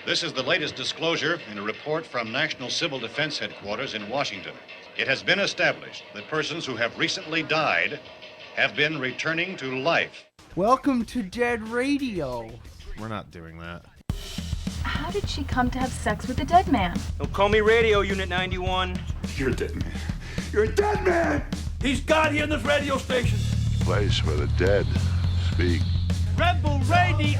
This is the latest disclosure in a report from National Civil Defense Headquarters in Washington. It has been established that persons who have recently died have been returning to life. Welcome to Dead Radio. We're not doing that. How did she come to have sex with a dead man? Don't call me Radio Unit 91. You're a dead man. You're a dead man! He's God here in this radio station. Place where the dead speak. Rebel Radio!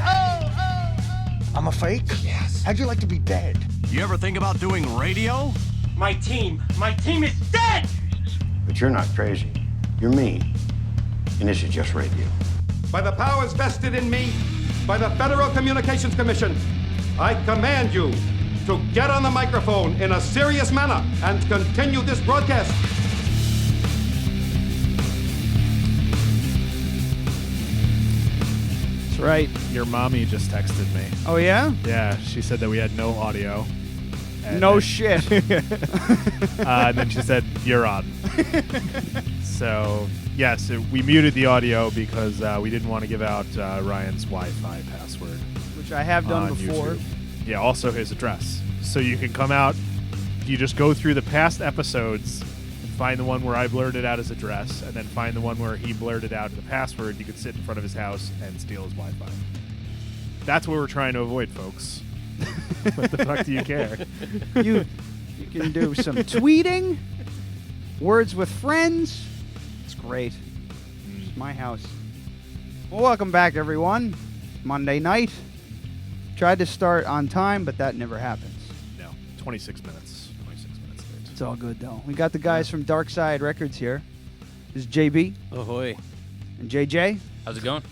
I'm a fake? Yes. How'd you like to be dead? You ever think about doing radio? My team is dead! But you're not crazy. You're me. And this is just radio. By the powers vested in me by the Federal Communications Commission, I command you to get on the microphone in a serious manner and continue this broadcast. That's right. Your mommy just texted me. Oh, yeah? Yeah, she said that we had no audio. And No then, shit. and then she said, you're on. So, yes, we muted the audio because we didn't want to give out Ryan's Wi-Fi password. Which I have done on before. YouTube. Yeah, also his address. So you can come out, you just go through the past episodes and find the one where I blurted out his address, and then find the one where he blurted out the password. You could sit in front of his house and steal his Wi-Fi. That's what we're trying to avoid, folks. What the fuck do you care? You can do some tweeting, words with friends. It's great. It's my house. Well, welcome back, everyone. Monday night. Tried to start on time, but that never happens. No, 26 minutes. 26 minutes late. It's all good, though. We got the guys from Darkside Records here. This is JB. Ahoy. And JJ. How's it going?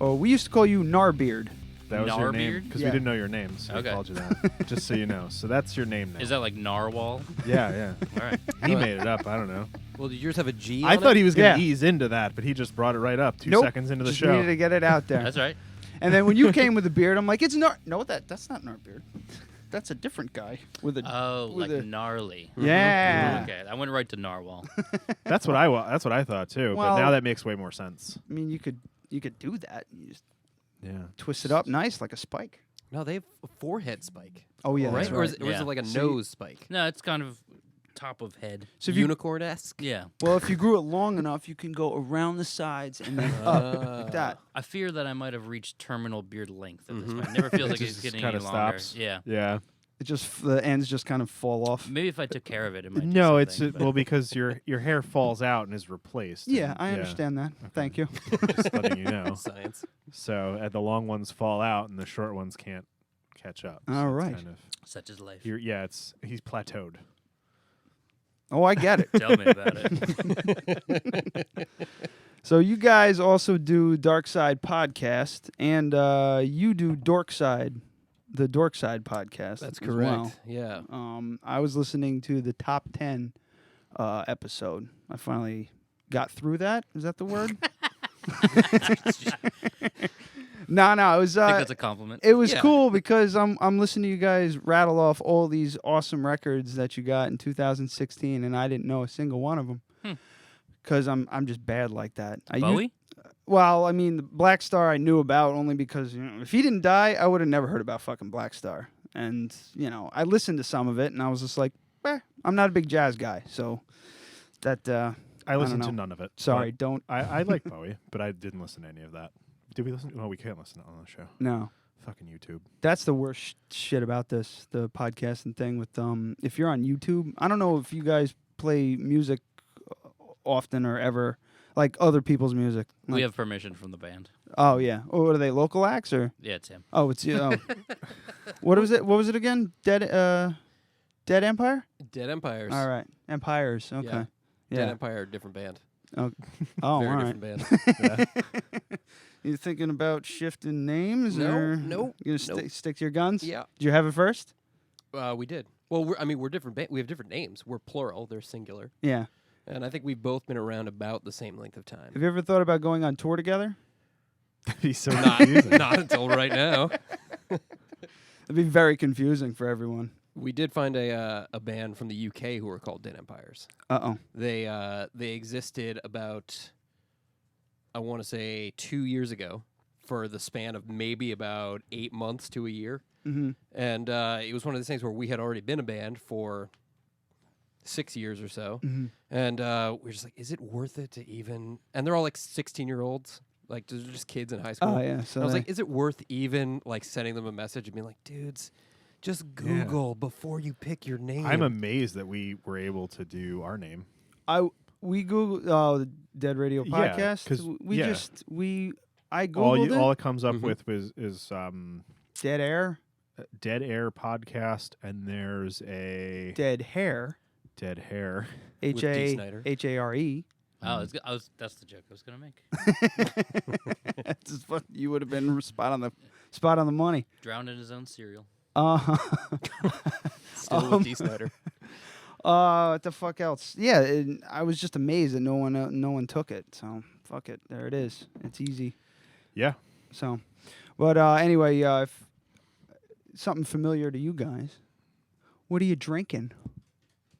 Oh, we used to call you Narbeard. That was your name Narbeard? because Yeah. we didn't know your name, so we called you that. Just so you know. So that's your name now. Is that like Narwhal? Yeah. All right. He made it up. I don't know. Well, did yours have a G I on thought it? he was going to Yeah. ease into that, but he just brought it right up 2 Nope. seconds into the Just show. needed to get it out there. That's right. And then when you came with the beard, I'm like, it's No, that's not Narbeard. That's a different guy with a. Oh, with like a- gnarly. Yeah. Okay, I went right to Narwhal. That's what I thought too. Well- but now that makes way more sense. I mean, you could do that. You just Yeah. twist it up nice like a spike. No, they have a forehead spike. Oh yeah, right? that's Or, right. is it like a So nose spike? No, it's kind of top of head. So if you, Unicorn-esque? Yeah. well, if you grew it long enough, you can go around the sides and then up like that. I fear that I might have reached terminal beard length at this point. It never feels like it's getting kind any of longer. stops. Yeah. Yeah. It just the ends just kind of fall off. Maybe if I took care of it, it might. No, do it's something, well because your hair falls out and is replaced. Yeah, and- I understand that. Thank you. Just letting you know. Science. So the long ones fall out and the short ones can't catch up. So All it's right. kind of- Such is life. he's plateaued. Oh, I get it. Tell me about it. So you guys also do Darkside podcast, and you do Dorkside, the Dorkside podcast. That's as correct. well. Yeah. I was listening to the top 10 episode. I finally got through that. Is that the word? No, it was. I think that's a compliment. It was Yeah. cool because I'm listening to you guys rattle off all these awesome records that you got in 2016, and I didn't know a single one of them because I'm just bad like that. Bowie? Well, I mean, Black Star I knew about only because if he didn't die, I would have never heard about fucking Black Star. And I listened to some of it, and I was just like, I'm not a big jazz guy, so that I listened don't to know. none of it. Sorry, but don't. I like Bowie, but I didn't listen to any of that. Did we listen? Oh, we can't listen on the show. No. Fucking YouTube. That's the worst shit about the podcasting thing with if you're on YouTube. I don't know if you guys play music often or ever, like other people's music. We Like- have permission from the band. Oh yeah. Oh, what are they, local acts or? Yeah, it's him. Oh, it's you. Oh. What was it? What was it again? Dead Empire. Dead Empires. All right, Empires. Okay. Yeah. Yeah. Dead Empire, different band. Oh, all Very right. different band. You thinking about shifting names? No, or no, You gonna nope. stick to your guns? Yeah. Did you have it first? We did. Well, we're different. We have different names. We're plural. They're singular. Yeah. And I think we've both been around about the same length of time. Have you ever thought about going on tour together? That'd be so Not, confusing. not until right now. It'd be very confusing for everyone. We did find a band from the UK who were called Dead Empires. Uh-oh. They existed about, I want to say 2 years ago, for the span of maybe about 8 months to a year. Mm-hmm. And it was one of those things where we had already been a band for 6 years or so. Mm-hmm. And we were just like, is it worth it to even... And they're all like 16-year-olds. Like, they're just kids in high school. Oh, yeah. So I was like, is it worth even like sending them a message and being like, dudes, just Google before you pick your name? I'm amazed that we were able to do our name. We Googled the Dead Radio Yeah, podcast. 'cause- I Googled all it comes up Mhm. with is Dead Air, Dead Air podcast, and there's a Dead Hair, Dead Hair. With D. Snyder. H-A-R-E. Oh, that's the joke I was gonna make. That's just fun. You would have been spot on the money. Drowned in his own cereal. Still with D. Snyder. What the fuck else? Yeah, I was just amazed that no one took it. So fuck it, there it is. It's easy. Yeah. So, but anyway, if something familiar to you guys. What are you drinking?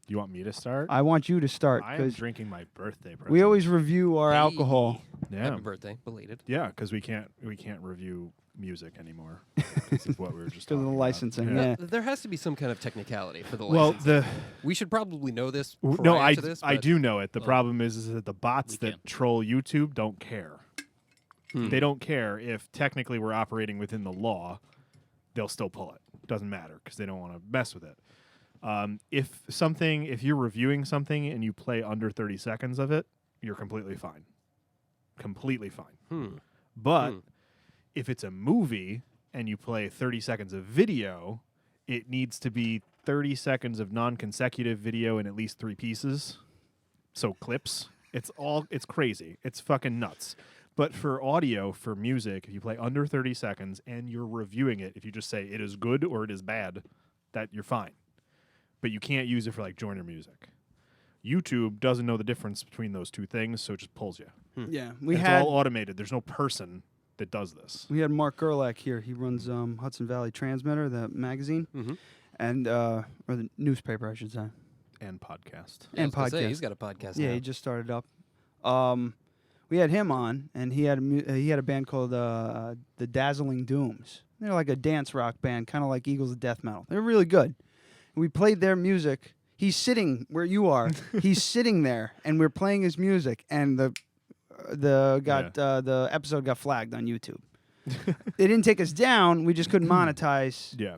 You want me to start? I want you to start I am because drinking my birthday present. we always review our alcohol. Yeah. Happy birthday, belated. Yeah, because we can't review music anymore because of what we were just Because of talking the about. licensing, yeah. There has to be some kind of technicality for the Well, licensing. We should probably know this prior no, I to this. I but- do know it. The problem is that the bots We that can't. troll YouTube don't care. They don't care if technically we're operating within the law. They'll still pull it. Doesn't matter because they don't want to mess with it. If you're reviewing something and you play under 30 seconds of it, you're completely fine. Completely fine. But if it's a movie and you play 30 seconds of video, it needs to be 30 seconds of non-consecutive video in at least 3 pieces. So clips. It's crazy. It's fucking nuts. But for audio, for music, if you play under 30 seconds and you're reviewing it, if you just say it is good or it is bad, that you're fine. But you can't use it for like Joiner music. YouTube doesn't know the difference between those two things, so it just pulls you. Yeah, It's all automated. There's no person that does this. We had Mark Gerlach here. He runs Hudson Valley Transmitter, the magazine, and or the newspaper, I should say, And podcast. Yeah, I and was gonna say, podcast. he's got a podcast Yeah, now. he just started up. We had him on, and he had a band called the Dazzling Dooms. They're like a dance rock band, kind of like Eagles of Death Metal. They're really good. We played their music. He's sitting where you are. He's sitting there, and we're playing his music, and the episode got flagged on YouTube. They didn't take us down. We just couldn't monetize. Yeah.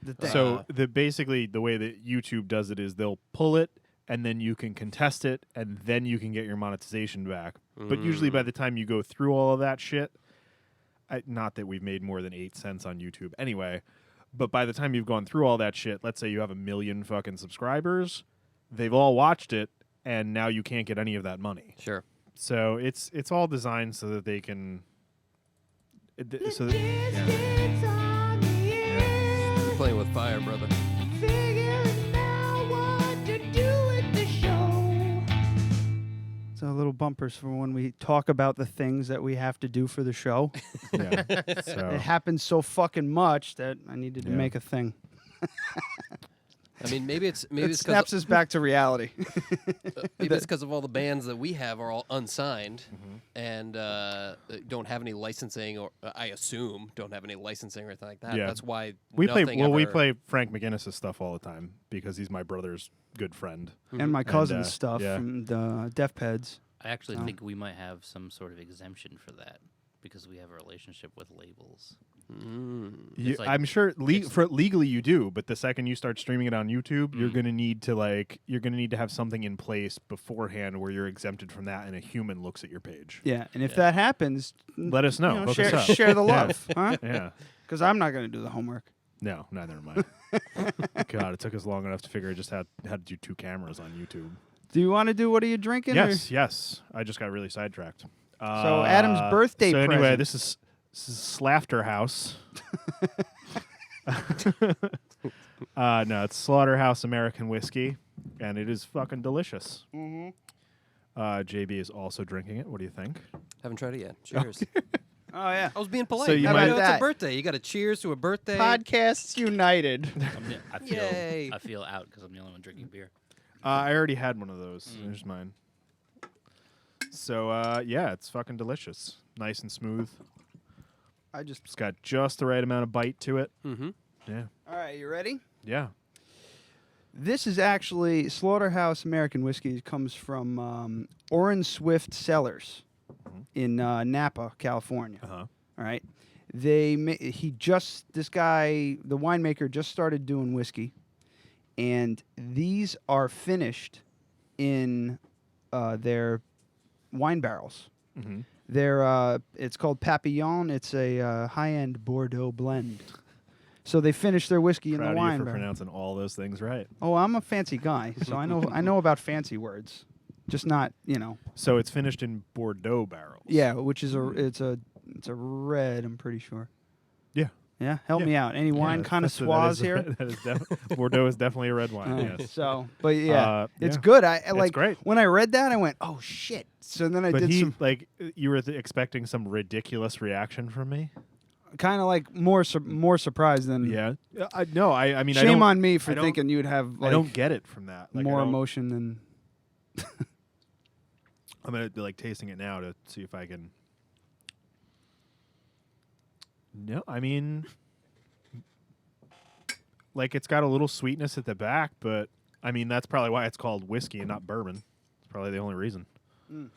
The thing. So basically the way that YouTube does it is they'll pull it, and then you can contest it, and then you can get your monetization back. But usually by the time you go through all of that shit, not that we've made more than 8 cents on YouTube anyway, but by the time you've gone through all that shit, let's say you have 1 million fucking subscribers, they've all watched it, and now you can't get any of that money. Sure. So it's all designed so that they can... You're playing with fire, brother. So little bumpers for when we talk about the things that we have to do for the show. Yeah. It So happens so fucking much that I needed to make a thing. I mean, maybe it's It because snaps us back to reality. maybe it's because of all the bands that we have are all unsigned and don't have any licensing, or I assume don't have any licensing or anything like that. Yeah. That's why we play nothing play Frank McGinnis' stuff all the time because he's my brother's good friend. And my cousin's And, stuff yeah. from the Def Peds. I actually think we might have some sort of exemption for that because we have a relationship with labels. It's like- I'm sure legally you do, but the second you start streaming it on YouTube, you're gonna need to have something in place beforehand where you're exempted from that, and a human looks at your page. Yeah, and if that happens, Let us know. Hook us up. share the Yeah. love, huh? Yeah. Because I'm not going to do the homework. No, neither am I. God, it took us long enough to figure out just how to do 2 cameras on YouTube. Do you want to do what are you drinking? Yes. I just got really sidetracked. So Adam's birthday So anyway, present. this is Slaughterhouse. No, it's Slaughterhouse American whiskey, and it is fucking delicious. JB is also drinking it. What do you think? Haven't tried it yet. Cheers. Oh, yeah. I was being polite. So you How might- about it's that? a birthday. You got to cheers to a birthday. Podcasts United. Yay. I feel out because I'm the only one drinking beer. I already had one of those. There's mine. So, yeah, it's fucking delicious. Nice and smooth. It's got just the right amount of bite to it. Mm-hmm. Yeah. All right, you ready? Yeah. This is actually Slaughterhouse American Whiskey. It comes from Orrin Swift Cellars in Napa, California. Uh-huh. All right. This guy, the winemaker, just started doing whiskey, and these are finished in their wine barrels. Mm-hmm. It's called Papillon. It's a high-end Bordeaux blend. So they finish their whiskey in the Proud wine of you for barrel. pronouncing all those things right. Oh, I'm a fancy guy, so I know about fancy words, just not So it's finished in Bordeaux barrels. Yeah, which is it's a red. I'm pretty sure. Yeah. Yeah, help me out. Any wine connoisseurs here? That is Bordeaux is definitely a red wine. Yes. So, but yeah, it's yeah. good. I like great. when I read that, I went, "Oh shit!" So then I But did some you were expecting some ridiculous reaction from me. kind of like more surprised than Yeah. No, I mean, shame on me for thinking you'd have. I don't get it from that. Like, more emotion than. I'm gonna be tasting it now to see if I can. No, I mean, it's got a little sweetness at the back, but I mean that's probably why it's called whiskey and not bourbon. It's probably the only reason. Mm.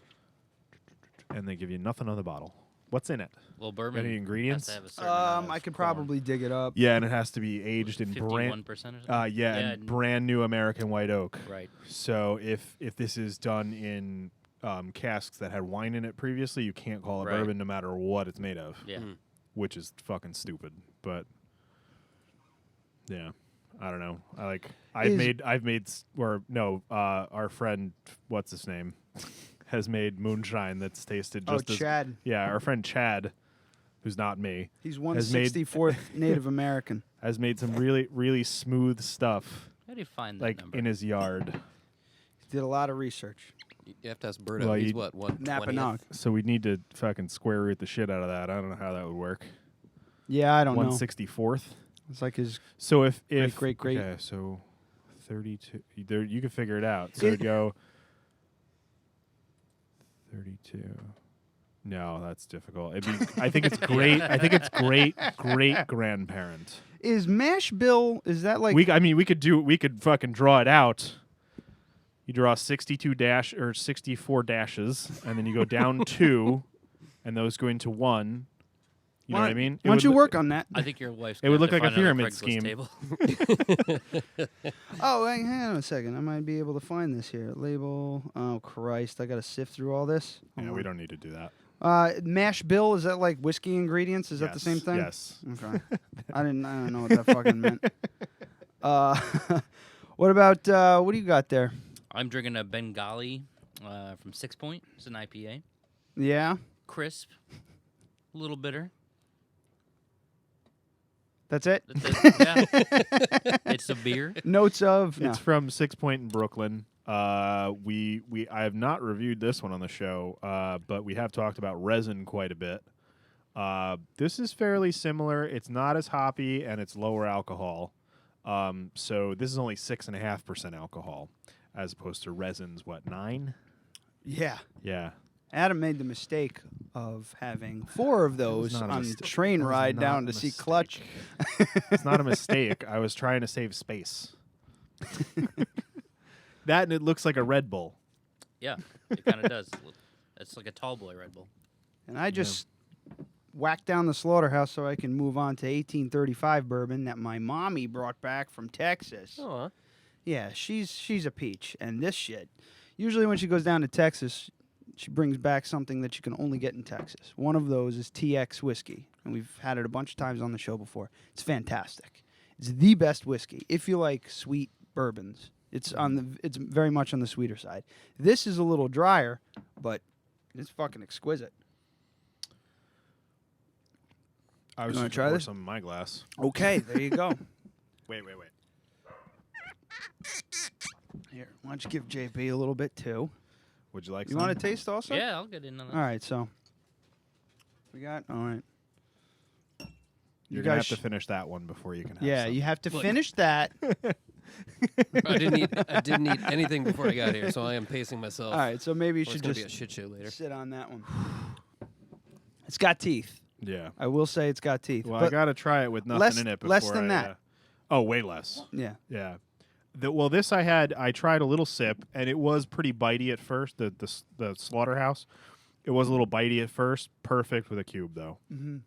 And they give you nothing on the bottle. What's in it? Well, bourbon. Any ingredients? Has to have a certain amount of I could corn. probably dig it up. Yeah, and it has to be aged in 51% or something? and brand new American white oak. Right. So if this is done in casks that had wine in it previously, you can't call it Right. bourbon no matter what it's made of. Yeah. Which is fucking stupid, but yeah, I don't know. Our friend, what's his name, has made moonshine that's tasted just as Chad. Yeah, our friend Chad, who's not me. He's 164th Native American. Has made some really, really smooth stuff. How do you find that number? in his yard. Did a lot of research. You have to ask Berto. Well, He's you- what, 120th? Napanock. So we'd need to fucking square root the shit out of that. I don't know how that would work. Yeah, I don't know. 164th. It's like his. So if great. Okay, so 32. You can figure it out. So it'd go 32. No, that's difficult. I think it's great. I think it's great grandparent. Is mash bill? Is that like? We could fucking draw it out. You draw 64 dashes, and then you go down 2, and those go into 1. You know what I mean? Why don't you work on that? I think your wife's. It would gonna look have like to a find another pyramid Craigslist scheme. table. Oh, wait, hang on a second. I might be able to find this here. Label. Oh Christ! I got to sift through all this. Yeah, we don't need to do that. Mash bill, is that like whiskey ingredients? Is that the same thing? Yes. Okay. I don't know what that fucking meant. What about what do you got there? I'm drinking a Bengali from 6 Point. It's an IPA. Yeah. Crisp, a little bitter. That's it. That's it. Yeah. It's a beer. Notes of. It's from 6 Point in Brooklyn. I have not reviewed this one on the show, but we have talked about resin quite a bit. This is fairly similar. It's not as hoppy and it's lower alcohol. So this is only 6.5% alcohol, as opposed to resin's 9? Yeah. Yeah. Adam made the mistake of having 4 of those not a on the mistake. train That was ride not down a to see mistake. Clutch. It's not a mistake. I was trying to save space. That and it looks like a Red Bull. Yeah, it kind of does. It's like a tall boy Red Bull. And I just whacked down the slaughterhouse so I can move on to 1835 bourbon that my mommy brought back from Texas. Oh, Yeah, she's a peach. And this shit, usually when she goes down to Texas, she brings back something that you can only get in Texas. One of those is TX whiskey, and we've had it a bunch of times on the show before. It's fantastic. It's the best whiskey if you like sweet bourbons. It's very much on the sweeter side. This is a little drier, but it's fucking exquisite. I was You wanna just try gonna pour this? some in my glass. Okay, there you go. Wait. Here, why don't you give JP a little bit too? Would you like You some? want to taste also? Yeah, I'll get in on that. All right, so we got all right. You're You going to guys have to finish that one before you can have Yeah, some. you have to Look. finish that. I didn't eat anything before I got here, so I am pacing myself. All right, so maybe you Or should it's gonna just be a shit show later. sit on that one. It's got teeth. Yeah. I will say it's got teeth. Well, but I got to try it with nothing less- in it before less than that. Oh, way less. Yeah. Yeah. This I tried a little sip, and it was pretty bitey at first, the slaughterhouse. It was a little bitey at first. Perfect with a cube, though. Mm-hmm.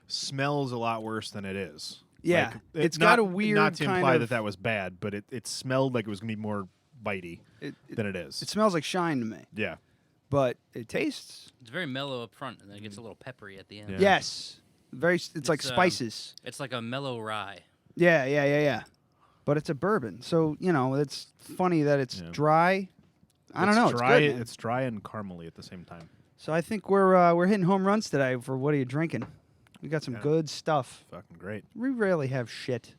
Smells a lot worse than it is. Yeah. Like, It's got a weird Not to kind imply of- that was bad, but it smelled like it was going to be more bitey than it is. It smells like shine to me. Yeah. But it tastes. It's very mellow up front, and then it gets a little peppery at the end. Yeah. Yes. It's like It's, spices. It's like a mellow rye. Yeah. But it's a bourbon. So, it's funny that it's dry. I don't know. It's dry. It's good, man. It's dry and caramely at the same time. So I think we're hitting home runs today for what are you drinking? We got some good stuff. Fucking great. We rarely have shit.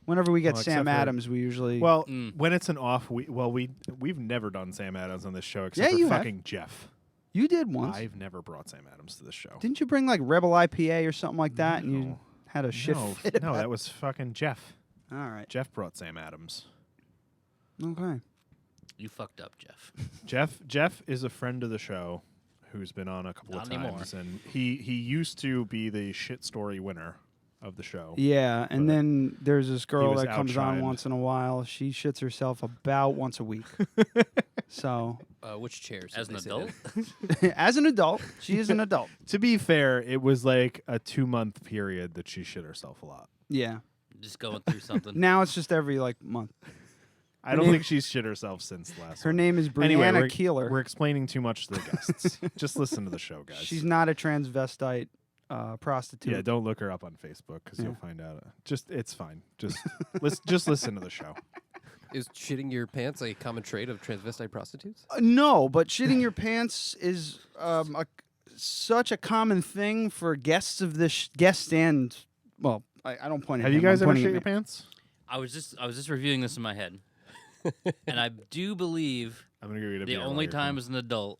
Whenever we get Well, Sam except for- Adams, we usually Well, when it's an off week, we've never done Sam Adams on this show except for you have. fucking Jeff. You did once. I've never brought Sam Adams to this show. Didn't you bring like Rebel IPA or something like that, and you No. had a shit No, fit? no, about that was fucking Jeff. All right. Jeff brought Sam Adams. Okay. You fucked up, Jeff. Jeff is a friend of the show who's been on a couple Not of anymore. times, and he used to be the shit story winner of the show. Yeah, and But then there's this girl was that comes on outshined. once in a while. She shits herself about once a week. So, Which chairs? As did an they sit adult? in? as an adult, she is an adult. To be fair, it was like a 2-month period that she shit herself a lot. Yeah. Just going through something. Now it's just every month. I don't think she's shit herself since the last Her one. name is Anyway, Brianna Keeler. we're explaining too much to the guests. Just listen to the show, guys. She's not a transvestite prostitute. Yeah, don't look her up on Facebook because you'll Yeah. find out. It's fine. Just listen to the show. Is shitting your pants a common trait of transvestite prostitutes? No, but shitting your pants is such a common thing for guests of this guest and well, I don't point at Have you him, guys I'm ever pointing at shit your me. pants? I was just reviewing this in my head, and I do believe I'm gonna go get a the beer while only you're time gone. as an adult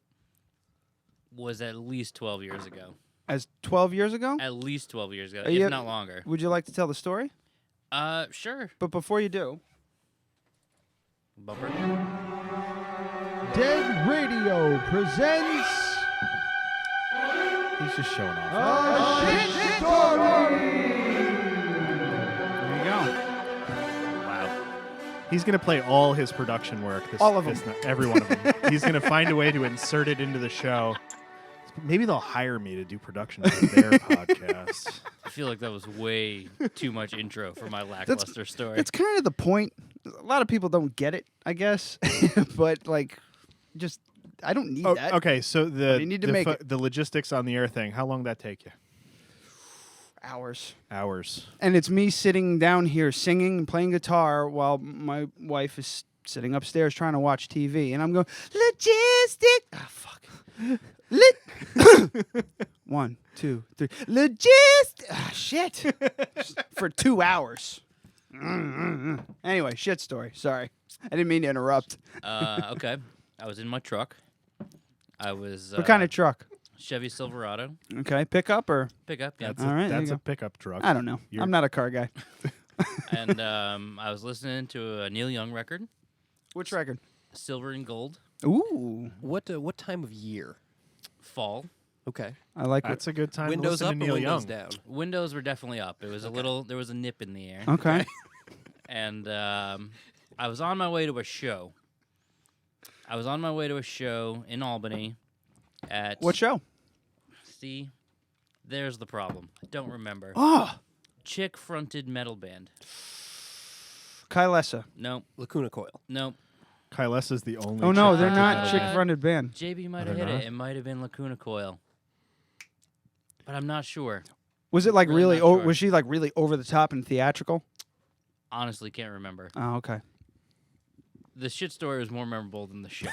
was at least 12 years ago. As 12 years ago? At least 12 years ago, Are if you- not longer. Would you like to tell the story? Sure. But before you do, Bumper. Dead Radio presents He's just showing off. Shit Story. There you go. Wow. He's gonna play all his production work. All of them. Every one of them. He's gonna find a way to insert it into the show. Maybe they'll hire me to do production for their podcast. I feel like that was way too much intro for my lackluster story. It's kind of the point. A lot of people don't get it, I guess. But just I don't need that. Okay, so you need to make it. the logistics on the air thing. How long did that take you? Hours. And And it's me sitting down here singing and playing guitar while my wife is sitting upstairs trying to watch TV. And I'm going, logistic. Ah, fuck. 1, 2, 3. Logistic. Ah, shit. For 2 hours. Anyway, shit story. Sorry. I didn't mean to interrupt. Okay. I was in my truck. I was. What kind of truck? Chevy Silverado. Okay, pickup or? Pickup, yeah. All right, there That's you a go. pickup truck. I don't know. I'm not a car guy. And I was listening to a Neil Young record, Which record? Silver and Gold, Ooh. What time of year? Fall. Okay. I like That's a good time Windows to up listen to or Neil windows Young. down? Windows were definitely up. It was there was a nip in the air. Okay. And I was on my way to a show. I was on my way to a show in Albany at... What show? See, there's the problem. I don't remember. Oh, Chick-fronted metal band. Kylesa. Nope. Lacuna Coil. Nope. Kylesa is the only. Oh no, they're chick-fronted not metal chick- band. chick-fronted band. JB might They're have hit not? it. It might have been Lacuna Coil. But I'm not sure. Was it like Really really? not sure. Was she like really over the top and theatrical? Honestly, can't remember. Oh, okay. The shit story was more memorable than the show.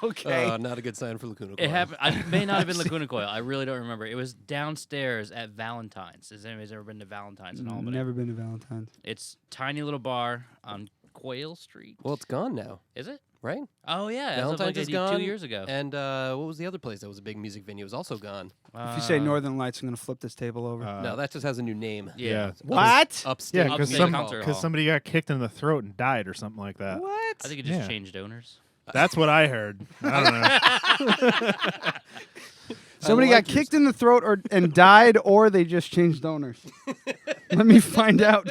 Okay. Not a good sign for Lacuna Coil. It happened. It may not have been Lacuna Coil. I really don't remember. It was downstairs at Valentine's. Has anybody's ever been to Valentine's in Albany? Never been to Valentine's. It's tiny little bar on Quayle Street. Well, it's gone now, Is it? right? Oh yeah, as of Valentine's like is I did gone. 2 years ago. And what was the other place that was a big music venue? It was also gone. If you say Northern Lights, I'm gonna flip this table over. No, that just has a new name. yeah. What? Upstate. Yeah, because Upstate concert hall. somebody got kicked in the throat and died or something like that. What? I think it just Yeah. changed owners. That's what I heard. I don't know. Somebody got kicked in the throat and died, or they just changed owners. Let me find out.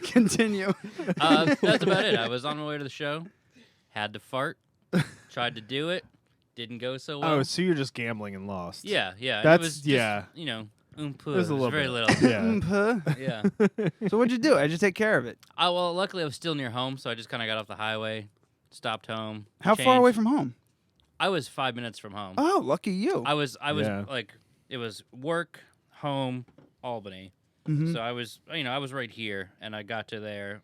Continue. That's about it. I was on my way to the show, had to fart, tried to do it, didn't go so well. Oh, so you're just gambling and lost. Yeah. That's, it was just, yeah. You know, It was a little very bit. little. Yeah. Yeah. So what'd you do? I just take care of it. Well, luckily I was still near home, so I just kind of got off the highway, stopped home. How far changed. away from home? I was 5 minutes from home. Oh, lucky you. I was Yeah. like, it was work, home, Albany. Mhm. So I was right here, and I got to there,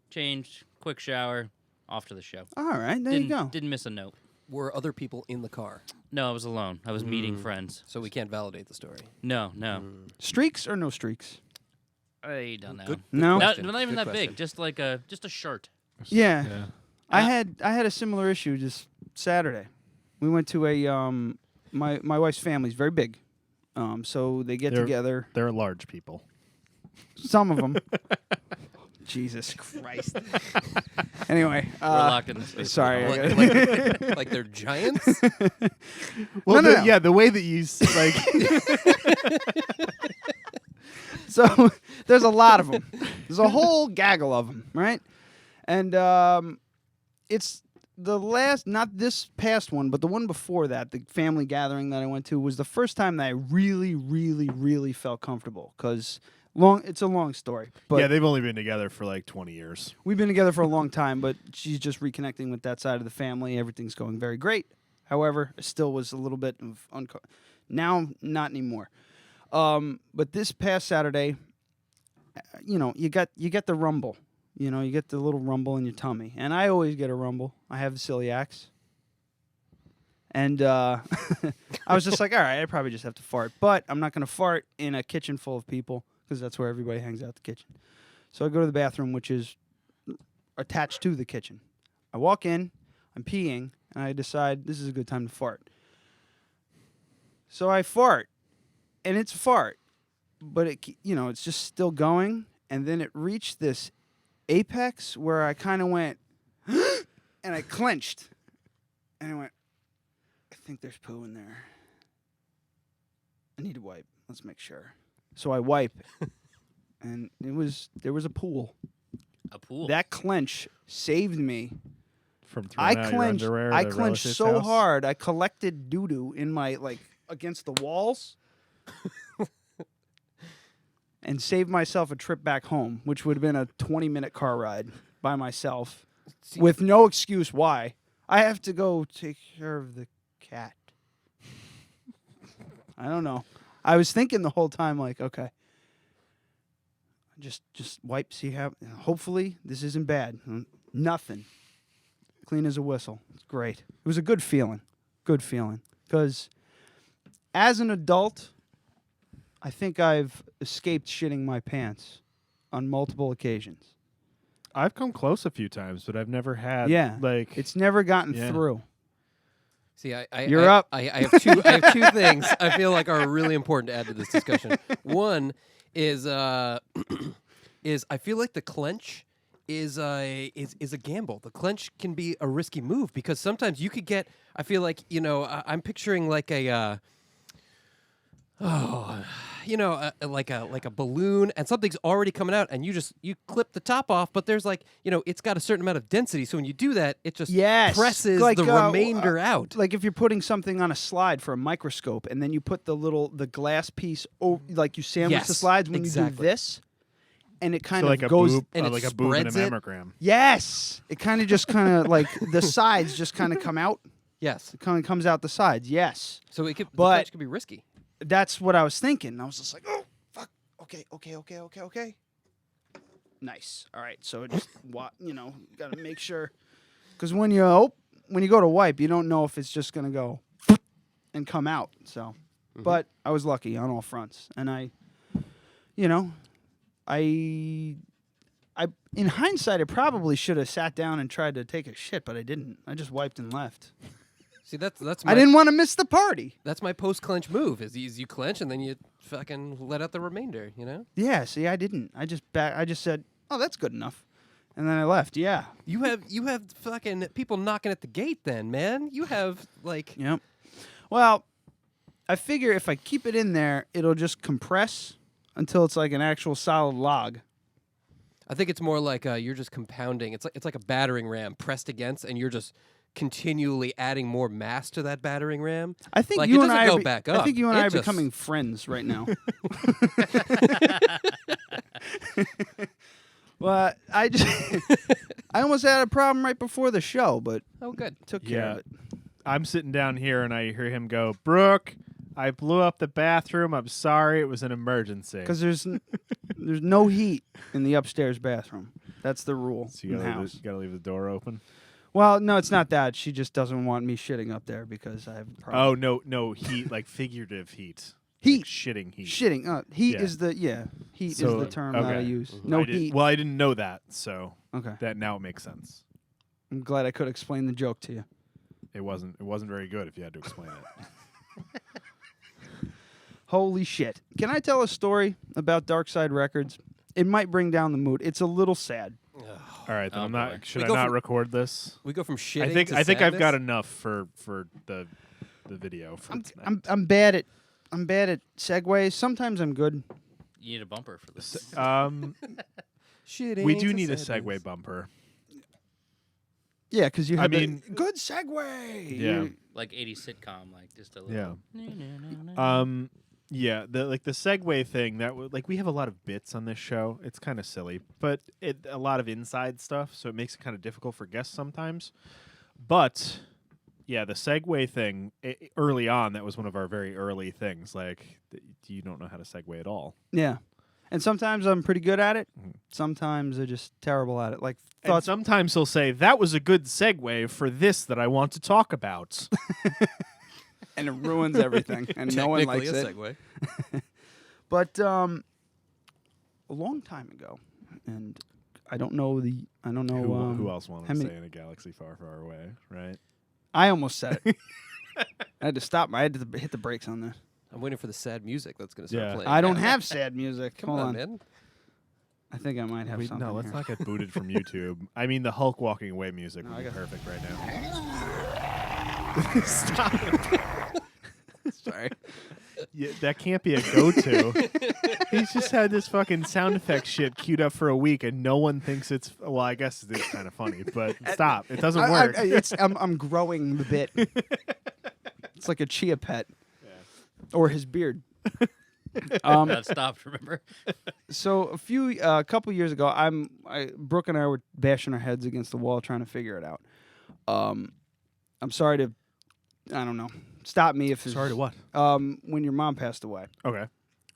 changed, quick shower, off to the show. All right, there you go. Didn't miss a note. Were other people in the car? No, I was alone. I was meeting friends. So we can't validate the story. No. Streaks or no streaks? I don't know. Good No. Not question. even Good that question. big. Just like a shirt. Yeah. I had a similar issue just Saturday. We went to a my wife's family's very big. So they get together. They're large people. Some of them. Jesus Christ. Anyway, We're locked in the space. Sorry. I Like, gotta- like they're giants? Well, No. yeah, the way that you like. So there's a lot of them. There's a whole gaggle of them, right? And it's the last, not this past one, but the one before that, the family gathering that I went to, was the first time that I really, really, really felt comfortable. Because it's a long story. But Yeah, they've only been together for like 20 years. we've been together for a long time, but she's just reconnecting with that side of the family. Everything's going very great. However, it still was a little bit of now, not anymore. But this past Saturday, you get the rumble. You get the little rumble in your tummy. And I always get a rumble. I have the celiacs. And I was just like, all right, I probably just have to fart. But I'm not going to fart in a kitchen full of people because that's where everybody hangs out, the kitchen. So I go to the bathroom, which is attached to the kitchen. I walk in, I'm peeing, and I decide this is a good time to fart. So I fart, and it's a fart, but it's just still going, and then it reached this apex where I kind of went, and I clenched, and I went, I think there's poo in there. I need to wipe. Let's make sure. So I wipe, and there was a pool. A pool. That clench saved me. From throwing out your underwear at I a clenched relative's so house? hard. I collected doo-doo in my against the walls. And saved myself a trip back home, which would have been a 20-minute car ride by myself with no excuse why. I have to go take care of the cat. I don't know. I was thinking the whole time, okay, just wipe, see how. Hopefully, this isn't bad. Nothing. Clean as a whistle. It's great. It was a good feeling. Good feeling. Because as an adult, I think I've escaped shitting my pants on multiple occasions. I've come close a few times, but I've never had. It's never gotten Yeah. through. See, You're up. I have two. I have two things I feel like are really important to add to this discussion. One is I feel like the clench is a gamble. The clench can be a risky move because sometimes you could get. I feel like I'm picturing like a. Like a balloon, and something's already coming out, and you clip the top off, but there's it's got a certain amount of density, so when you do that, it just presses the remainder out. Like if you're putting something on a slide for a microscope, and then you put the glass piece, like you sandwich the slides when you do this, and it kind of goes boob, and like it a boob in a spreads it. mammogram. Yes, it kind of just like the sides just kind of come out. Yes, it kind of comes out the sides. Yes, so the but clench could be risky. That's what I was thinking. I was just like, oh, fuck. Okay. Nice. All right. So just, got to make sure. Because when you go to wipe, you don't know if it's just going to go and come out. So, But I was lucky on all fronts. And I in hindsight, I probably should have sat down and tried to take a shit, but I didn't. I just wiped and left. See, that's I didn't want to miss the party. That's my post-clench move. Is you clench and then you fucking let out the remainder. Yeah. See, I didn't. I just said, oh, that's good enough, And then I left. Yeah. You have fucking people knocking at the gate then, man. You have like Yep. Well, I figure if I keep it in there, it'll just compress until it's like an actual solid log. I think it's more like you're just compounding. It's like a battering ram pressed against, and you're just continually adding more mass to that battering ram. I think like, you it and doesn't I go are back up. I think you and It I are just- becoming friends right now. Well, I almost had a problem right before the show, but Oh, good. took care of it. I'm sitting down here and I hear him go, Brooke, I blew up the bathroom. I'm sorry. It was an emergency. Because there's no heat in the upstairs bathroom. That's the rule So in the house. you gotta leave the door open. Well, no, it's not that. She just doesn't want me shitting up there because I have a problem. Oh no heat, like figurative heat. Heat. Like shitting heat. Shitting. Heat Yeah. is the heat So, is the term that I okay. use. No I heat. Well, I didn't know that, so Okay. that now it makes sense. I'm glad I could explain the joke to you. It wasn't very good if you had to explain it. Holy shit. Can I tell a story about Darkside Records? It might bring down the mood. It's a little sad. All right, then Oh, I'm boy. not. Should We I go not from- record this? We go from shitting. I think to I've got sadness? enough for the video. For tonight. I'm bad at segues. Sometimes I'm good. You need a bumper for this. Shitting We do to need a sadness. segue bumper. Yeah, because you I have the mean- good segue. Yeah. Like 80s sitcom, like just a Yeah. little. Yeah, the segue thing like we have a lot of bits on this show. It's kind of silly, but a lot of inside stuff, so it makes it kind of difficult for guests sometimes. But yeah, the segue thing early on, that was one of our very early things. Like you don't know how to segue at all. Yeah. And sometimes I'm pretty good at it. Sometimes I'm just terrible at it. Like And thoughts. sometimes he'll say that was a good segue for this that I want to talk about. And it ruins everything, and no one likes Technically it. a segue. But a long time ago, and I don't know. Who else wanted how to many- say in a galaxy far, far away, right? I almost said it. I had to stop. I had to hit the brakes on that. I'm waiting for the sad music that's going to start Yeah. playing. I don't have sad music. Come Hold on, on. man. I think I might have something. No, let's here. not get booted from YouTube. I mean, the Hulk walking away music No, would I be got- perfect right now. Stop. Sorry. Yeah, that can't be a go-to. He's just had this fucking sound effect shit queued up for a week, and no one thinks it's. Well, I guess it is kind of funny, but stop. It doesn't work. I'm growing the bit. It's like a chia pet, or his beard. That stopped, remember? So a couple years ago, Brooke and I were bashing our heads against the wall trying to figure it out. I'm sorry to, I don't know, stop me if. Sorry to what? When your mom passed away. Okay.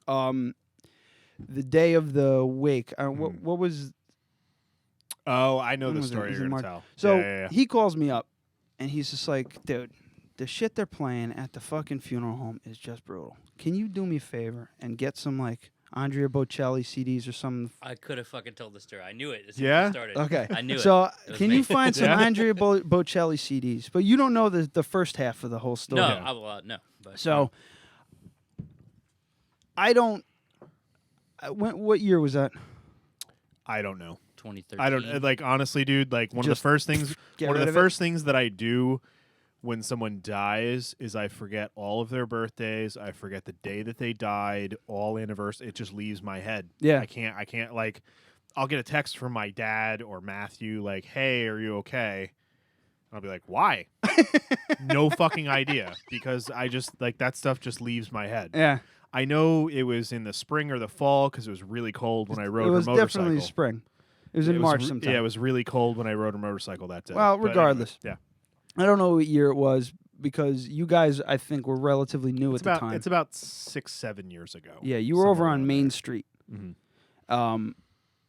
The day of the wake. What was? Oh, I know when the was it? story Was you're it going to March? tell. So yeah. he calls me up, and he's just like, dude, the shit they're playing at the fucking funeral home is just brutal. Can you do me a favor and get some like Andrea Bocelli CDs or something? I could have fucking told the story. I knew it as soon Yeah? as it started. Okay. I knew so it. It was can me. you find some Yeah? Andrea Bocelli CDs? But you don't know the first half of the whole story. No, Yeah. no. But So I don't. What year was that? I don't know. 2013. I don't like honestly, dude. Like one of Just the first things, get one of rid the of it? first things that I do when someone dies is I forget all of their birthdays. I forget the day that they died. All anniversary. It just leaves my head. Yeah. I can't like. I'll get a text from my dad or Matthew like, "Hey, are you okay?" I'll be like, "Why?" No fucking idea, because I just like that stuff just leaves my head. Yeah, I know it was in the spring or the fall because it was really cold when I rode it was her motorcycle. definitely spring. It was in March sometime. Yeah, it was really cold when I rode a motorcycle that day. Well, But regardless. anyway, I don't know what year it was because you guys, I think, were relatively new it's at the about time. it's about 6-7 years ago. Yeah, you were over somewhere on around Main there. Street. Mhm.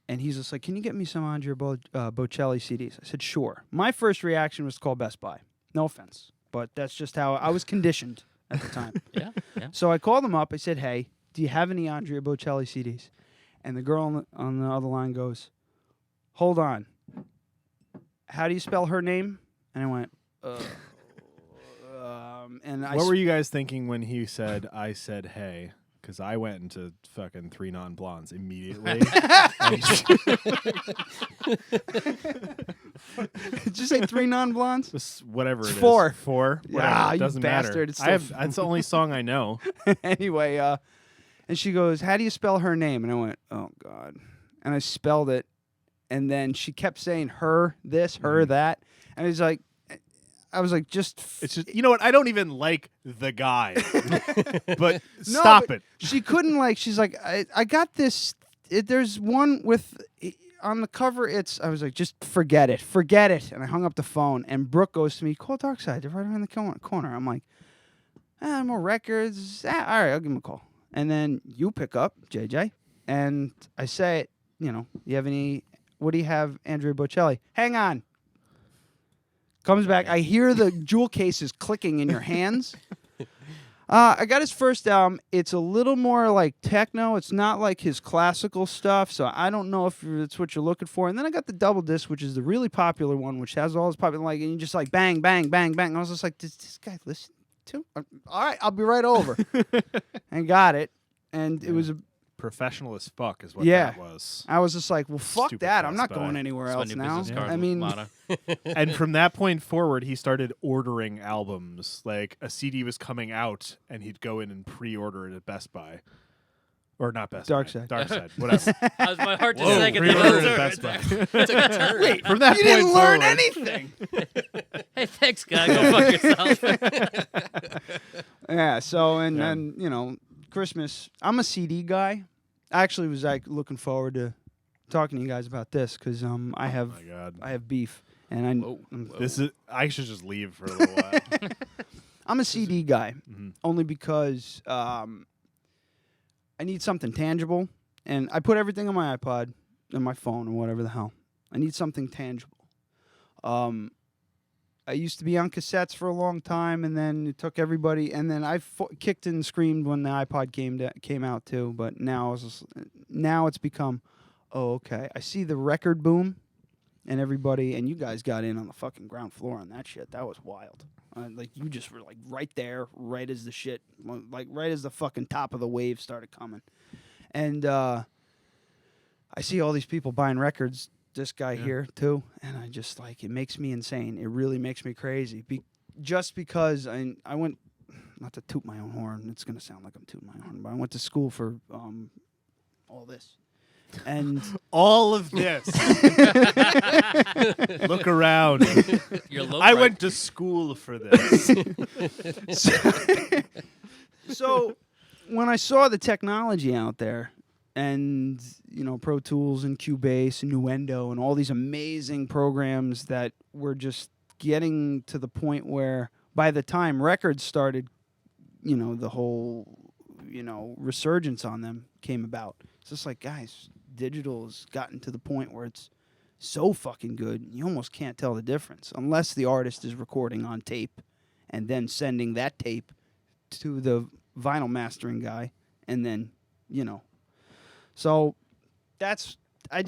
And he's just like, "Can you get me some Andrea Bocelli CDs?" I said, "Sure." My first reaction was to call Best Buy. No offense, but that's just how I was conditioned at the time. Yeah. So I called them up. I said, "Hey, do you have any Andrea Bocelli CDs?" And the girl on the other line goes, "Hold on. How do you spell her name?" And I went, and I What were you guys thinking when he said, "I said hey"? because I went into fucking 3 Non-Blondes immediately. Did you say 3 Non-Blondes? Whatever it is. 4. 4? Whatever. Yeah, it you doesn't bastard. matter. It's still That's the only song I know. Anyway, and she goes, "How do you spell her name?" And I went, "Oh God." And I spelled it, and then she kept saying her this, her that, and I was like, It's just, you know what? I don't even like the guy, but stop it. She couldn't she's like, I got this. There's one with on the cover. I was like, just forget it, and I hung up the phone. And Brooke goes to me, "Call Darkside. They're right around the corner." I'm like, more records. All right, I'll give him a call. And then you pick up JJ, and I say, you have any? What do you have, Andrea Bocelli? Hang on. Comes back. I hear the jewel cases clicking in your hands. I got his first album. It's a little more like techno. It's not like his classical stuff, so I don't know if it's what you're looking for. And then I got the double disc, which is the really popular one, which has all his popular, and you just bang, bang, bang, bang. And I was just like, does this guy listen to? All right, I'll be right over. And got it. And it was a professional as fuck is what that was. I was just like, well, fuck Stupid that. I'm Best not Buy. going anywhere That's else my new now. business card I mean, motto. And from that point forward, he started ordering albums. Like a CD was coming out, and he'd go in and pre-order it at Best Buy. Or not Best Darkside. Buy. Darkside. Whatever. How's my heart just Whoa, second? pre-order it at Best Buy. wait, From that you point didn't learn forward, anything. Hey, thanks, guy. Go fuck yourself. Yeah. So and then Christmas. I'm a CD guy. I actually was looking forward to talking to you guys about this because I have my God. I have beef and I should just leave for a little while. I'm a CD guy only because I need something tangible, and I put everything on my iPod and my phone or whatever the hell. I need something tangible. I used to be on cassettes for a long time, and then it took everybody. And then I kicked and screamed when the iPod came out too. But now it's become, oh okay. I see the record boom, and everybody, and you guys got in on the fucking ground floor on that shit. That was wild. You just were right there, right as the shit, right as the fucking top of the wave started coming. And I see all these people buying records. This guy here too, and I just it makes me insane. It really makes me crazy. Just because I went, not to toot my own horn. It's gonna sound like I'm tooting my own horn, but I went to school for all this, and all of this. Look around. I went to school for this. So when I saw the technology out there, and Pro Tools and Cubase and Nuendo and all these amazing programs that were just getting to the point where by the time records started, the whole resurgence on them came about. It's just guys, digital has gotten to the point where it's so fucking good you almost can't tell the difference unless the artist is recording on tape and then sending that tape to the vinyl mastering guy, and then so that's I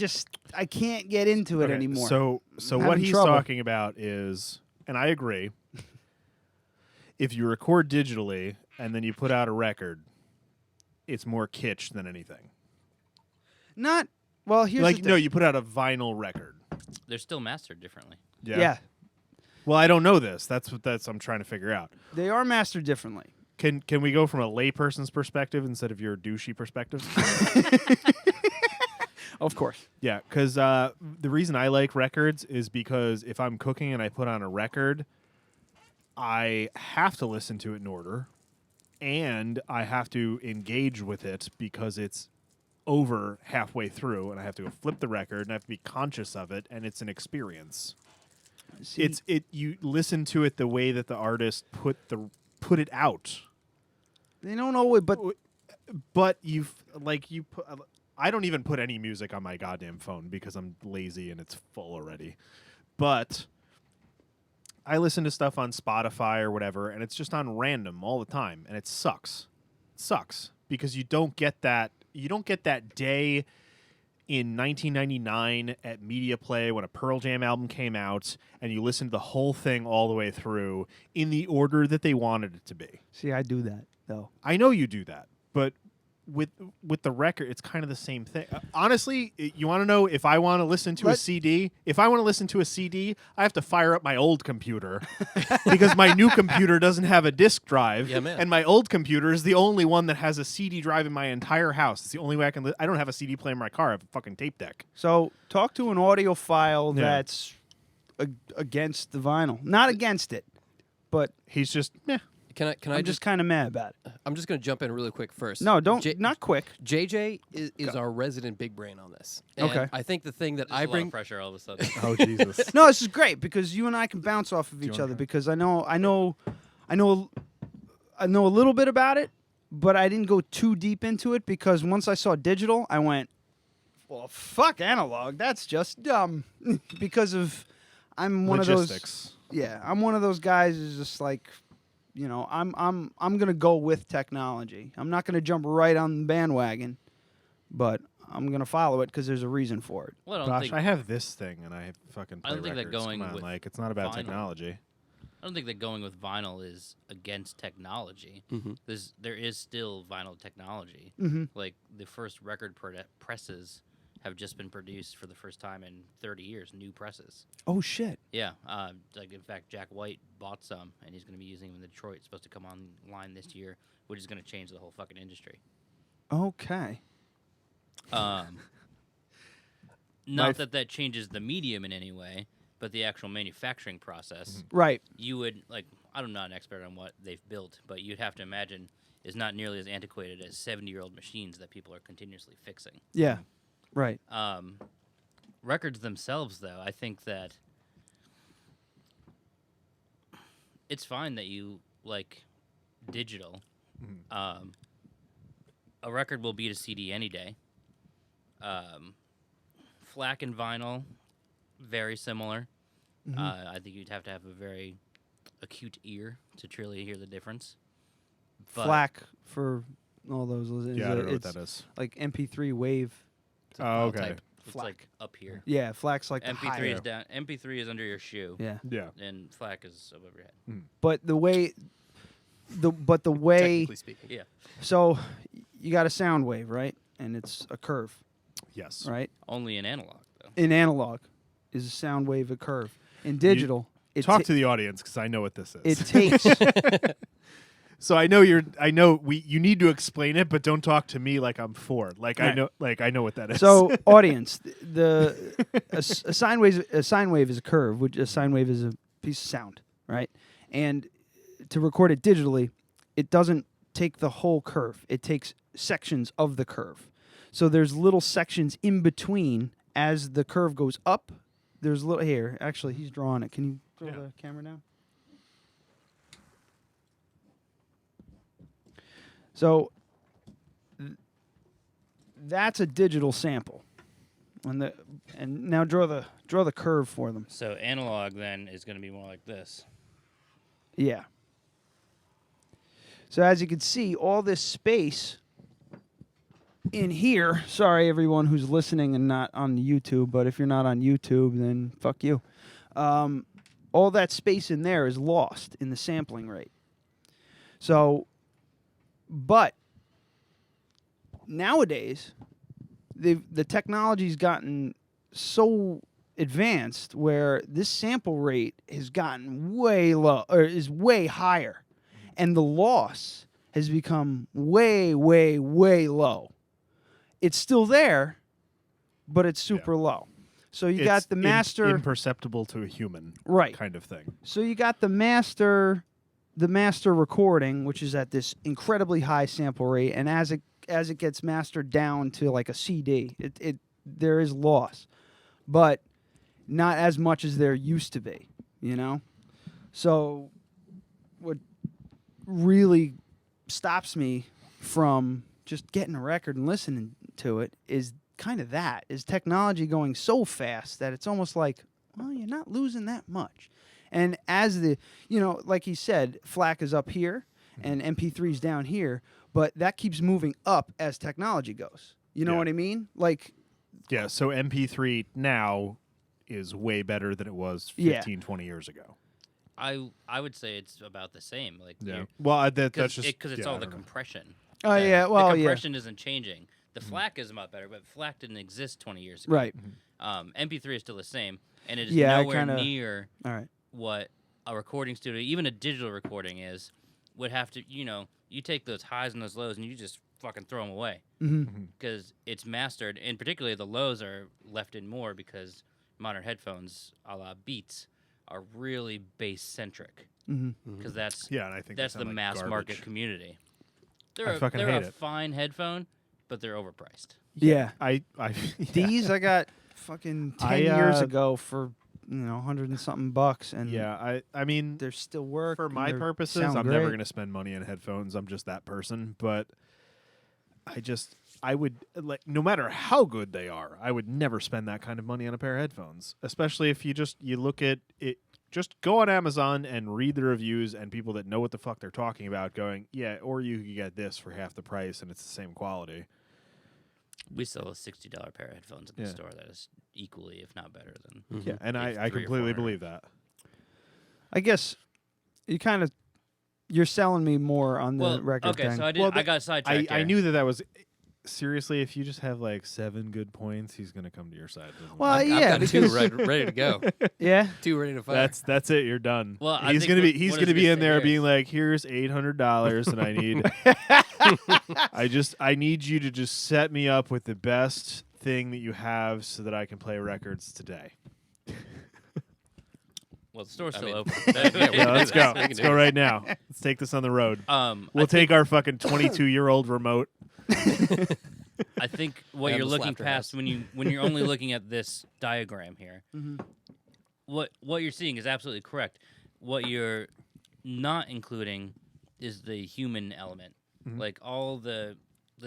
can't get into it anymore. So what he's talking about is, and I agree, if you record digitally and then you put out a record, it's more kitsch than anything. Not well. Here's the thing. No, you put out a vinyl record. They're still mastered differently. Yeah. Well, I don't know this. That's I'm trying to figure out. They are mastered differently. Can we go from a layperson's perspective instead of your douchey perspective? Of course. Yeah, because the reason I like records is because if I'm cooking and I put on a record, I have to listen to it in order, and I have to engage with it because it's over halfway through, and I have to go flip the record, and I have to be conscious of it, and it's an experience. You listen to it the way that the artist put it out. They don't always, but I don't even put any music on my goddamn phone because I'm lazy and it's full already. But I listen to stuff on Spotify or whatever, and it's just on random all the time, and it sucks. It sucks because you don't get that. You don't get that day in 1999 at Media Play when a Pearl Jam album came out, and you listen to the whole thing all the way through in the order that they wanted it to be. See, I do that though. I know you do that, but with the record, it's kind of the same thing. Honestly, you want to know if I want to listen to a CD? If I want to listen to a CD, I have to fire up my old computer because my new computer doesn't have a disc drive, and my old computer is the only one that has a CD drive in my entire house. It's the only way I can. I don't have a CD player in my car. I have a fucking tape deck. So talk to an audiophile that's against the vinyl, not against it, but he's just. Can I just kind of mad about it. I'm just going to jump in really quick first. No, not quick. JJ is our resident big brain on this. And okay. I think the thing that There's I bring a lot of pressure all of a sudden. Oh Jesus. No, this is great because you and I can bounce off of each other because I know a little bit about it, but I didn't go too deep into it because once I saw digital, I went, well, fuck analog. That's just dumb because of I'm one Logistics. of those. Yeah, I'm one of those guys who's just like. You know, I'm gonna go with technology. I'm not gonna jump right on the bandwagon, but I'm gonna follow it because there's a reason for it. Well, Gosh, I have this thing and I fucking play I don't think records. that going Come on, with like it's not about vinyl. technology. I don't think that going with vinyl is against technology. There is still vinyl technology. Like the first record presses have just been produced for the first time in 30 years. New presses. Oh shit. Yeah. Like in fact, Jack White bought some, and he's going to be using them in Detroit. It's supposed to come online this year, which is going to change the whole fucking industry. Okay. Not that changes the medium in any way, but the actual manufacturing process. Right. You would I'm not an expert on what they've built, but you'd have to imagine is not nearly as antiquated as 70-year-old machines that people are continuously fixing. Yeah. Right. Records themselves, though, I think that it's fine that you like digital. A record will beat a CD any day. FLAC and vinyl, very similar. I think you'd have to have a very acute ear to truly hear the difference. But FLAC for all those. Yeah, I don't know what that is. Like MP3 wave. Oh, okay. type. It's FLAC. like up here. Yeah, FLAC's like the MP3 higher. is down. MP3 is under your shoe. Yeah. Yeah. And FLAC is above your head. But the way, Technically speaking. Yeah. So you got a sound wave, right? And it's a curve. Yes. Right. Only in analog, though. In analog, is a sound wave a curve? In digital, Talk to the audience because I know what this is. It takes. So I know you need to explain it, but don't talk to me like I'm four. Like Right. I know what that is. So audience, a sine wave is a curve, which a sine wave is a piece of sound, right? And to record it digitally, it doesn't take the whole curve. It takes sections of the curve. So there's little sections in between as the curve goes up. There's little here. Actually, he's drawing it. Can you throw the camera down? So that's a digital sample. And now draw the curve for them. So analog then is going to be more like this. Yeah. So as you can see, all this space in here, sorry everyone who's listening and not on YouTube, but if you're not on YouTube, then fuck you. All that space in there is lost in the sampling rate. So, but nowadays, the technology's gotten so advanced where this sample rate has gotten way low, or is way higher, and the loss has become way, way, way low. It's still there, but it's super low. So you got the master imperceptible to a human, right? Kind of thing. So you got the master recording, which is at this incredibly high sample rate, and as it gets mastered down to like a CD, there is loss, but not as much as there used to be, you know? So what really stops me from just getting a record and listening to it is kind of that, is technology going so fast that it's almost like, well, you're not losing that much. And as like he said, FLAC is up here and MP3 is down here, but that keeps moving up as technology goes. You know what I mean? Like, yeah, so MP3 now is way better than it was 15, 20 years ago. I would say it's about the same. Like, yeah. Well, that's just because it's all the compression. Oh, yeah, well, the yeah. compression isn't changing. The FLAC is a lot better, but FLAC didn't exist 20 years ago. Right. MP3 is still the same, and it is Yeah, I nowhere kinda- near All right. what a recording studio, even a digital recording is, would have to, you take those highs and those lows and you just fucking throw them away. Because it's mastered, and particularly the lows are left in more because modern headphones, a la Beats, are really bass-centric. Because that's Yeah, and I think they that's the sound like mass market garbage. community. I fucking they're hate a it. fine headphone, but they're overpriced. Yeah. Yeah. These I got fucking 10 years ago for, $100 and something bucks. And Yeah, I mean, they're still work. for and my they purposes, sound I'm great. never going to spend money on headphones. I'm just that person. But I would, like, no matter how good they are, I would never spend that kind of money on a pair of headphones. Especially if you look at it, just go on Amazon and read the reviews and people that know what the fuck they're talking about going, yeah, or you could get this for half the price and it's the same quality. We sell a $60 pair of headphones at the Yeah. store that is equally, if not better than. Yeah, and like I 300 or completely 400. believe that. I guess you're selling me more on the record okay, thing. so I got sidetracked. I here. knew that was seriously. If you just have like 7 good points, he's gonna come to your side. doesn't he? Well, I've yeah, got 2 because ready to go. yeah, 2 ready to fire. That's it. You're done. Well, I he's think gonna be what he's I was gonna be gonna in say there here being is- like, here's $800, and I need you to just set me up with the best thing that you have so that I can play records today. Well, the store's still mean, open. Yeah, let's go. We can Let's do go it. right now. Let's take this on the road. I We'll take our fucking 22-year-old remote. I think what And you're the looking slapper past house. when you're only looking at this diagram here, what you're seeing is absolutely correct. What you're not including is the human element, like all the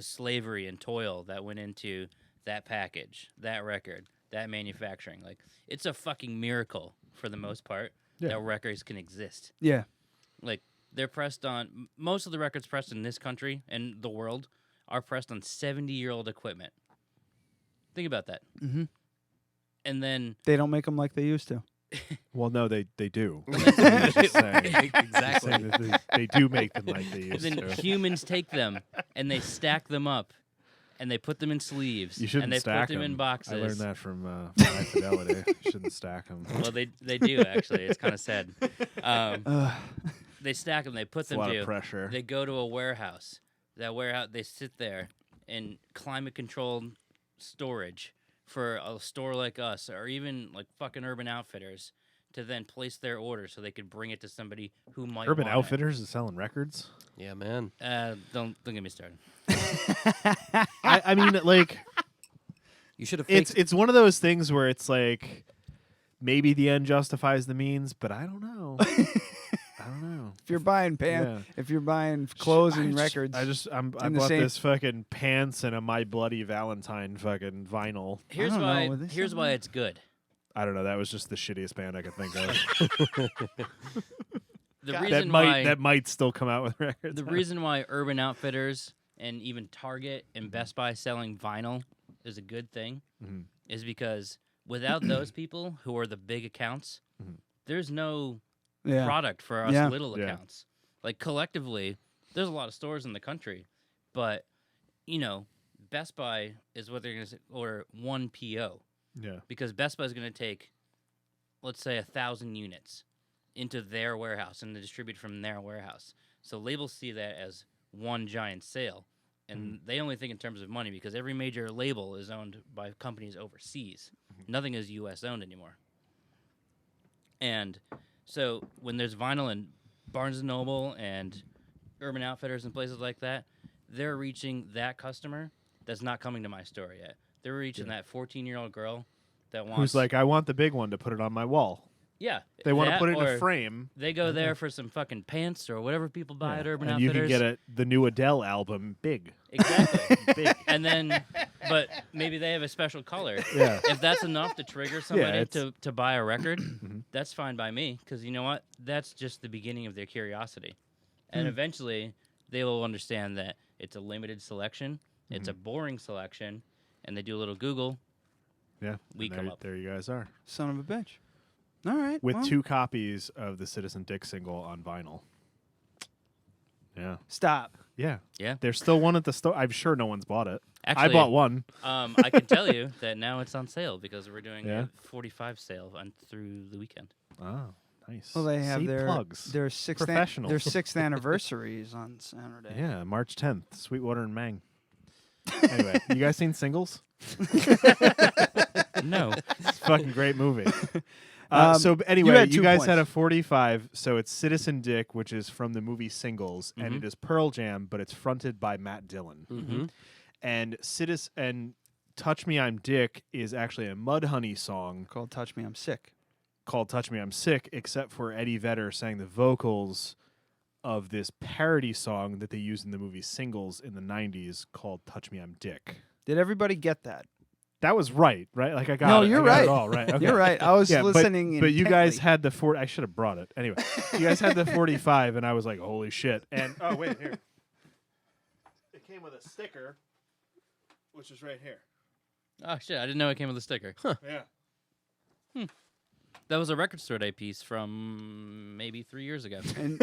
slavery and toil that went into that package, that record, that manufacturing. Like, it's a fucking miracle for the most part that records can exist. yeah, Like, they're pressed on most of the records pressed in this country and the world are pressed on 70-year-old equipment. Think about that. And then they don't make them like they used to. Well, no, they do. Exactly. Saying that they do make them like they used then to. humans take them and they stack them up and they put them in sleeves You shouldn't and they stack put them in boxes. I learned that from High Fidelity. You shouldn't stack them. Well, they do actually. It's kind of sad. They stack them. They put It's a them lot to. of pressure. They go to a warehouse. That warehouse, they sit there in climate-controlled storage for a store like us, or even like fucking Urban Outfitters, to then place their order so they could bring it to somebody who might. Urban want Outfitters is selling records. Yeah, man. It. Don't get me started. I mean, like, You should have. it's one of those things where it's like maybe the end justifies the means, but I don't know. I don't know. If you're buying if you're buying clothes and records, I in the bought same- this fucking pants and a My Bloody Valentine fucking vinyl. Here's don't why. know, are they Here's selling why that? it's good. I don't know. That was just the shittiest band I could think of. The that reason might why might still come out with records. the reason why Urban Outfitters and even Target and Best Buy selling vinyl is a good thing is because without those people who are the big accounts, there's no product for us little accounts. Like, collectively, there's a lot of stores in the country, but Best Buy is what they're going to order one PO. Yeah. Because Best Buy is going to take, let's say, 1,000 units into their warehouse and distribute from their warehouse. So labels see that as one giant sale, and they only think in terms of money because every major label is owned by companies overseas. Nothing is U.S. owned anymore. And so when there's vinyl in Barnes & Noble and Urban Outfitters and places like that, they're reaching that customer that's not coming to my store yet. They're reaching that 14-year-old girl that wants... Who's like, I want the big one to put it on my wall. Yeah. They want to that, put it in a or frame. They go there for some fucking pants or whatever people buy at Urban and Outfitters. you can get the new Adele album big. Exactly. Big. And then, but maybe they have a special color. Yeah. If that's enough to trigger somebody it's- to buy a record, that's fine by me. Because you know what? That's just the beginning of their curiosity. And eventually, they will understand that it's a limited selection, it's a boring selection, and they do a little Google. Yeah. We and come there, up. There you guys are. son of a bitch. All right, With well, 2 copies of the Citizen Dick single on vinyl. Yeah. Stop. Yeah. Yeah. There's still one at the store. I'm sure no one's bought it. Actually, I bought one. I can tell you that now it's on sale because we're doing Yeah? a 45 sale through the weekend. Oh, nice. Well, they have See, their plugs. their sixth Professionals. their sixth anniversaries on Saturday. Yeah, March 10th, Sweetwater and Mang. Anyway, you guys seen Singles? No. It's a fucking great movie. So you anyway, had you 2 guys points. had a 45. So it's Citizen Dick, which is from the movie Singles, and Mm-hmm. it is Pearl Jam, but it's fronted by Matt Dillon. Mm-hmm. And Touch Me I'm Dick is actually a Mudhoney song Called "Touch Me, I'm Sick." called Touch Me I'm Sick, except for Eddie Vedder sang the vocals of this parody song that they used in the movie Singles in the 90s called Touch Me I'm Dick. Did everybody get that? That was right? Like I got No, it. you're I got right. it all right. Okay. You're right. I was Yeah, listening. But you guys intently. had the 40. I should have brought it. Anyway, you guys had the 45, and I was like, holy shit. And, oh, wait, here. It came with a sticker, which is right here. Oh, shit. I didn't know it came with a sticker. Huh. Yeah. That was a record store day piece from maybe 3 years ago. and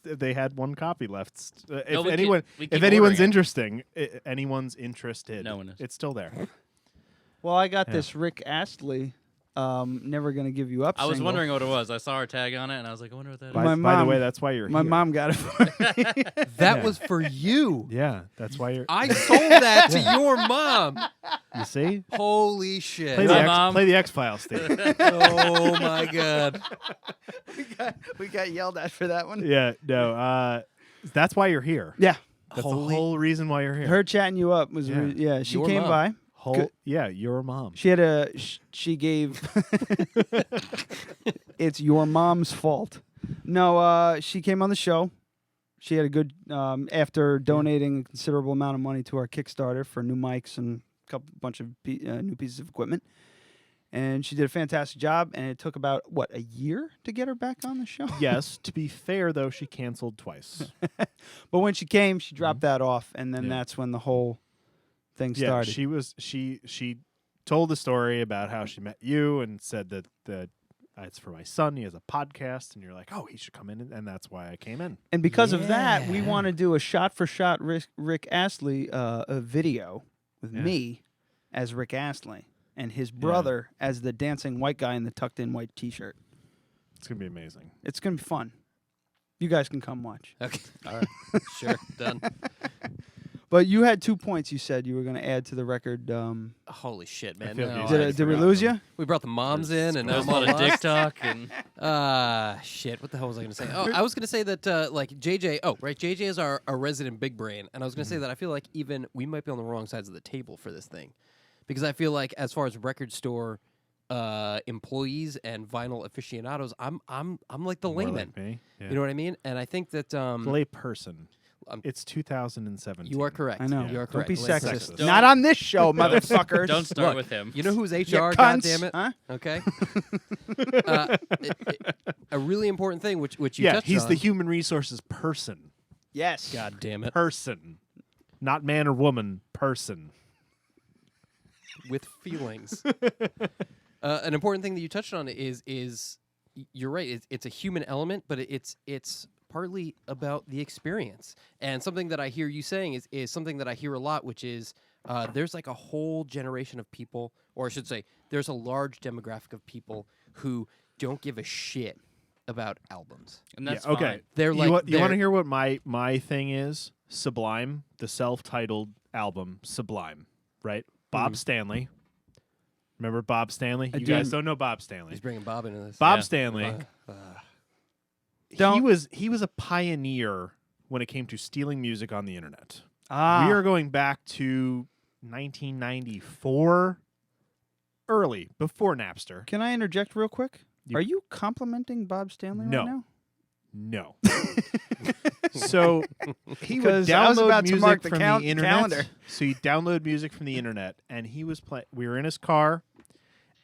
they had one copy left. If No, we anyone, keep if anyone's ordering anyone's interested, No one is. It's still there. well, I got Yeah. this Rick Astley. Never gonna give you up. I was single. wondering what it was. I saw our tag on it, and I was like, I wonder what that is. My By the mom- way, that's why you're My here. mom got it for me. That Yeah. was for you. Yeah, that's why you're. I sold that to your mom. You see? Holy shit. Play Mom. the X Files, Steve. Oh my god. we got yelled at for that one. Yeah, no. That's why you're here. Yeah. That's the whole reason why you're here. Her chatting you up was Yeah. she Your came mom. by. Yeah, your mom. She had she gave it's your mom's fault. No, she came on the show. She had a good after donating a considerable amount of money to our Kickstarter for new mics and a bunch of new pieces of equipment. And she did a fantastic job, and it took about a year to get her back on the show. Yes, to be fair though, she canceled twice. But when she came, she dropped that off, and then Yeah. that's when the whole thing Yeah, started. she told the story about how she met you and said that it's for my son. He has a podcast, and you're like, oh, he should come in, and that's why I came in. And because of that, we Yeah. want to do a shot-for-shot Rick Astley a video with Yeah. me as Rick Astley and his brother as the dancing white guy in the tucked-in white T-shirt. It's gonna be amazing. It's going to be fun. You guys can come watch. Okay. All right. Sure. Done. But you had 2 points you said you were going to add to the record. Holy shit, man. feel No, good. Did we lose you? we brought the moms in, and now There's I'm a all lot of dick lost. talk. And Shit. What the hell was I going to say? Oh, I was going to say that, like, JJ. Oh, right. JJ is our resident big brain. And I was going to say that I feel like even we might be on the wrong sides of the table for this thing. Because I feel like as far as record store employees and vinyl aficionados, I'm like the More layman. like me. Yeah. You know what I mean? And I think that Lay person. It's 2017. you are correct. I know. You are Don't correct. be Lay sexist. person. Not on this show, motherfuckers. don't start Look, with him. You know who's HR? You cunts, Goddammit. huh? Okay. A really important thing, which you Yeah, touched he's on. the human resources person. Yes. God damn it. Person, not man or woman. Person. With feelings. An important thing that you touched on is you're right. It's a human element, but it's partly about the experience. And something that I hear you saying is something that I hear a lot, which is there's like a whole generation of people, or I should say, there's a large demographic of people who don't give a shit about albums. And that's okay. fine. They're You like want they're- to hear what my thing is? Sublime, the self-titled album, Sublime, right? Bob Stanley. Remember Bob Stanley? You do. guys don't know Bob Stanley. He's bringing Bob into this. Bob Yeah. Stanley. Don't- He was a pioneer when it came to stealing music on the internet. Ah. We are going back to 1994, early, before Napster. Can I interject real quick? You- Are you complimenting Bob Stanley No. right now? No. So he would Because I was download about to music mark the from cal- the internet. calendar. So he'd download music from the internet, and he was we were in his car,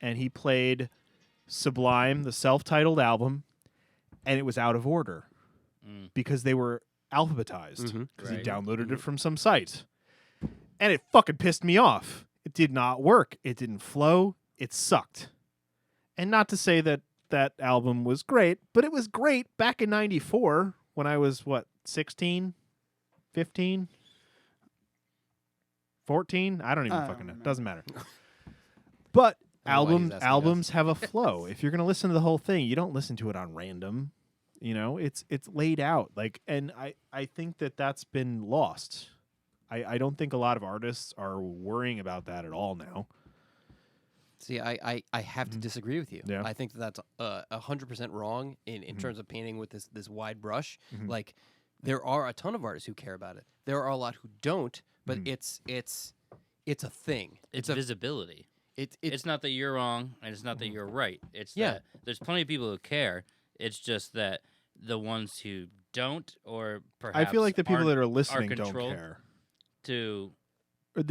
and he played Sublime, the self-titled album, and it was out of order because they were alphabetized because he Right. downloaded it from some site, and it fucking pissed me off. It did not work. It didn't flow. It sucked. And not to say that that album was great, but it was great back in '94 when I was 16, 15, 14. I don't even I fucking know. don't Doesn't matter. But I don't know why he's asking us. albums have a flow. If you're gonna listen to the whole thing, you don't listen to it on random. You know, it's laid out. Like, and I think that's been lost. I don't think a lot of artists are worrying about that at all now. See, I have to disagree with you. Yeah. I think that's 100% wrong in terms of painting with this wide brush. Like, there are a ton of artists who care about it. There are a lot who don't, but it's a thing. It's visibility. It's not that you're wrong, and it's not that you're right. It's that there's plenty of people who care. It's just that the ones who don't, or perhaps I feel like the people that are are listening don't controlled care.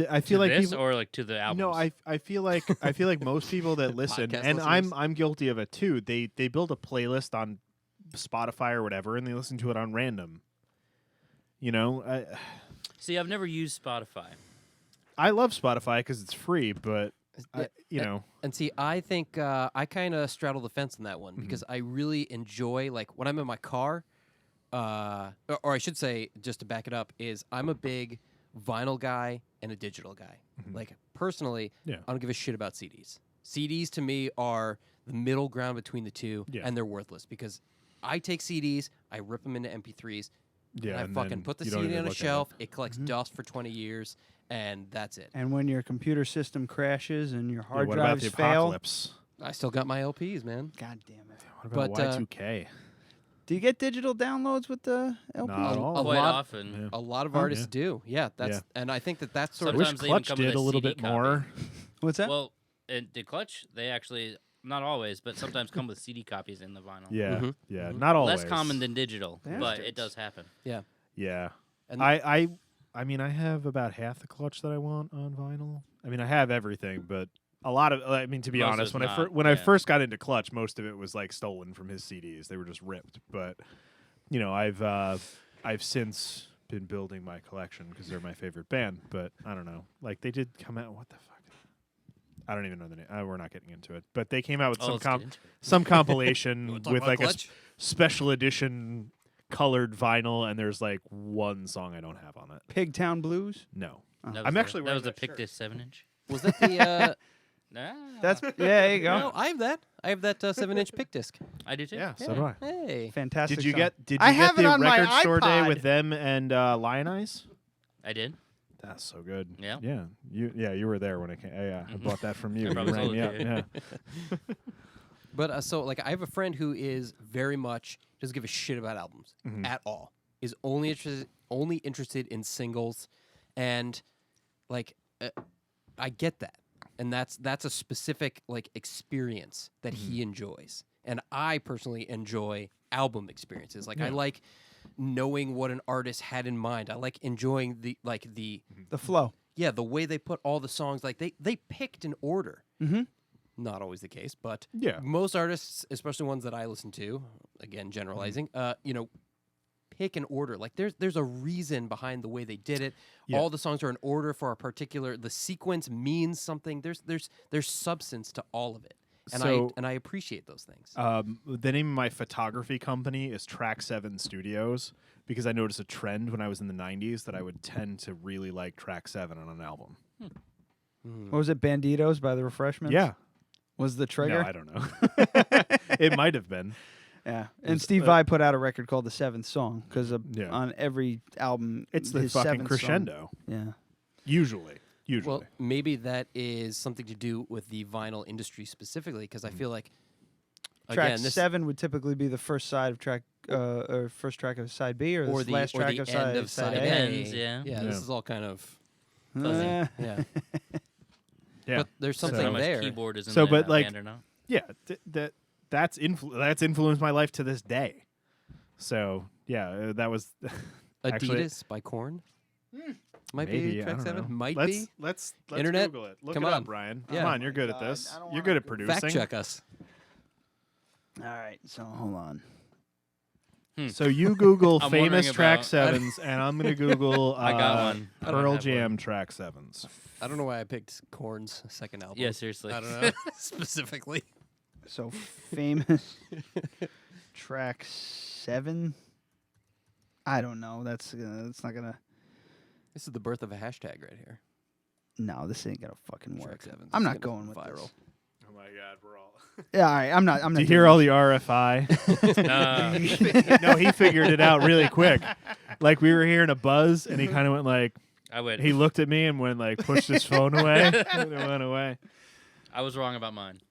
I feel like this, people, or like to the albums. No, I feel like most people that listen, Podcast and listeners. I'm guilty of it too. They build a playlist on Spotify or whatever, and they listen to it on random. You know, See, I've never used Spotify. I love Spotify because it's free, but you know. And see, I think I kind of straddle the fence on that one because I really enjoy, like, when I'm in my car, or I should say, just to back it up, is I'm a big vinyl guy and a digital guy. Like, personally, I don't give a shit about CDs. CDs to me are the middle ground between the two, and they're worthless because I take CDs, I rip them into MP3s, and I fucking put the CD on a shelf. It collects dust for 20 years, and that's it. And when your computer system crashes and your hard what about drives the fail, apocalypse? I still got my LPs, man. God damn it! What about But, Y2K? Do you get digital downloads with the LP? Not at all. Quite often. A lot of artists do. Yeah, that's and I think that's sort I of. wish Sometimes they even Clutch come with did a a little CD bit copy. more. What's that? Well, in the Clutch, they actually, not always, but sometimes come with CD copies in the vinyl. Yeah, yeah, not always. Less common than digital, but it does happen. Yeah. Yeah, And I mean, I have about half the Clutch that I want on vinyl. I mean, I have everything, but a lot of, I mean, to be Most honest, is when not, I first got into Clutch, most of it was like stolen from his CDs. They were just ripped. But you know, I've since been building my collection because they're my favorite band. But I don't know, like they did come out. What the fuck? I don't even know the name. We're not getting into it. But they came out with let's get into it. some compilation talk with about like a Clutch? special edition colored vinyl, and there's like one song I don't have on it. Pigtown Blues. No, That I'm was actually that wearing was a that shirt. Pick This 7-inch. Was that the? That's there you go. No, I have that. I have that 7-inch pick disc. I do too. Yeah, so do I. Hey. Fantastic. Did you song. get? Did I you get have it the on my record store day iPod. with them and Lion Eyes? I did. That's so good. Yeah. Yeah. You were there when it came. Yeah, I bought that from you. I You probably rang sold me it up. to you. Yeah. But so, like, I have a friend who is very much doesn't give a shit about albums at all. Is only interested in singles, and like, I get that, and that's a specific like experience that he enjoys, and I personally enjoy album experiences. Like, I like knowing what an artist had in mind. I like enjoying the flow. Yeah, the way they put all the songs. Like they picked an order. Mm-hmm. Not always the case, but Yeah. most artists, especially ones that I listen to, again generalizing, pick an order. Like there's a reason behind the way they did it. Yeah. All the songs are in order for a particular. The sequence means something. There's substance to all of it, and So- I appreciate those things. The name of my photography company is Track 7 Studios because I noticed a trend when I was in the 90s that I would tend to really like Track 7 on an album. What was it? Banditos by the Refreshments? Yeah. Was the trigger? No, I don't know. It might have been. Yeah. And Steve Vai put out a record called The Seventh Song because Yeah. on every album, It's the his fucking seventh crescendo. Song. Yeah. Usually. Well, maybe that is something to do with the vinyl industry specifically, because I feel like Track again, this 7 would typically be the first side of track, or first track of side B, or the last track of end side, of side A. A. Depends, yeah. This is all kind of Fuzzy. Uh, yeah. Yeah. But there's Depends something how much there. keyboard is in So, the but, like, band or not. Yeah, that's influenced my life to this day. So yeah, that was actually, Adidas by Korn. Might maybe, be I track don't 7. know. Might let's, be. Let's Internet? Google it. Look Come it on. up, Brian. Yeah. Come on, you're good God, at this. I don't You're wanna good at producing. Fact check us. All right, so hold on. So you Google I'm famous wondering track about- sevens, and I'm gonna Google I got one. I don't Pearl have Jam track sevens. I don't know why I picked Korn's second album. Yeah, seriously. I don't know specifically. So famous track 7. I don't know. That's not gonna. This is the birth of a hashtag right here. No, this ain't gonna fucking work. Track 7. I'm This is not gonna going with viral. this. Oh my God, we're all. Yeah, all right. I'm not. Do you doing hear all this. the RFI? No, he figured it out really quick. Like we were hearing a buzz, and he kind of went like. I would. He looked at me and went like pushed his phone away. And it went away. I was wrong about mine,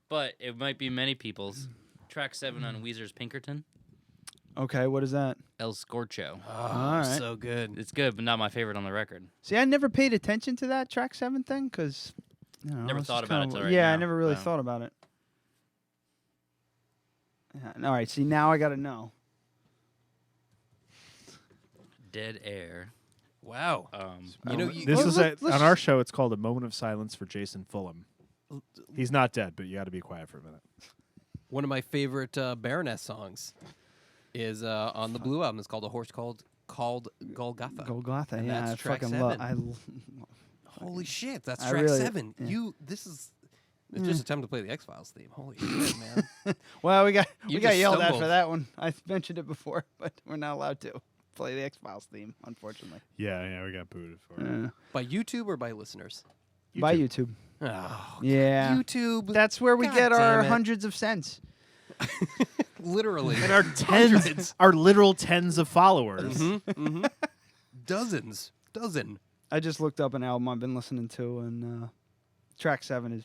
but it might be many people's. Track 7 on Weezer's Pinkerton. Okay, what is that? El Scorcho. Oh, All right. so good. It's good, but not my favorite on the record. See, I never paid attention to that track 7 thing because Never thought about it till right Yeah, I now. never really Wow. thought about it. Yeah, all right, see, now I got to know. Dead Air. Wow. You know, this is let's on our show. It's called A Moment of Silence for Jason Fulham. He's not dead, but you got to be quiet for a minute. One of my favorite Baroness songs is on the Blue album. It's called A Horse Called Golgotha. Golgotha, And yeah, that's I track fucking 7. love. Holy shit, that's I track really- 7. yeah. This is it's just a time to play the X-Files theme. Holy shit, man. Well, we got You got just yelled at for stumbled. that one. I mentioned it before, but we're not allowed to play the X-Files theme, unfortunately. Yeah, we got booted for it. Yeah. By YouTube or by listeners? By YouTube. Oh, Yeah. YouTube. That's where we God get our damn it. hundreds of cents. Literally. And our tens, our literal tens of followers. Dozens. Dozen. I just looked up an album I've been listening to, and track 7 is,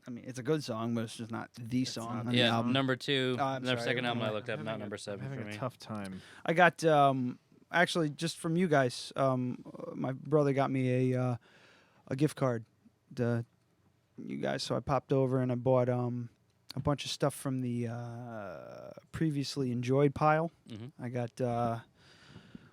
I mean, it's a good song, but it's just not the song on the Yeah, album. number 2. Oh, I'm Number sorry. second album I I'm looked up, not having number a- 7 having for a me. tough time. I got, actually, just from you guys, my brother got me a gift card to you guys, so I popped over and I bought a bunch of stuff from the previously enjoyed pile. I got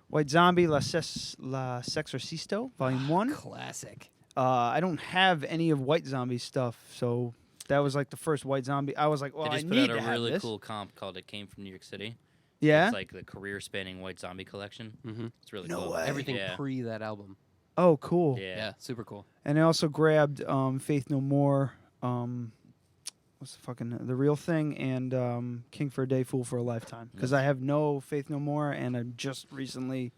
White Zombie, La Sexorcisto, Volume 1. Classic. I don't have any of White Zombie stuff, so that was like the first White Zombie. I was like, well, They I just put need out to a have really this. cool comp called It Came from New York City. Yeah? It's like the career-spanning White Zombie collection. It's really No cool. way. Everything Yeah. pre that album. Oh, cool. Yeah. Super cool. And I also grabbed Faith No More, what's the Real Thing, and King for a Day, Fool for a Lifetime. Because I have no Faith No More, and I'm just recently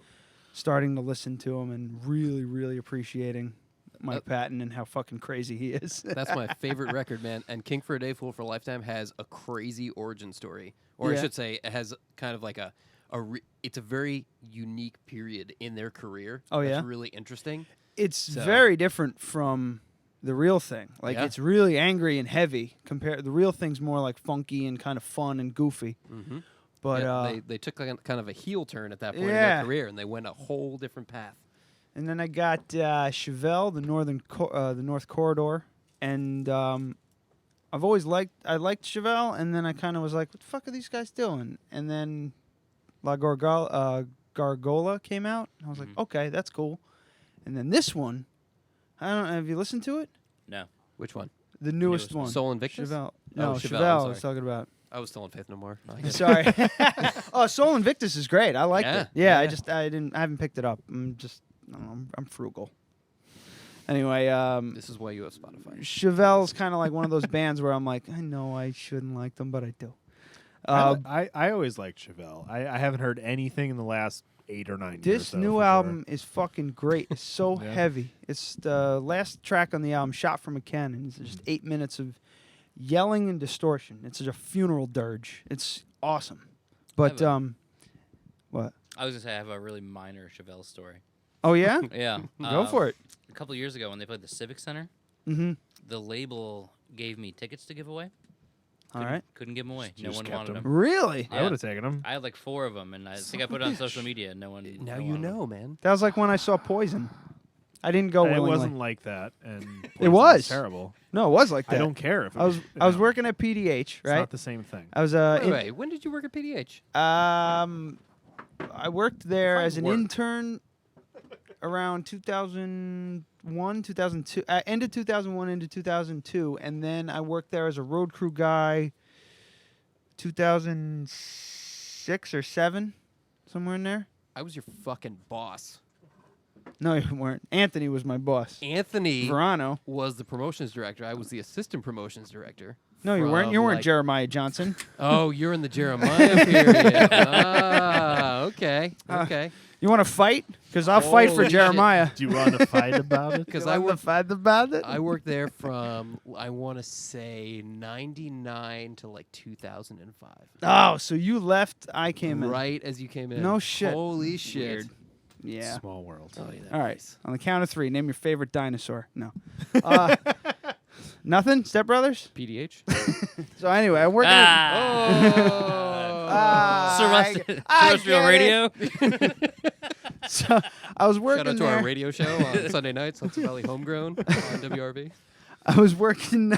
starting to listen to him and really, really appreciating Mike Patton and how fucking crazy he is. That's my favorite record, man. And King for a Day, Fool for a Lifetime has a crazy origin story. Or Yeah. I should say, it has kind of like it's a very unique period in their career. Oh, that's yeah? really interesting. It's So- very different from The Real Thing. Like, Yeah. it's really angry and heavy. The Real Thing's more like funky and kind of fun and goofy. Mm-hmm. But yeah, they took kind of a heel turn at that point in Yeah. their career, and they went a whole different path. And then I got Chevelle, the North Corridor, and I've always liked Chevelle, and then I kind of was like, what the fuck are these guys doing? And then La Gargola came out, and I was like, okay, that's cool. And then this one, I don't know, have you listened to it? No. Which one? The newest one. Soul Invictus? Chevelle. Oh, No, Chevelle, Chevelle I I'm was sorry. talking about. I was still in Faith No More. No, I get it. Sorry. Oh, Soul Invictus is great. I liked Yeah, it. Yeah, yeah. I haven't picked it up. I don't know, I'm frugal. Anyway, This is why you have Spotify. Chevelle's kind of like one of those bands where I'm like, I know I shouldn't like them, but I do. I always liked Chevelle. I haven't heard anything in the last 8 or 9 years. This though, new for album is fucking great. It's so Yeah. heavy. It's the last track on the album, Shot from a Cannon. It's just 8 minutes of yelling and distortion. It's just a funeral dirge. It's awesome. But what? I was gonna say I have a really minor Chevelle story. Oh yeah? Yeah. Go for it. A couple years ago when they played the Civic Center, Mm-hmm. the label gave me tickets to give away. All right. Couldn't give them away. You No just one kept wanted them? them. Really? I would have taken them. I had like 4 of them, and I think I Son put it of on a social bitch. media. No one. Now no you one- know, man. That was like when I saw Poison. I didn't go It willingly. wasn't like that, and It Poison was terrible. No, it was like that. I don't care if it I was no, working at PDH, It's right? not the same thing. I was Wait, when did you work at PDH? I worked there Define as an work. intern around 2001, 2002, end of 2001 into 2002, and then I worked there as a road crew guy 2006 or 7, somewhere in there. I was your fucking boss. No, you weren't. Anthony was my boss. Anthony Verano. was the promotions director. I was the assistant promotions director. No, you weren't. You weren't like- Jeremiah Johnson. Oh, you're in the Jeremiah period. Okay. Okay. You want to fight? Because I'll fight for Holy Jeremiah. Do you want to fight about it? Because You I wanna worked. fight about it. I worked there from I want to say 99 to like 2005. Oh, so you left. I came in. Right as you came in. No shit. Holy shit. Weird. Yeah. Small world. Oh, yeah, All right. nice. On the count of 3, name your favorite dinosaur. No. Nothing? Step Brothers? PDH. So anyway, I'm working. Terrestrial radio. So I was working Shout out to there. our radio show on Sunday nights, Hudson Valley Homegrown on WRV. I was working.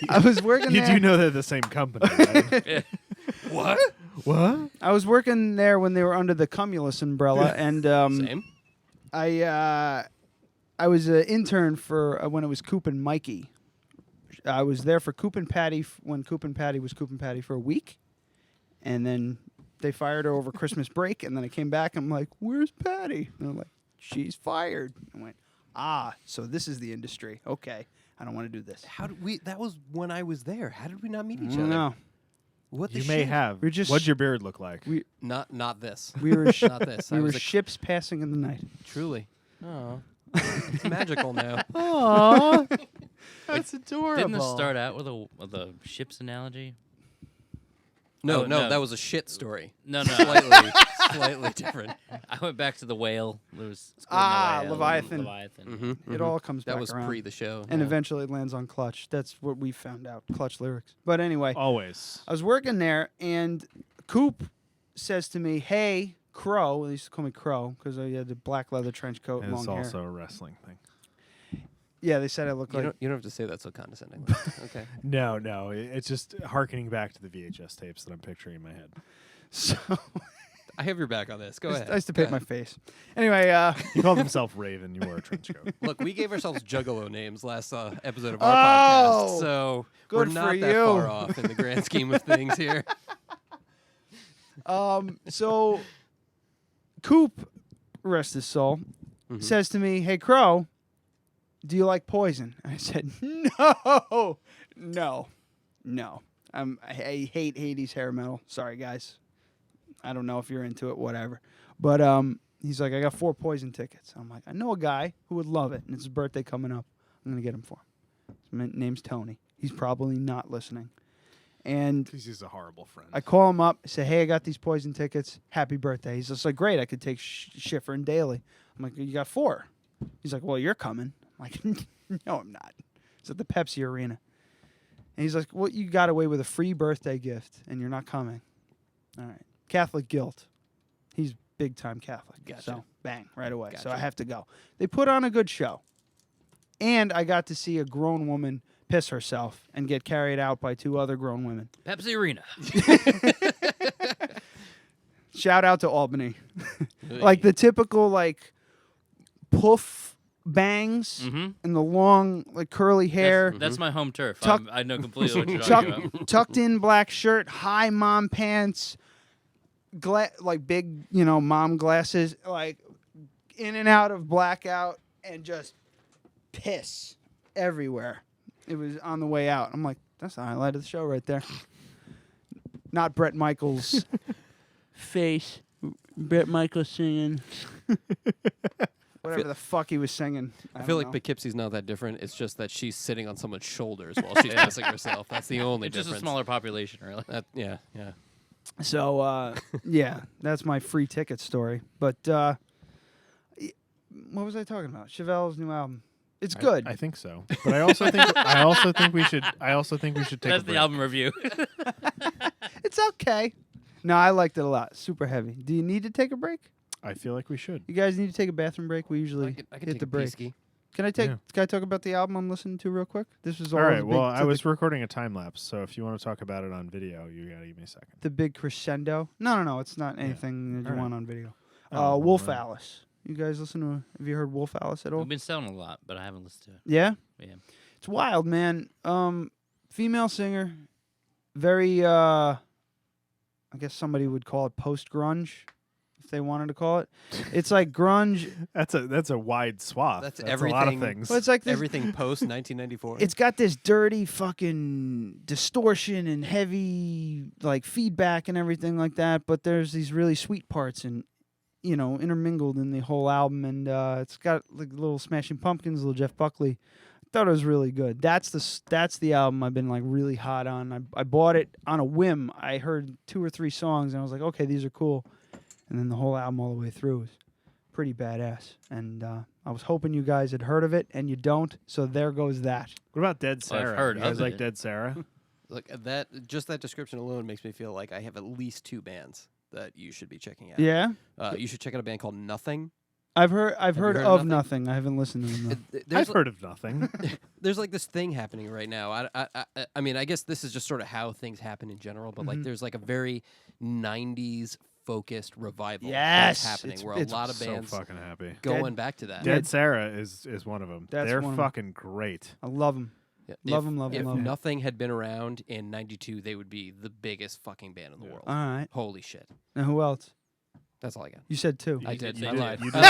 I was working You there. do know they're the same company, right? What? What? I was working there when they were under the Cumulus umbrella, and Same. I was an intern for when it was Coop and Mikey. I was there for Coop and Patty when Coop and Patty was Coop and Patty for a week, and then they fired her over Christmas break, and then I came back. And I'm like, "Where's Patty?" And they're like, "She's fired." I went, so this is the industry. Okay, I don't want to do this. How did we? That was when I was there. How did we not meet each other? No, What the You shit? may have. We're just- What'd your beard look like? Not this. we were Not this. we I were was ships passing in the night. truly. Oh, it's magical now. Aww. That's adorable. Didn't this start out with a ship's analogy? No, Oh, no, no. that was a shit story. No. Slightly different. I went back to the whale. There was the whale and Leviathan. Leviathan. It all comes back That was around. pre the show. And yeah. eventually it lands on Clutch. That's what we found out. Clutch lyrics. But anyway, Always. I was working there, and Coop says to me, "Hey, Crow." They used to call me Crow because I had the black leather trench coat and And it's long also hair. a wrestling thing. Yeah, they said I look You like. don't have to say that so condescendingly. Okay. No. It's just harkening back to the VHS tapes that I'm picturing in my head. So I have your back on this. Go ahead. I used to Go paint my ahead. face. Anyway, He called himself Raven. You wore a trench coat. Look, we gave ourselves Juggalo names last episode of our Oh, podcast, so good we're for not that you. far off in the grand scheme of things here. so Coop, rest his soul, says to me, "Hey, Crow, do you like Poison?" I said, No. I hate Hades hair metal. Sorry, guys. I don't know if you're into it, whatever. But he's like, "I got 4 Poison tickets." I'm like, "I know a guy who would love it, and it's his birthday coming up. I'm gonna get him for him. His name's Tony. He's probably not listening." And Because he's a horrible friend. I call him up, say, "Hey, I got these Poison tickets. Happy birthday." He's just like, "Great, I could take Schiffer and Daly." I'm like, "You got 4." He's like, "Well, you're coming." I'm like, "No, I'm not." It's at the Pepsi Arena. And he's like, "Well, you got away with a free birthday gift, and you're not coming." All right. Catholic guilt. He's big time Catholic. Gotcha. So, bang, right away. So Gotcha. I have to go. They put on a good show. And I got to see a grown woman piss herself and get carried out by 2 other grown women. Pepsi Arena. Shout out to Albany. Like the typical like poof bangs and the long like curly hair. That's my home turf. Tuck- I know completely what you're talking about. Tucked in black shirt, high mom pants, like big, mom glasses, like in and out of blackout, and just piss everywhere. It was on the way out. I'm like, that's the highlight of the show right there. Not Bret Michaels' face. Bret Michaels singing. Whatever the fuck he was singing. I feel like don't know. Poughkeepsie's not that different. It's just that she's sitting on someone's shoulders while she's pissing herself. That's the only It's difference. just a smaller population, really. Yeah. So, yeah, that's my free ticket story. But what was I talking about? Chevelle's new album. It's good. I think so. But I also think we should take That's a break. the album review. It's okay. No, I liked it a lot. Super heavy. Do you need to take a break? I feel like we should. You guys need to take a bathroom break. We usually I can hit take the a break. peesky. Can I take? Yeah. Can I talk about the album I'm listening to real quick? This was all. All right. the Well, big, I was recording a time lapse, so if you want to talk about it on video, you gotta give me a second. the big crescendo. No. It's not anything that you All right. want on video. Oh, Wolf right. Alice. You guys listen to? Have you heard Wolf Alice at all? We've been selling a lot, but I haven't listened to it. Yeah. Yeah. It's wild, man. Female singer, very I guess somebody would call it post grunge, if they wanted to call it. It's like grunge. That's a wide swath. That's a everything. lot of things. Well, it's like this, Everything post 1994. it's got this dirty fucking distortion and heavy like feedback and everything like that, but there's these really sweet parts and intermingled in the whole album, and it's got like little Smashing Pumpkins, little Jeff Buckley. I thought it was really good. That's the album I've been like really hot on. I bought it on a whim. I heard 2 or 3 songs and I was like, okay, these are cool, and then the whole album all the way through was pretty badass. And I was hoping you guys had heard of it, and you don't. So there goes that. What about Dead Sarah? I've heard you guys of like it. Dead Sarah? Look, that description alone makes me feel like I have at least 2 bands that you should be checking out. Yeah, You should check out a band called Nothing. I've heard you of heard Nothing. I haven't listened to them. Though. I've heard of Nothing. There's like this thing happening right now. I mean, I guess this is just sort of how things happen in general, but like there's like a very 90s focused revival that's happening where a lot of bands so fucking happy. going back to that. Dead Sarah is one of them. That's They're one of 'em. fucking great. I love them. Yeah, Love 'em. If Nothing had been around in 92, they would be the biggest fucking band in the world. All right. Holy shit. Now who else? That's all I got. You said 2. I did. say I two. lied. You I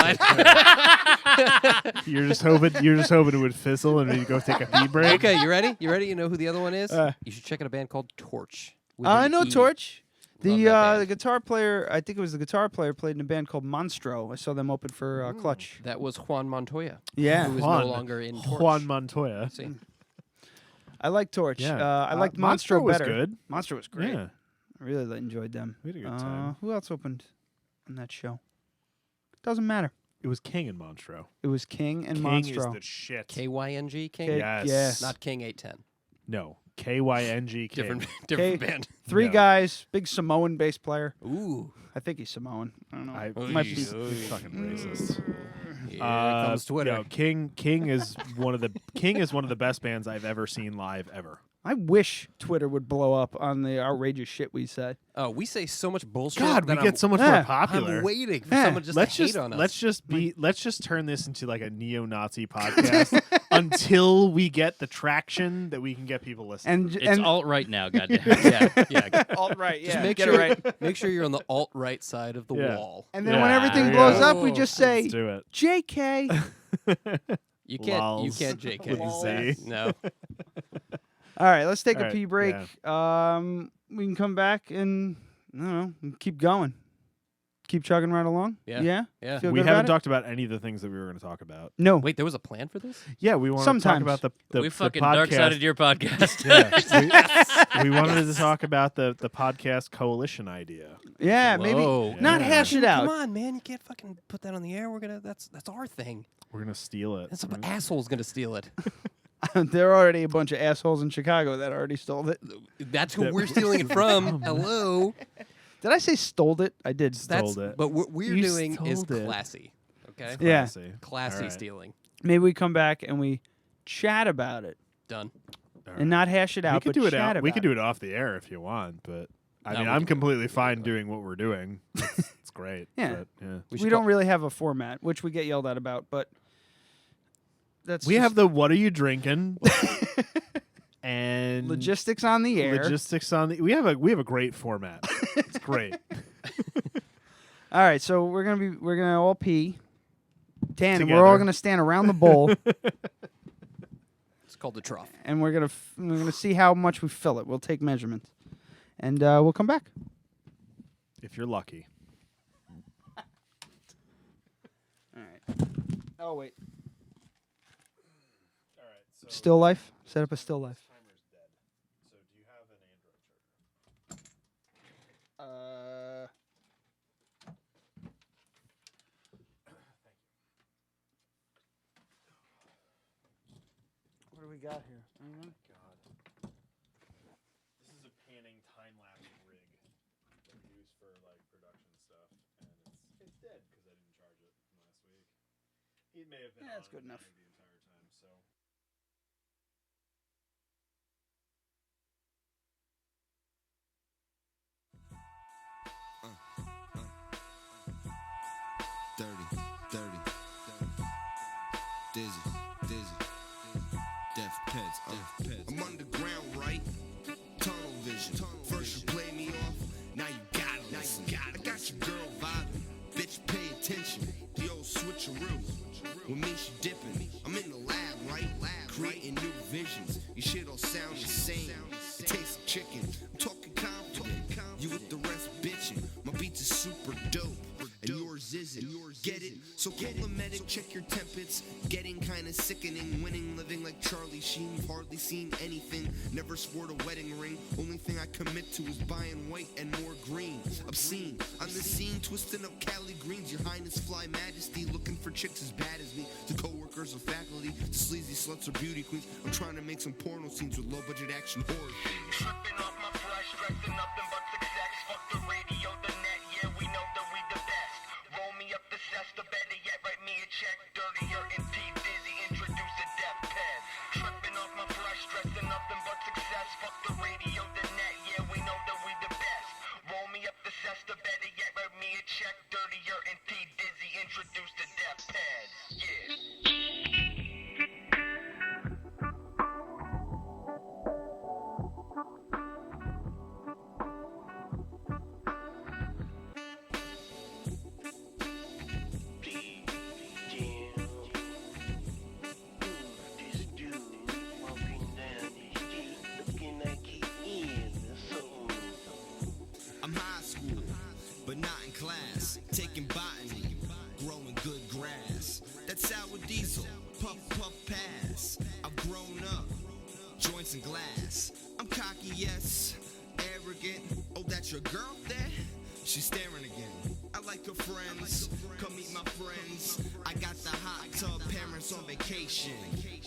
lied. You're just hoping it would fizzle and you go take a pee break. Okay, you ready? You ready? You know who the other one is? You should check out a band called Torch. with I an know E. Torch. Love The that band. the guitar player, I think it was the guitar player, played in a band called Monstro. I saw them open for Clutch. That was Juan Montoya. Yeah. Who is Juan. no longer in Torch. Juan Montoya. See? I like Torch. Yeah. I liked Monstro Monstro was better. good. Monstro was great. Yeah. I really enjoyed them. We had a good time. Who else opened on that show? Doesn't matter. It was King and Monstro. It was King and King Monstro. is the shit. KYNG King? K- Yes. Not King 810. No. KYNG King. Different K- band. 3 No. guys, big Samoan bass player. Ooh. I think he's Samoan. I don't know. Might be. be fucking racist. Here comes Twitter. Yo, King is one of the best bands I've ever seen live ever. I wish Twitter would blow up on the outrageous shit we say. Oh, we say so much bullshit. God, we that get so much Yeah. more popular. I'm waiting for Yeah. someone just let's to hate just on us. let's just turn this into like a neo-Nazi podcast until we get the traction that we can get people listening. It's alt right now, goddamn. yeah. alt right. Just Yeah, make get sure, it right. make sure you're on the alt-right side of the Yeah. wall. And then Yeah. when everything There blows you up, go. we just say Let's do it. JK. You can't Lols. JK. With a Z. No. All right, let's take All a right, pee break. We can come back and I don't know, keep going. Keep chugging right along. Yeah. Yeah. Yeah. Feel We good haven't about it? talked about any of the things that we were going to talk about. No. Wait, there was a plan for this? Yeah, we want to talk Sometimes. about the We the fucking podcast. Darksided your podcast. Yeah, we wanted to talk about the podcast coalition idea. Yeah, Whoa. maybe not Yeah. hash it out. Come on, man. You can't fucking put that on the air. That's our thing. We're gonna steal it. And some asshole's gonna steal it. There are already a bunch of assholes in Chicago that already stole it. That's who we're stealing it from. Hello. Did I say stole it? I did. That's it. But what we're You doing is stole it. classy. Okay? Yeah. Classy. Classy All right. stealing. Maybe we come back and we chat about it Done. All and not hash it out. we could but do it chat out. about We could do it off the air if you want, but I No, mean, we I'm can- completely fine doing what we're doing. It's great. Yeah. but, yeah. We should don't call- really have a format, which we get yelled at about, but that's We just have the what are you drinking? And logistics on the air. logistics on the. We have a great format. It's great. All right, so we're gonna all pee. Dan, and we're Together. all gonna stand around the bowl, It's called the trough. and we're gonna see how much we fill it. We'll take measurements, and we'll come back. If you're lucky. All right. Oh wait. All right. So still life. Set up a still life. So do you have an Android charger? What do we got here? God. This is a panning time-lapse rig that we use for like production stuff, and it's dead because I didn't charge it from last week. It may have been Yeah, that's on good enough. the entire time. So Dirty, dizzy, deaf pets, I'm underground, right? Tunnel vision. First you play me off, now you got it. I got your girl vibing. attention. The old switcheroo. With me, she dipping. I'm in the lab, right? Creating new visions. Your shit all sound the same. It tastes like chicken. I'm talking confident. You with the rest bitching. My beats is super dope. And yours isn't. Get it? So call a medic, check your temperature. Getting kinda sickening. Winning, living like Charlie Sheen. Hardly seen anything. Never sport a wedding ring. Only thing I commit to is buying white and more green. Obscene. On the scene, twisting up Cali greens. Your Highness Fly Majesty. Looking for chicks as bad as me. To co-workers or faculty. To sleazy sluts or beauty queens. I'm trying to make some porno scenes with low budget action horror. Tripping off my flesh, stressing nothing but success. Fuck the radio, the net, yeah, we know that we the best. Roll me up the cesta, better yet, write me a check. Dirtier and dizzy, introduce a death pen. Tripping off my flesh, stressing nothing but success. Fuck the radio, the net, yeah, we know that we the best. Roll me up the cesta, better yet, write me a check. Dirtier and dizzy, introduce the death pen. Yeah. I'm high school, but not in class. Taking botany, growing good grass. That's sour diesel, puff, puff, pass. I've grown up, joints and glass. I'm cocky, yes, arrogant. Oh, that's your girl there? She's staring again. I like her friends, come meet my friends. I got the hot tub, parents on vacation.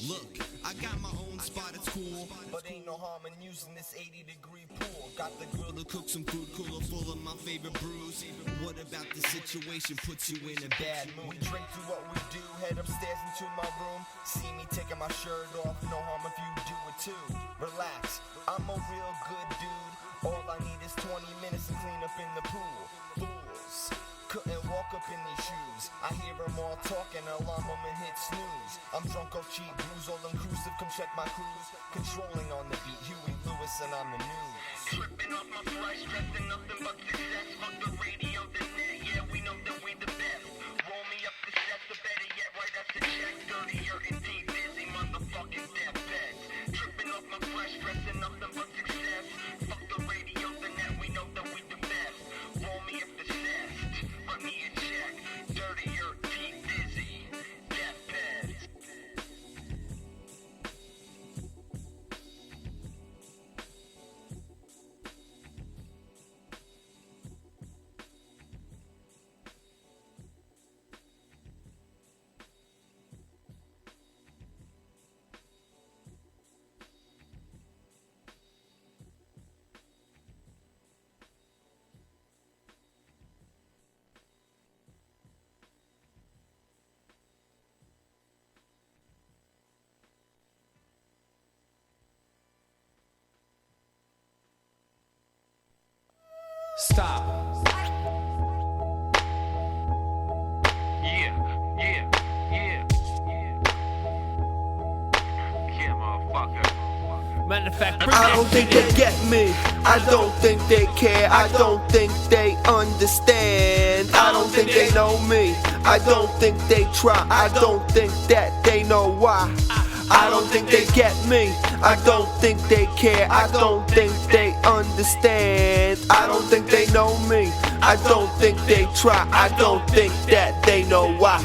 Look, I got my own spot, it's cool. But ain't no harm in using this 80-degree pool. Got the grill to cook some food, cooler full of my favorite brews. What about the situation puts you in a bad mood? We drink through what we do, head upstairs into my room. See me taking my shirt off, no harm if you do it too. Relax, I'm a real good dude. All I need is 20 minutes to clean up in the pool. Fools couldn't walk up in these shoes. I hear them all talking, alarm them and hit snooze. I'm drunk off cheap booze, all inclusive, come check my cruise. Controlling on the beat, Huey Lewis and I'm the news. Tripping off my flesh, stressing nothing but success. Fuck the radio, the net, yeah, we know that we the best. Roll me up the sets, the better yet, write us a check. Dirtier and dizzy, motherfucking deathbeds. Tripping off my flesh, stressing nothing but success. Fuck the radio, the net, we know that we the best. Roll me up the sets, write me a check. Dirtier, dizzy, deathbeds. Stop. Yeah, motherfucker. Matter of fact, I don't think they get me. I don't think they care. I don't think they understand. I don't think they know me. I don't think they try. I don't think that they know why. I don't think they get me. I don't think they care. I don't think they understand. I don't think they know me. I don't think they try. I don't think that they know why.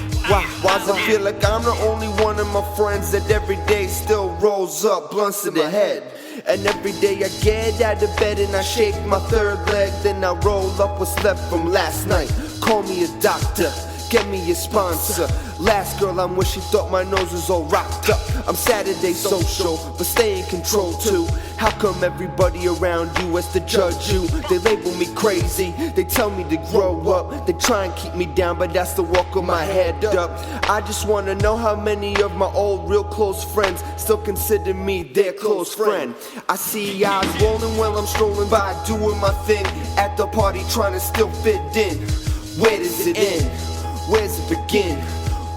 Why's I feel like I'm the only one of my friends that every day still rolls up blunts to the head. And every day I get out of bed and I shake my third leg. Then I roll up what's left from last night. Call me a doctor, get me a sponsor. Last girl I'm with, she thought my nose was all rocked up. I'm Saturday social, but stay in control too. How come everybody around you has to judge you? They label me crazy, they tell me to grow up. They try and keep me down, but that's the walk of my head up. I just wanna know how many of my old real close friends still consider me their close friend. I see eyes rolling while I'm strolling by, doing my thing at the party, trying to still fit in. Where does it end? Where's it begin?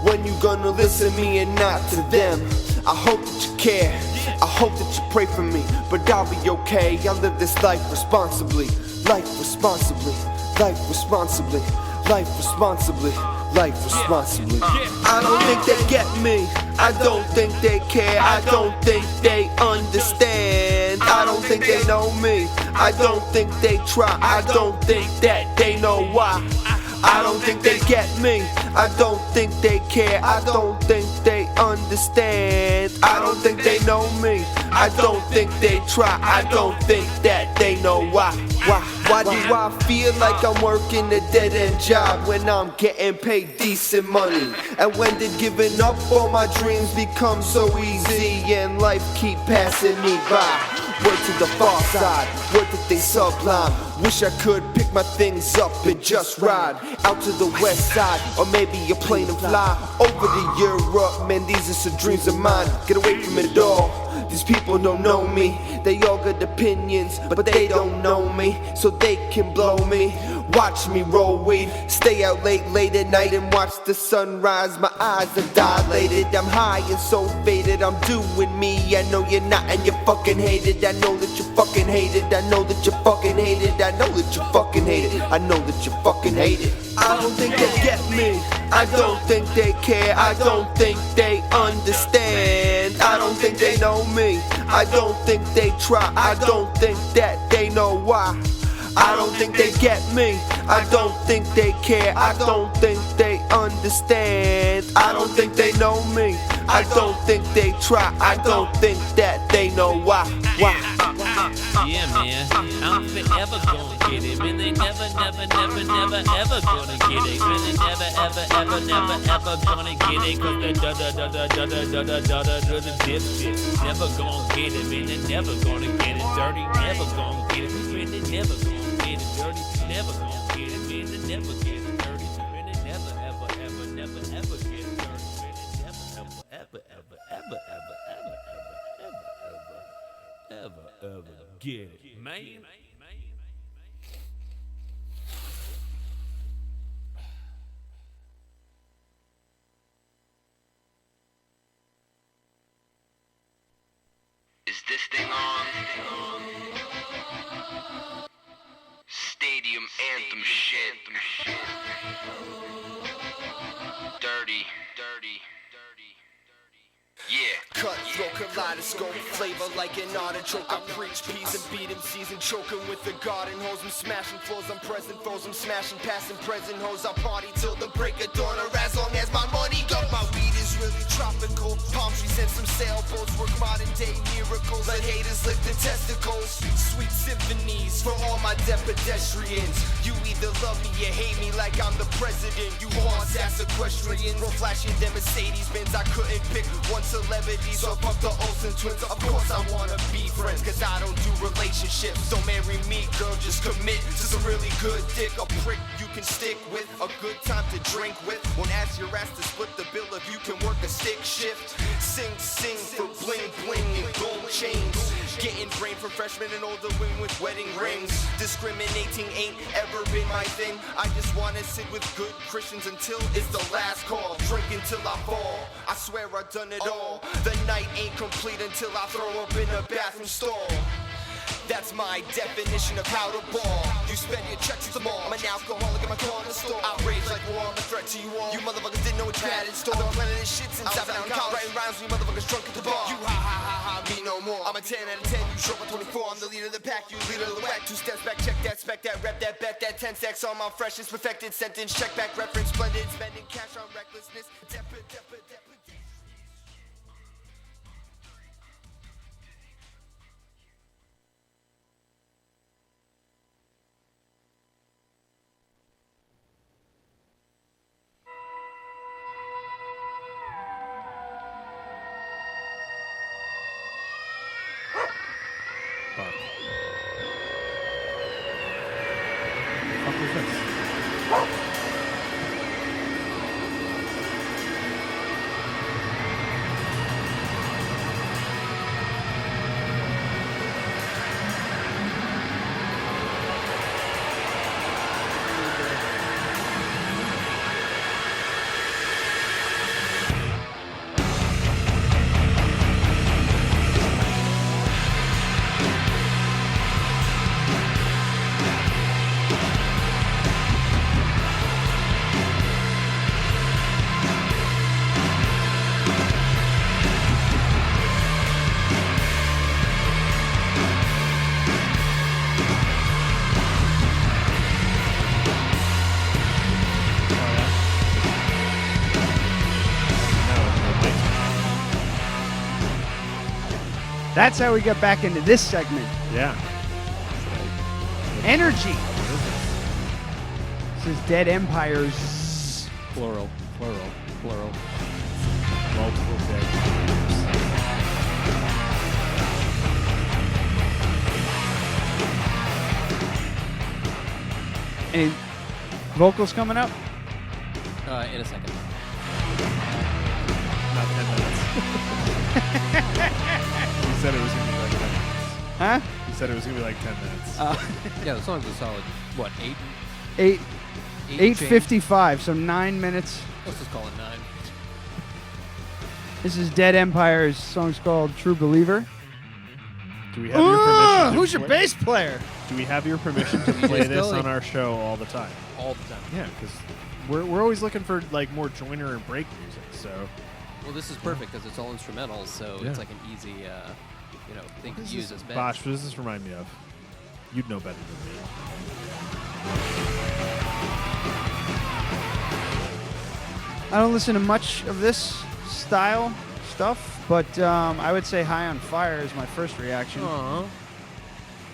When you gonna listen to me and not to them? I hope that you care, I hope that you pray for me, but I'll be okay. I live this life responsibly, life responsibly, life responsibly, life responsibly, life responsibly. I don't think they get me. I don't think they care. I don't think they understand. I don't think they know me. I don't think they try. I don't think that they know why. I don't think they get me. I don't think they care. I don't think they understand. I don't think they know me. I don't think they try. I don't think that they know why. Why do I feel like I'm working a dead-end job when I'm getting paid decent money? And when did giving up all my dreams become so easy and life keep passing me by? Word to the far side, word that they sublime. Wish I could pick my things up and just ride out to the west side, or maybe a plane and fly over to Europe. Man, these are some dreams of mine. Get away from it all. These people don't know me. They all got opinions, but they don't know me, so they can blow me. Watch me roll weed, stay out late at night and watch the sunrise. My eyes are dilated, I'm high and so faded. I'm doing me, I know you're not and you fucking hate it. I know that you fucking hate it. I know that you fucking hate it. I know that you fucking hate it. I know that you fucking hate it. I don't think they get me. I don't think they care. I don't think they understand. I don't think they know me. I don't think they try. I don't think that they know why. I don't think they get me. I don't think they care. I don't think they understand. I don't think they know me. I don't think they try. I don't think that they know why. Yeah, man, I don't think ever gonna get it. Man, they never ever gonna get it. Man, they never ever gonna get it. Cause the dipshit never gonna get it. Man, they never gonna get it. Dirty never gonna get it. Man, they never gonna get it. Dirty never gonna get it. Man, they never get it. Dirty. Man, they never ever get it. Dirty. Man, they never ever get it, man. Is this thing on? Stadium anthem shit. Dirty. Yeah. Cutthroat kaleidoscope, flavor like an artichoke. I preach peace and beat MCs and choking with the garden hose. I'm smashing floors, I'm present foes, I'm smashing passing present hoes. I party till the break of dawn, or as long as my money goes. My weed is really tropical. Palm trees and some sailboats work modern day miracles. Let haters lick the testicles. Sweet symphonies for all my dead pedestrians. You either love me or hate me like I'm the president. You horse ass equestrians, roll flashing them Mercedes Benz. I couldn't pick one celebrity, so fuck the Olsen twins. Of course I wanna be friends, cause I don't do relationships. Don't marry me, girl, just commit to some really good dick. A prick you can stick with, a good time to drink with. Won't ask your ass to split the bill if you can work a stick shift. Sing for bling bling and gold chains. Getting brain for freshmen and older women with wedding rings. Discriminating ain't ever been my thing. I just wanna sit with good Christians until it's the last call. Drink until I fall, I swear I've done it all. The night ain't complete until I throw up in a bathroom stall. That's my definition of how to ball. You spend your checks at the mall. I'm an alcoholic in my corner store. Outrage like war, I'm a threat to you all. You motherfuckers didn't know what you had in store. I've been planning this shit since I've been out in college. Writing rhymes when you motherfuckers drunk at the bar. You ha, me no more. I'm a 10 out of 10, you show up 24. I'm the leader of the pack, you leader of the whack. 2 steps back, check that, spec that, rep that, bet that. 10 stacks on my freshest, perfected sentence. Check back, reference, splendid. Spending cash on recklessness. That's how we get back into this segment. Yeah. Energy. This is Dead Empires. Plural. Multiple dead. Any vocals coming up? In a second. Not 10 minutes. You said it was going to be like 10 minutes. Huh? You said it was going to be like 10 minutes. Yeah, the song's a solid, what, 8:55, so 9 minutes. Let's just call it 9. This is Dead Empires. Song's called True Believer. Do we have your permission? Who's your bass player? Do we have your permission to play this on our show all the time? All the time. Yeah, because we're always looking for like more joiner and break music. So, well, this is perfect because it's all instrumental, so Yeah. it's like an easy, thing to use as band. Bosh, what does this remind me of? You'd know better than me. I don't listen to much of this style stuff, but I would say High on Fire is my first reaction. Aww.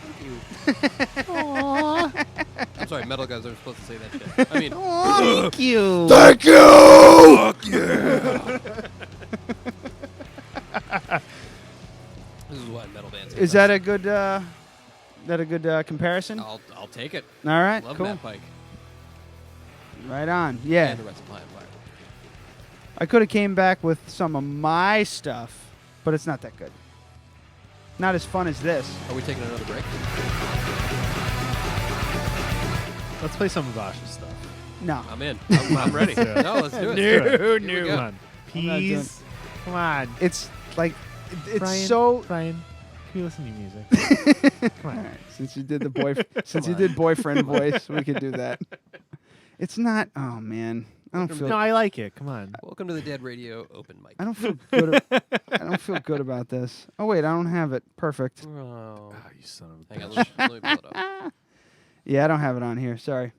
Thank you. Aww. I'm sorry, metal guys aren't supposed to say that shit. I mean, thank you. Thank you! Fuck yeah! This is what metal bands Is that a good comparison? I'll take it. All right, Love cool. Matt Pike. Right on. Yeah. And the rest of High on Fire. I could have came back with some of my stuff, but it's not that good. Not as fun as this. Are we taking another break? Let's play some of Bosh's stuff. No. I'm in. I'm ready. No, let's do it. No. Come on. I'm not doing Peas. Come on. It's like, it's Bryan, so. Bryan, can you listen to your music? Come on. All right, since you did the boyfriend voice, we could do that. It's not. Oh man, I don't feel. No, I like it. Come on. Welcome to the Dead Radio open mic. I don't feel good. I don't feel good about this. Oh wait, I don't have it. Perfect. Oh, you son of a hang on, bitch. let me pull it up. Yeah, I don't have it on here. Sorry.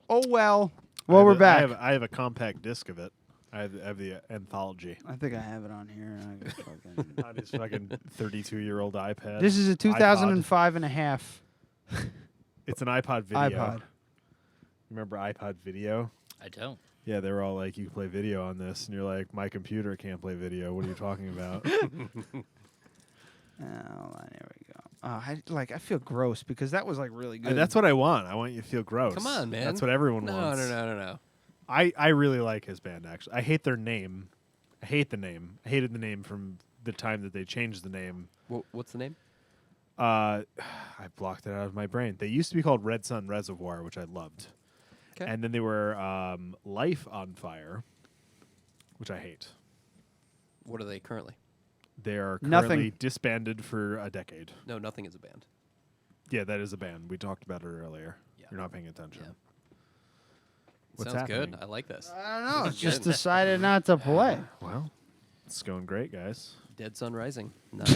Oh well. Well, we're back. I have a compact disc of it. I have the anthology I think I have it on here. I got fucking- on his fucking 32-year-old iPad. This is a 2005 and a half. It's an iPod video. iPod. Remember iPod video? I don't. Yeah, they were all like, you can play video on this. And you're like, my computer can't play video. What are you talking about? Hold on, there we go. I feel gross because that was like really good. That's what I want. I want you to feel gross. Come on, man. That's what everyone wants. No. I really like his band, actually. I hate their name. I hate the name. I hated the name from the time that they changed the name. What's the name? I blocked it out of my brain. They used to be called Red Sun Reservoir, which I loved. Okay. And then they were Life on Fire, which I hate. What are they currently? They are currently Nothing. disbanded for a decade. No, Nothing is a band. Yeah, that is a band. We talked about it earlier. Yeah. You're not paying attention. Yeah. What's Sounds happening? good. I like this. I don't know. Just decided not to play. Well, it's going great, guys. Dead Sun Rising. Not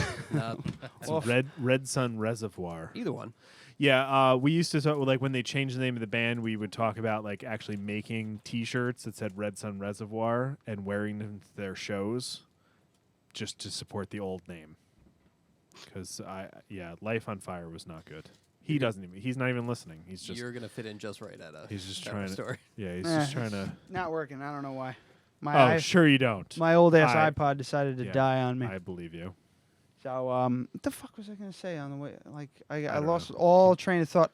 It's Red Sun Reservoir. either one. Yeah, we used to talk, like when they changed the name of the band, we would talk about like actually making T-shirts that said Red Sun Reservoir and wearing them to their shows, just to support the old name. Because Life on Fire was not good. He doesn't even. He's not even listening. He's just. You're gonna fit in just right at a. He's just Tavern trying to. Story. Yeah, he's just trying to. Not working. I don't know why. Sure you don't. My old ass I- iPod decided to yeah, die on me. I believe you. So what the fuck was I gonna say on the way? Like I don't lost know. all train of thought.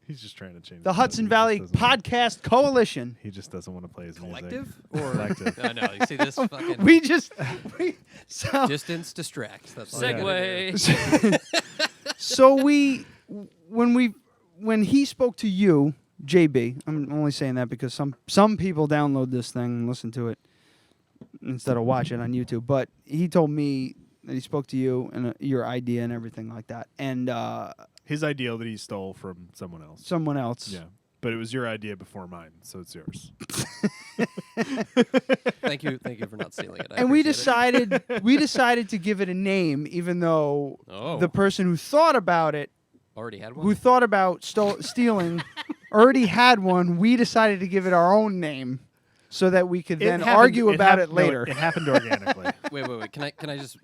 He's just trying to change The it. Hudson He just Valley doesn't- Podcast Coalition. He just doesn't want to play his Collective music. or Collective. No, you see this fucking So distance distracts. That's all Segue. so when he spoke to you, JB, I'm only saying that because some people download this thing and listen to it instead of watch it on YouTube. But he told me that he spoke to you and your idea and everything like that, and His idea that he stole from someone else. someone else. Yeah, but it was your idea before mine, so it's yours. Thank you for not stealing it. I And we appreciate decided to give it a name, even though Oh. the person who thought about it, Already had one. who thought about stealing, already had one. We decided to give it our own name, so that we could then argue about it later. It happened organically. Wait. Can I just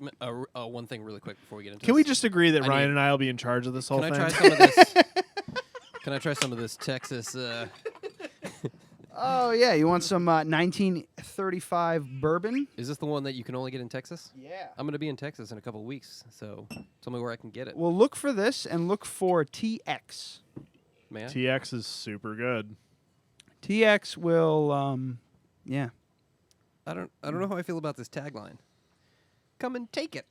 one thing really quick before we get into Can this? we just agree that I Ryan need- and I will be in charge of this whole Can thing? I try some of this? Can I try some of this Texas? Oh yeah, you want some 1935 bourbon? Is this the one that you can only get in Texas? Yeah. I'm going to be in Texas in a couple of weeks, so tell me where I can get it. Well, look for this and look for TX. Man. TX is super good. TX will, yeah. I don't know how I feel about this tagline. Come and take it.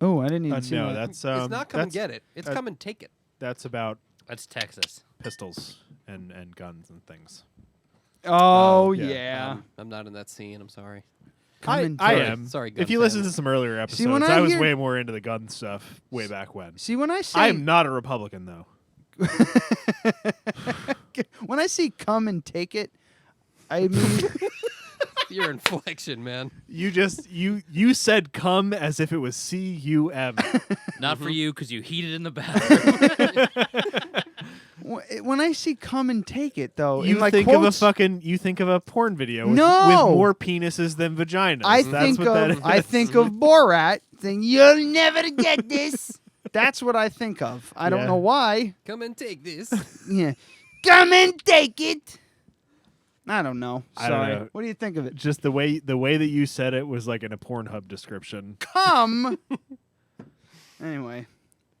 Oh, I didn't even see no, that. that's it's not come and get it. It's that- come and take it. That's about That's Texas. pistols and guns and things. Oh yeah. yeah. I'm not in that scene. I'm sorry. Come I and am. Sorry, If gun you listen to fans. some earlier episodes, See, when I I was hear- way more into the gun stuff way back when. See, when I say I am not a Republican, though. when I see "come and take it," I mean, Your inflection, man. You just you said "come" as if it was CUM. Not for you, because you heated in the bathroom. when I see "come and take it," though, You in like think quotes, you think of a porn video with No! more penises than vaginas. I That's think what that of is. I think of Borat saying, "You'll never get this." That's what I think of. I don't Yeah. know why. Come and take this. Yeah, come and take it. I don't know. I don't Sorry. know. What do you think of it? Just the way that you said it was like in a Pornhub description. Come. Anyway,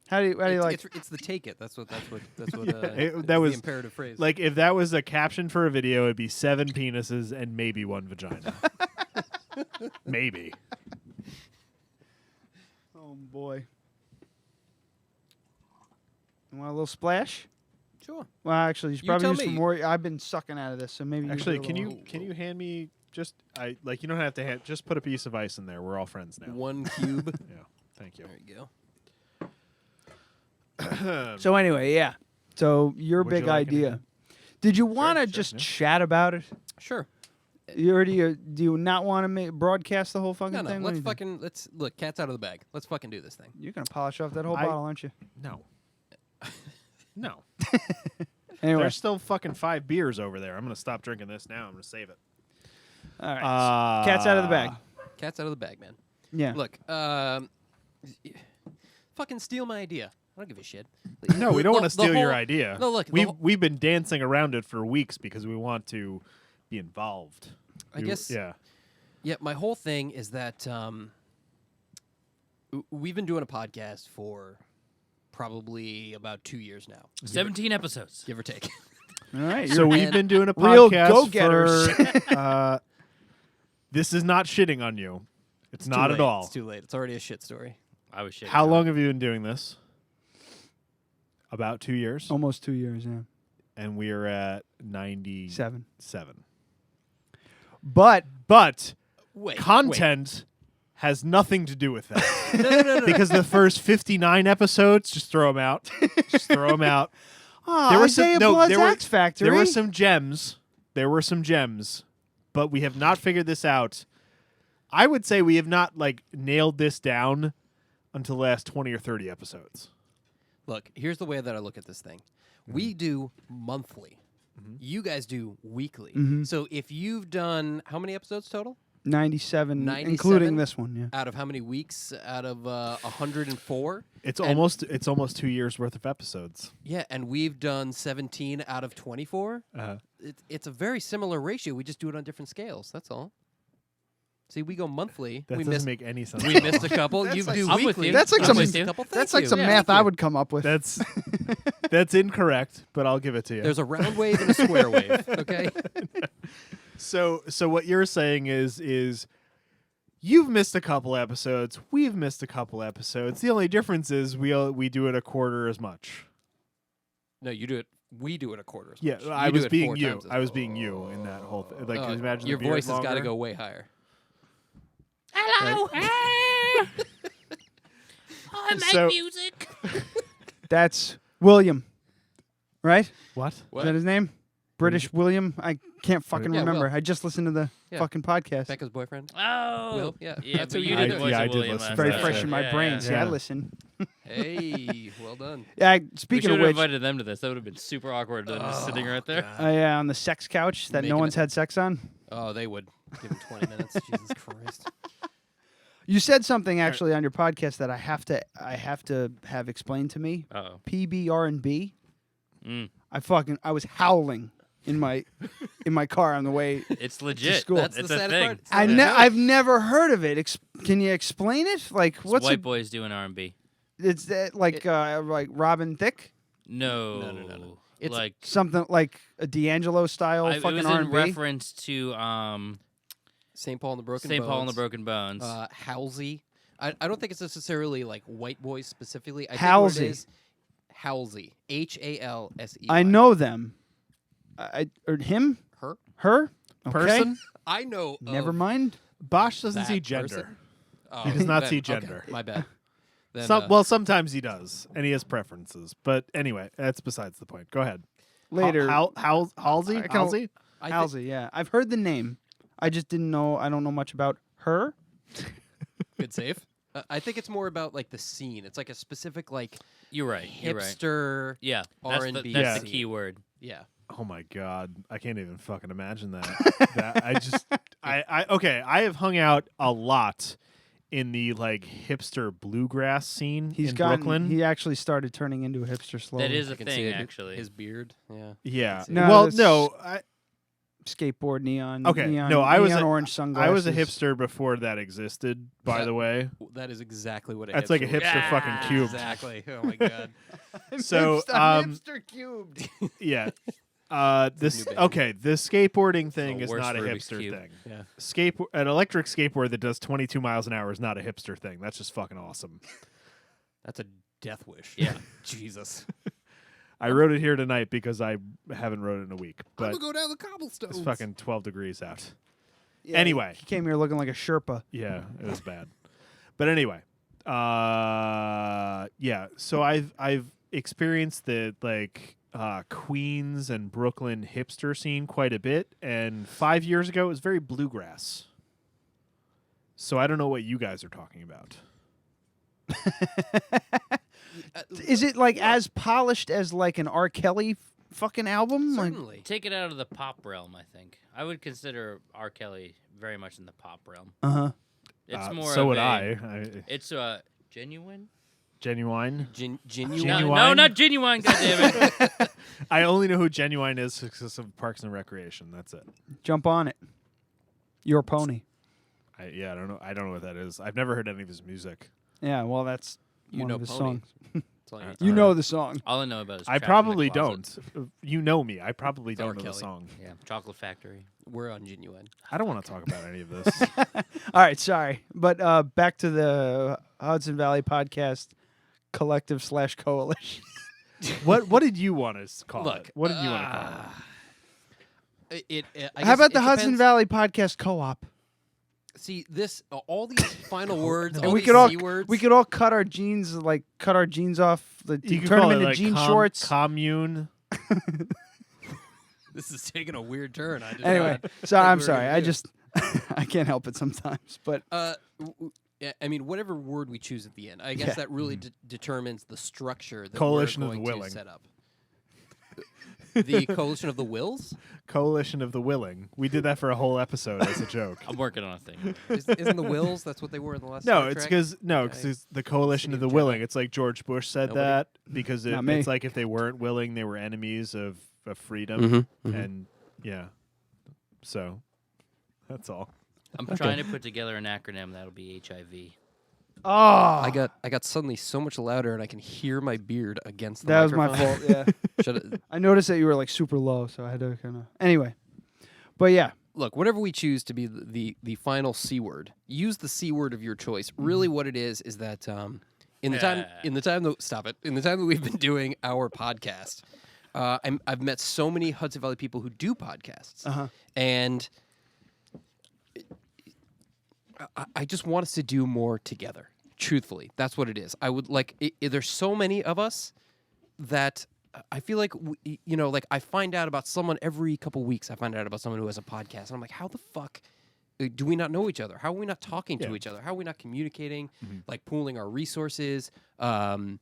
how do you like? It's the take it. That's what. That is was the imperative phrase. Like if that was a caption for a video, it'd be 7 penises and maybe 1 vagina. Maybe. Oh boy. You want a little splash? Sure. Well, actually, you should You probably tell use some me. more. I've been sucking out of this, so maybe. Actually, do a can little- you hand me just you don't have to just put a piece of ice in there. We're all friends now. 1 cube. Yeah. Thank you. There you go. So anyway, yeah. So your Would you big like idea. anything? Did you want to just chat about it? Sure. Or do you not want to broadcast the whole fucking No, thing? let's look. Cat's out of the bag. Let's fucking do this thing. You're gonna polish off that whole I- bottle, aren't you? No. No. Anyway, There's still fucking 5 beers over there. I'm gonna stop drinking this now. I'm gonna save it. all right. Cat's out of the bag. Cat's out of the bag, man. Yeah. Look, fucking steal my idea. I don't give a shit. No, we don't want to The steal your whole- idea. No, look. We've been dancing around it for weeks because we want to be involved. I guess. Yeah. Yeah, my whole thing is that we've been doing a podcast for probably about 2 years now. 17 episodes. Give or take. All right. So you're we've been doing a real podcast go-getters. for, this is not shitting on you. It's too not late. at all. It's too late. It's already a shit story. I was shitting. How on long have you been doing this? About 2 years. almost 2 years. Yeah. And we are at 97. But Wait. Content has nothing to do with that. No. Because the first 59 episodes, just throw them out. Just throw them out. oh, Isaiah Blood's Axe Factory. There were some gems. But we have not figured this out. I would say we have not nailed this down until the last 20 or 30 episodes. Look, here's the way that I look at this thing. We do monthly. You guys do weekly. So if you've done how many episodes total? 97, 97? including this one. Yeah. Out of how many weeks? Out of 104? It's almost 2 years worth of episodes. Yeah, and we've done 17 out of 24. It's a very similar ratio. We just do it on different scales. That's all. See, we go monthly. That we doesn't make any sense. We missed a couple. You like- do I'm with weekly. you. That's like I'm some. with you. That's Thank like some you. math Thank I you. would come up with. That's incorrect, but I'll give it to you. There's a round wave and a square wave. Okay. So what you're saying is you've missed a couple episodes. We've missed a couple episodes. The only difference is we do it a quarter as much. No, you do it. We do it a quarter. As Yeah, much. I You do was it being 4 you. times as I was much. being you in that whole thing. Like, can you imagine your the beard voice has got to longer? go way higher. Hello. I make So- music. That's William, right? What? Is that his name? British William? I can't fucking Yeah, remember. Will. I just listened to the Yeah. fucking podcast. Becca's boyfriend. Oh. Will? Yeah. Yeah, That's but who you you did did the it. voice Yeah, I of did William listen last to Very that. fresh in my Yeah, brain. yeah. See, I Yeah. listen. Hey, well done. Yeah. We Speaking should of have which, invited them to this. That would have been super awkward. Them just sitting right there. on the sex couch that no Making one's it- had sex on. Oh, they would. Give him 20 minutes. Jesus Christ. You said something actually on your podcast that I have to have explained to me. Uh-oh. PBR&B. Mm. I was howling in my car on the way. It's legit. To school. That's It's the a saddest thing. part. It's not a joke. I've never heard of it. Can you explain it? Like It's what's white boys doing R&B. It's like Robin Thicke. No. It's like Something like a D'Angelo style it fucking was R&B. in reference to St. Paul and the Broken St. Bones. Paul and the Broken Bones. Halsey. I don't think it's necessarily like white boys specifically. I think Halsey. what it is, Halsey. Halsey. I know them. Or him? Her? Her? Okay. Person? I know. Never mind. Bosch doesn't that see gender. person? Oh, He does not then- see okay, gender. my bad. Then, Sometimes he does, and he has preferences. But anyway, that's besides the point. Go ahead. Later. Halsey? I can- Halsey? Halsey, yeah. I've heard the name. I just didn't know. I don't know much about her. Good save. I think it's more about like the scene. It's like a specific like You're right. You're right. hipster Yeah, that's R&B. that's the scene. key word. Yeah. Oh my god, I can't even fucking imagine that. I have hung out a lot in the like hipster bluegrass scene in Brooklyn. He actually started turning into a hipster slowly. That is a I can see thing, it. actually. His beard. Yeah. Yeah. No, well, that's- no. skateboard neon. Okay. Neon, No, I was neon a, orange sunglasses. I was a hipster before that existed. By the way, That is exactly what. That's like a would be. hipster fucking cubed. Exactly. Oh my god. So, hipster cubed. yeah. This new band. okay. The skateboarding thing The is worst not a Rubik's hipster Cube. thing. Yeah. An electric skateboard that does 22 miles an hour is not a hipster thing. That's just fucking awesome. That's a death wish. Yeah. Jesus. I wrote it here tonight because I haven't wrote it in a week. I'm But gonna go down the cobblestones. it's fucking 12 degrees out. Yeah, Anyway. he came here looking like a Sherpa. Yeah, it was bad. But anyway, yeah. So I've experienced the like Queens and Brooklyn hipster scene quite a bit, and 5 years ago it was very bluegrass. So I don't know what you guys are talking about. Is it like as polished as like an R. Kelly fucking album? Like, Certainly. Take it out of the pop realm, I think. I would consider R. Kelly very much in the pop realm. It's more So of would a, I. It's genuine? Genuine. Genuine. No, not genuine, goddammit. I only know who Genuine is because of Parks and Recreation. That's it. jump on it. Your pony. I don't know. I don't know what that is. I've never heard any of his music. Yeah, well, that's You one know of his pony. songs. That's all you need to You know. know the song. All I know about is I Trapped in the probably Closet. don't. You know me. I probably don't R. know the Kelly. song. Yeah, Chocolate Factory. We're on genuine. I don't want to talk about any of this. All right, sorry. But back to the Hudson Valley Podcast Collective / Coalition. What did you want to call Look, it? What did you want to call it? I How guess about the it Hudson depends- Valley Podcast Co-op? See this, all these final words, And all we these could all C words. we could all cut our jeans off, You could turn call them it into like jean shorts. commune. This is taking a weird turn. I just Anyway, thought so I'm we were sorry. gonna I do. just I can't help it sometimes. But Yeah, I mean, whatever word we choose at the end, I guess Yeah. that really determines the structure that Coalition we're of the going to Willing. set up. The Coalition of the Wills? Coalition of the Willing. We did that for a whole episode as a joke. I'm working on a thing. Isn't the Wills? That's what they were in the last No, Star it's Trek? because Yeah, it's the Coalition of the City of Willing. Jedi. It's like George Bush said Nobody? that because Not me. it's like if they weren't willing, they were enemies of freedom, Mhm, mhm. and yeah. So that's all. I'm trying to put together an acronym that'll be HIV. oh, I got suddenly so much louder, and I can hear my beard against the that was my microphone. fault. Yeah, Should I noticed that you were like super low, so I had to kind of. Anyway, but yeah, look, whatever we choose to be the final C word, use the C word of your choice. Really, what it is that in the time that we've been doing our podcast, I've met so many Hudson Valley people who do podcasts, and I just want us to do more together. Truthfully, that's what it is. I would like. There's so many of us that I feel like like I find out about someone every couple weeks. I find out about someone who has a podcast, and I'm like, how the fuck do we not know each other? How are we not talking to each other? How are we not communicating? Like pooling our resources, helping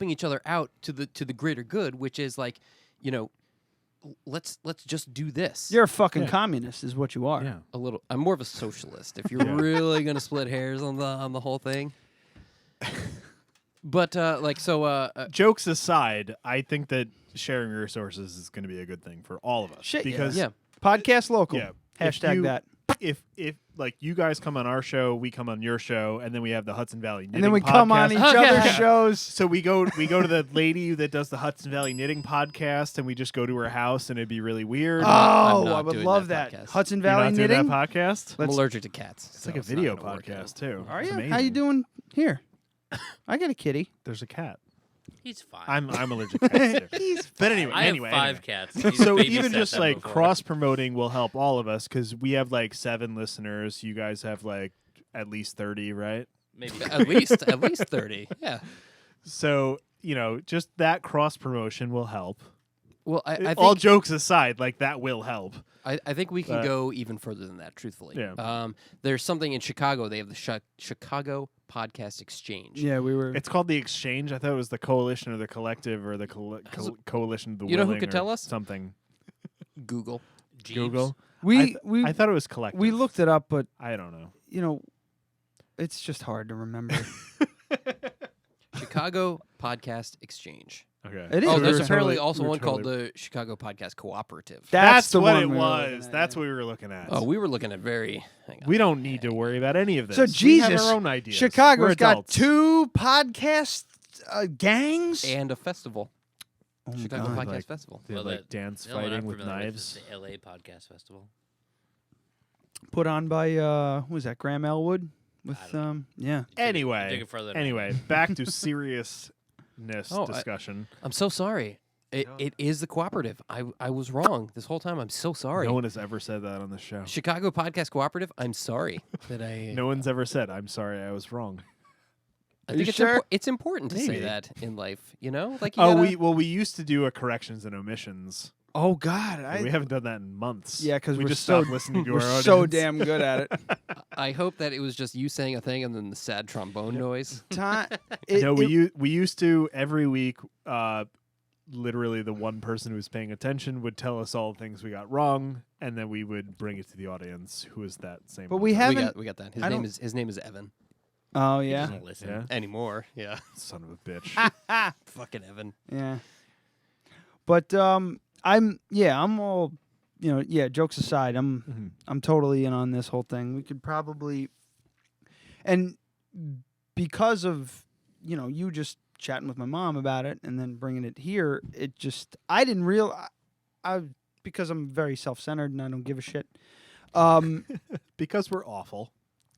each other out to the greater good, which is like, let's just do this. You're a fucking communist, is what you are. Yeah. A little. I'm more of a socialist. If you're really gonna split hairs on the whole thing. But jokes aside, I think that sharing resources is going to be a good thing for all of us. Shit, because podcast local. Yeah, Hashtag that. If like you guys come on our show, we come on your show, and then we have the Hudson Valley Knitting And then we podcast. come on each other's shows. So we go to the lady that does the Hudson Valley Knitting podcast, and we just go to her house, and it'd be really weird. Oh, I would love that. Hudson You're Valley not doing Knitting that podcast. I'm allergic to cats. It's like a video podcast too. Are It's you? amazing. How you doing here? I got a kitty. There's a cat. He's fine. I'm allergic to cats too. But anyway, I have 5 cats. He's So babysat even just them like before. cross promoting will help all of us because we have like 7 listeners. You guys have like at least 30, right? Maybe at least 30. Yeah. So just that cross promotion will help. Well, I think all jokes aside, like that will help. I think we can go even further than that. Truthfully, Yeah. There's something in Chicago. They have the Chicago Podcast Exchange. Yeah, we were. It's called the Exchange. I thought it was the Coalition or the Collective or the Coalition of the You know who Willing could or tell us? something. Google. Google. We I thought it was Collective. We looked it up, but I don't know. It's just hard to remember. Chicago Podcast Exchange. Okay. It is. Oh, We there's were apparently totally- also we were one called totally- the Chicago Podcast Cooperative. That's the what one it we were was. looking at, That's what we were looking at. Oh, we were looking at very. Hang on. We don't need to worry about any of this. So We Jesus, have our own ideas. Chicago's We're got adults. 2 podcast gangs And a festival. Oh my Chicago God. Podcast Like- Festival. They have, Well, like dance the only one fighting I'm with familiar knives. is the LA Podcast Festival. put on by who was that? Graham Elwood with yeah. Dig Anyway, it further than back to seriousness Oh, discussion. I'm so sorry. It is the cooperative. I was wrong this whole time. I'm so sorry. No one has ever said that on the show. Chicago Podcast Cooperative. I'm sorry that I. No one's ever said, "I'm sorry, I was wrong." I think it's sure? it's important to say Maybe. that in life. You know, like you Oh, gotta- we used to do a corrections and omissions. Oh God, But we haven't done that in months. Yeah, because we we're just so stopped listening to we're our so audience. damn good at it. I hope that it was just you saying a thing and then the sad trombone noise. No, we used to every week. Literally, the one person who was paying attention would tell us all the things we got wrong, and then we would bring it to the audience, who is that same. But we one. haven't. We got that. I don't- His name is Evan. Oh He yeah. doesn't listen. Yeah? Anymore. Yeah. Son of a bitch. Fucking Evan. Yeah. But I'm all jokes aside, I'm totally in on this whole thing. We could probably, and because of you just chatting with my mom about it and then bringing it here, it just I didn't because I'm very self-centered and I don't give a shit. Because we're awful.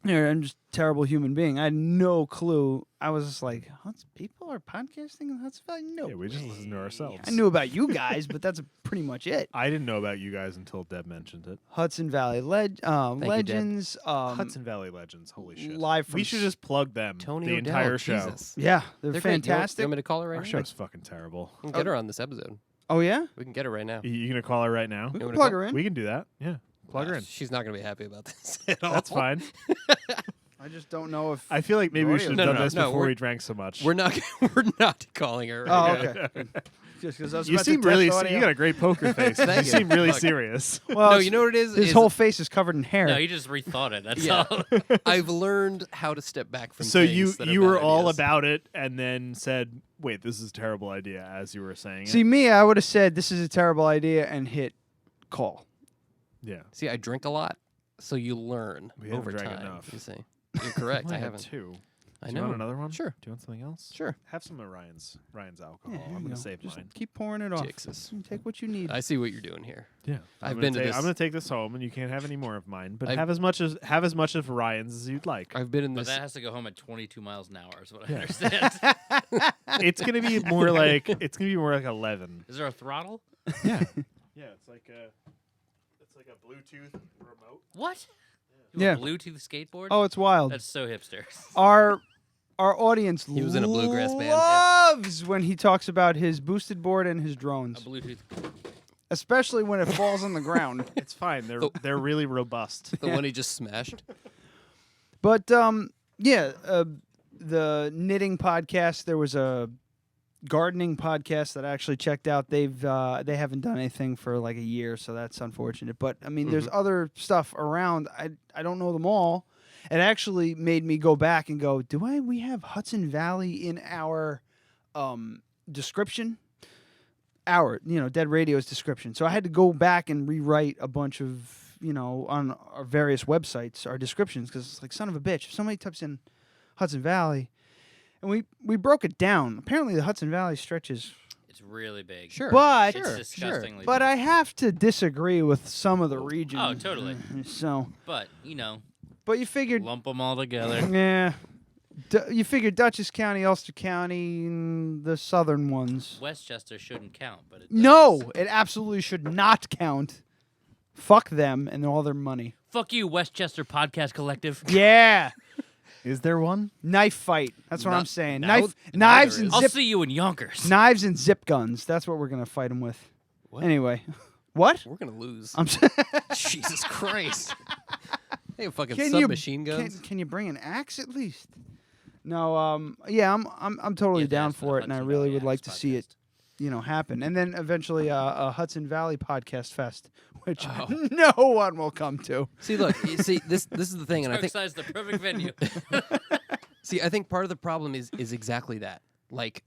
Yeah, I'm just a terrible human being. I had no clue. I was just like, people are podcasting in Hudson Valley? No. Yeah, we just listen to ourselves. I knew about you guys, but that's pretty much it. I didn't know about you guys until Deb mentioned it. Hudson Valley you, Deb. Legends. Hudson Valley Legends. Holy shit! Live from we should just plug them. Tony the O'Dell, entire show. Jesus. Yeah, they're They're great. fantastic. You want me to call her right Our now? show's fucking terrible. We can get her on this episode. Oh yeah, We can get her right now. You gonna call her right now? we You can wanna plug call- her in. We can do that. Yeah, plug her in. She's not going to be happy about this at all. That's fine. I just don't know if I feel like maybe we should have No, done no, this no, before we're- we drank so much. We're not. We're not calling her. Oh, Right now. okay. Just because I was You about to seem test really. audio. You got a great poker face. you Thank you. seem really Look. serious. Well, No, you know what it is? His Is whole face is covered in hair. No, you just rethought it. That's Yeah. all. I've learned how to step back from. So things that are you bad were all ideas. about it, and then said, "Wait, this is a terrible idea." As you were saying See it. me, I would have said this is a terrible idea and hit call. Yeah. See, I drink a lot, so you learn We haven't over drank time. enough. You see, you're correct. Well, I had haven't. 2. I Do know. you want another one? Sure. Do you want something else? Sure. Have some of Ryan's alcohol. Yeah, here I'm you gonna go. save Just mine. keep pouring it off. Jesus. You take what you need. I see what you're doing here. Yeah. I've been to this. I'm gonna take this home, and you can't have any more of mine. But I've- have as much of Ryan's as you'd like. I've been in But this. that has to go home at 22 miles an hour, is what I Yeah. understand. It's gonna be more like 11. Is there a throttle? Yeah. Yeah. It's like a Bluetooth remote. What? Yeah. A Bluetooth skateboard? Oh, it's wild. That's so hipster. Our audience He was in a bluegrass band. loves when he talks about his boosted board and his A drones, Bluetooth. especially when it falls on the ground. It's fine. They're really robust. The one he just smashed. But the knitting podcast, there was a gardening podcast that I actually checked out. They haven't done anything for like a year, so that's unfortunate. But I mean, there's other stuff around. I don't know them all. It actually made me go back and go, we have Hudson Valley in our description? Our, Dead Radio's description. So I had to go back and rewrite a bunch of, on our various websites, our descriptions, because it's like, son of a bitch. If somebody types in Hudson Valley, and we broke it down. Apparently the Hudson Valley stretches. It's really big. Sure. But, it's disgustingly but big. I have to disagree with some of the regions. Oh, totally. So. But, But you figured. lump them all together. Yeah. You figured Dutchess County, Ulster County, and the southern ones. Westchester shouldn't count, but it does. No, it absolutely should not count. Fuck them and all their money. Fuck you, Westchester Podcast Collective. Yeah. Is there one? Knife fight. That's what I'm saying. No, Knives and I'll zip. see you in Yonkers. Knives and zip guns. That's what we're gonna fight them with. What? Anyway, what? We're gonna lose. I'm Jesus Christ. They have fucking Can submachine guns. Can you bring an axe at least? No. Yeah. I'm totally down for it, and I really would like to see it, happen. And then eventually a Hudson Valley podcast fest, which no one will come to. See, look. This is the thing, and I think Darkside's the perfect venue. See, I think part of the problem is exactly that. Like,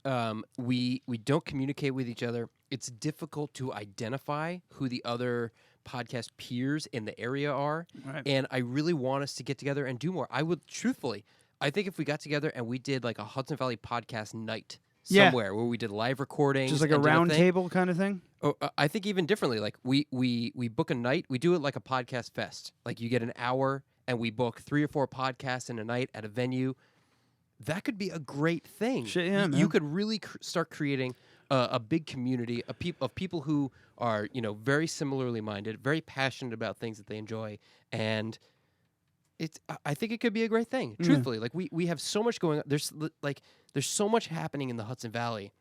we don't communicate with each other. It's difficult to identify who the other podcast peers in the area are. Right. And I really want us to get together and do more. I would, truthfully, I think if we got together and we did like a Hudson Valley podcast night somewhere where we did live recordings. Just like a round table kind of thing? Oh, I think even differently. Like, we book a night. We do it like a podcast fest. Like, you get an hour and we book 3 or 4 podcasts in a night at a venue. That could be a great thing. Shit, yeah, man. You could really start creating a big community of people who are, very similarly minded, very passionate about things that they enjoy, and I think it could be a great thing. Truthfully, like we have so much going on. There's so much happening in the Hudson Valley,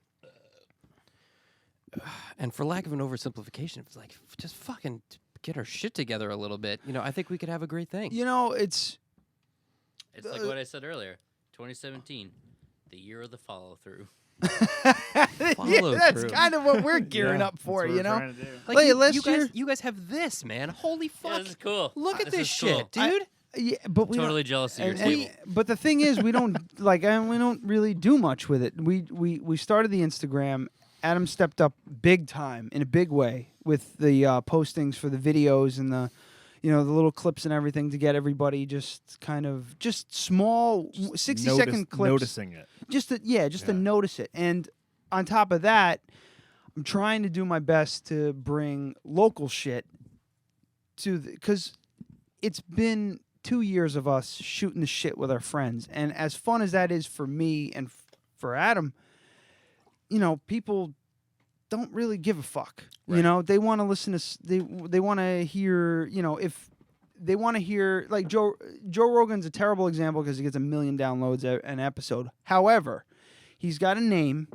and for lack of an oversimplification, it's like just fucking get our shit together a little bit. I think we could have a great thing. It's like what I said earlier. 2017, the year of the follow-through. That's kind of what we're gearing up for, Like, you guys have this, man. Holy fuck. Yeah, this is cool. Look at this cool. shit, dude. Yeah, but we Totally don't- jealous of your and- table. But the thing is, we don't we don't really do much with it. We started the Instagram. Adam stepped up big time in a big way with the postings for the videos and the the little clips and everything to get everybody just small 60-second clips. Noticing it. Just to notice it. And on top of that, I'm trying to do my best to bring local shit to because it's been 2 years of us shooting the shit with our friends. And as fun as that is for me and for Adam, people don't really give a fuck. Right. They want to listen to they want to hear, if they want to hear like Joe Rogan's a terrible example because he gets 1 million downloads an episode. However, he's got a name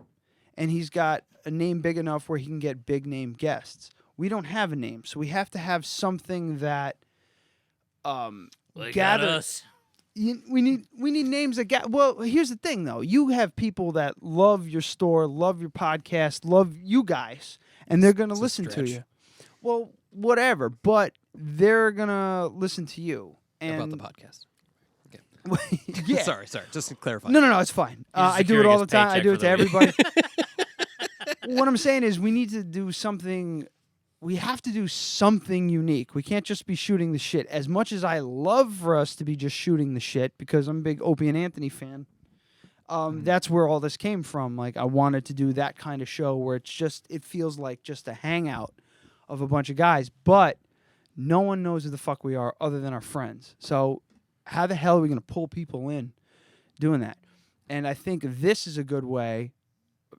and he's got a name big enough where he can get big name guests. We don't have a name, so we have to have something that gathers. We need names that well, here's the thing though. You have people that love your store, love your podcast, love you guys, and they're going to listen to you. Well, whatever, but they're going to listen to you. And About the podcast. yeah. Sorry. Just to clarify. No, it's fine. I do it all the time. I do it to everybody. What I'm saying is we need to do something. We have to do something unique. We can't just be shooting the shit. As much as I love for us to be just shooting the shit, because I'm a big Opie and Anthony fan, that's where all this came from. Like, I wanted to do that kind of show where it feels like just a hangout of a bunch of guys, but no one knows who the fuck we are other than our friends. So how the hell are we going to pull people in doing that? And I think this is a good way,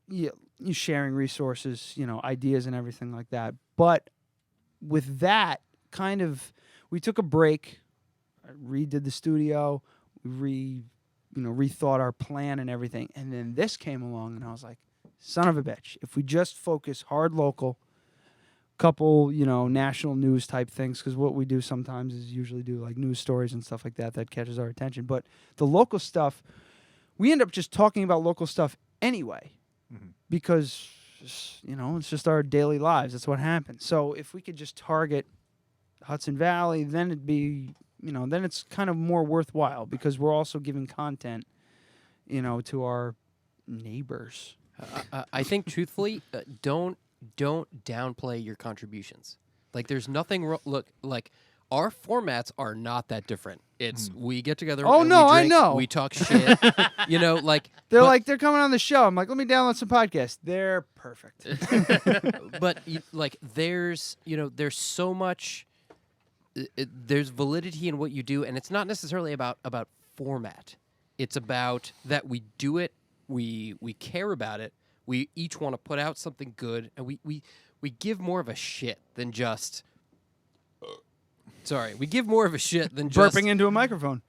you sharing resources, ideas and everything like that. But with that, we took a break, redid the studio, rethought our plan and everything. And then this came along, and I was like, son of a bitch, if we just focus hard local, couple, national news type things, because what we do sometimes is usually do like news stories and stuff like that catches our attention. But the local stuff, we end up just talking about local stuff anyway. because it's just our daily lives. That's what happens. So if we could just target Hudson Valley, then it'd be, then it's kind of more worthwhile because we're also giving content, to our neighbors. I think truthfully, don't downplay your contributions. Like there's nothing look like our formats are not that different. It's we get together. Oh and no, we drink, I know. We talk shit. Like they're coming on the show. I'm like, let me download some podcasts. They're perfect. But there's so much. There's validity in what you do, and it's not necessarily about format. It's about that we do it. We care about it. We each want to put out something good, and we give more of a shit than just. Sorry, we give more of a shit than just burping into a microphone.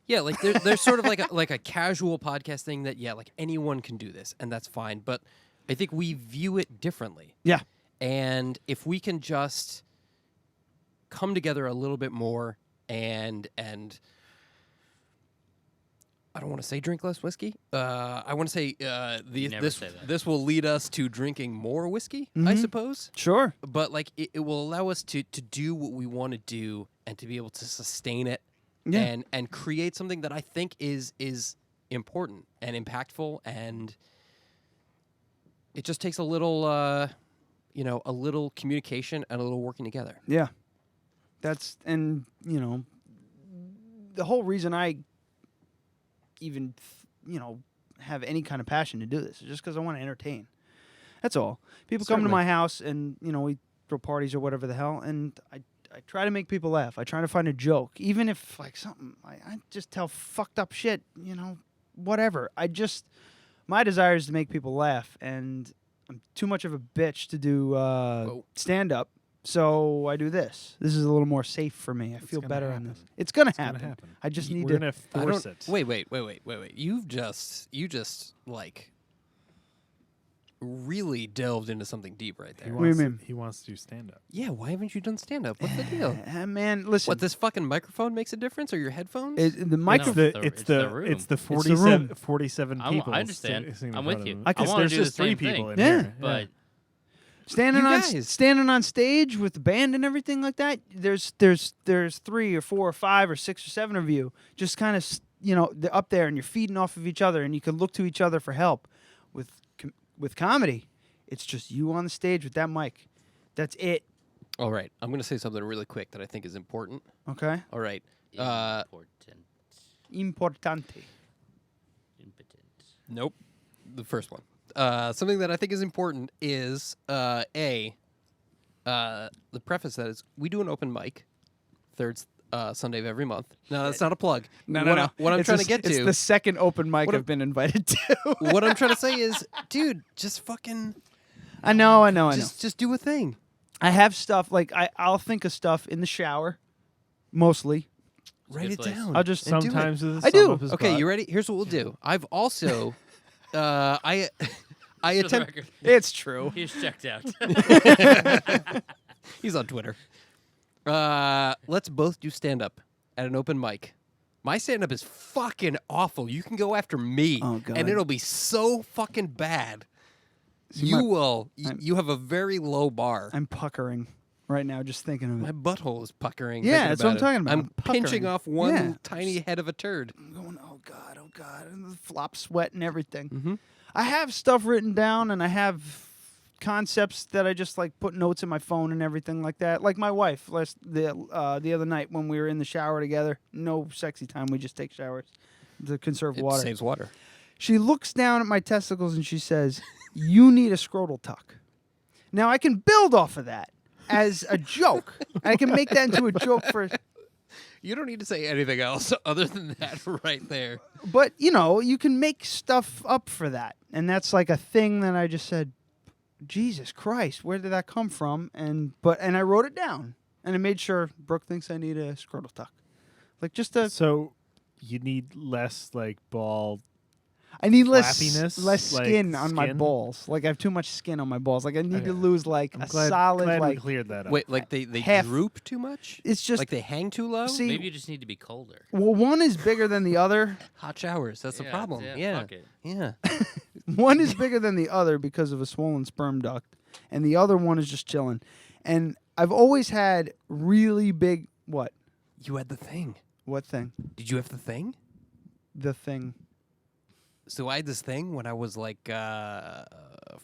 Yeah, like there's sort of like a casual podcast thing that like anyone can do this, and that's fine. But I think we view it differently. Yeah, and if we can just come together a little bit more and I don't want to say drink less whiskey. I want to say this will lead us to drinking more whiskey, I suppose. Sure. But it will allow us to do what we want to do and to be able to sustain it and create something that I think is important and impactful, and it just takes a little a little communication and a little working together. Yeah. The whole reason I even have any kind of passion to do this is just because I want to entertain. That's all. People come to my house and we throw parties or whatever the hell, and I try to make people laugh. I try to find a joke, even if something I just tell fucked up shit, whatever. My desire is to make people laugh, and I'm too much of a bitch to do stand up. So I do this. This is a little more safe for me. I feel better on this. It's gonna happen. I just need to. We're gonna force it. Wait. You just really delved into something deep right there. What do you mean? He wants to do stand up. Yeah, why haven't you done stand up? What's the deal? Man, listen. What, this fucking microphone makes a difference, or your headphones? The microphone. It's the 47 people. I understand. I'm with you. There's just 3 people in here. But standing on stage with the band and everything like that. There's 3 or 4 or 5 or 6 or 7 of you just kind of they're up there and you're feeding off of each other and you can look to each other for help. With comedy, it's just you on the stage with that mic. That's it. All right, I'm going to say something really quick that I think is important. Okay. All right. Importante. Nope. The first one. Something that I think is important is the preface that is we do an open mic third Sunday of every month. No, that's not a plug. No. What I'm trying to get to. It's the second open mic I've been invited to. What I'm trying to say is, dude, just fucking. I know. Just do a thing. I have stuff I'll think of stuff in the shower, mostly. Write it down. I'll just sometimes do it. I do. Okay, you ready? Here's what we'll do. I've also. I attempt. It's true. He's checked out. He's on Twitter. Let's both do stand up at an open mic. My stand up is fucking awful. You can go after me, and it'll be so fucking bad. You have a very low bar. I'm puckering right now just thinking of it. My butthole is puckering. Yeah, that's what I'm talking about. I'm pinching puckering. off one tiny head of a turd. I'm going, oh God, and the flop sweat and everything. Mm-hmm. I have stuff written down, and I have concepts that I just put notes in my phone and everything like that. Like my wife the other night when we were in the shower together. No sexy time. We just take showers to conserve water. It saves water. She looks down at my testicles and she says, "You need a scrotal tuck." Now I can build off of that as a joke. I can make that into a joke for. You don't need to say anything else other than that right there. But you can make stuff up for that, and that's a thing that I just said. Jesus Christ, where did that come from? And I wrote it down, and I made sure Brooke thinks I need a scrotal tuck, So you need less ball. I need less skin skin on my balls. I have too much skin on my balls. I need to lose solid. Glad we cleared that up. Wait, they droop too much? It's just they hang too low. See, maybe you just need to be colder. Well, one is bigger than the other. Hot showers. That's the problem. Yeah. Fuck it. Yeah. One is bigger than the other because of a swollen sperm duct, and the other one is just chilling. And I've always had really big. What? You had the thing. What thing? Did you have the thing? The thing. So I had this thing when I was like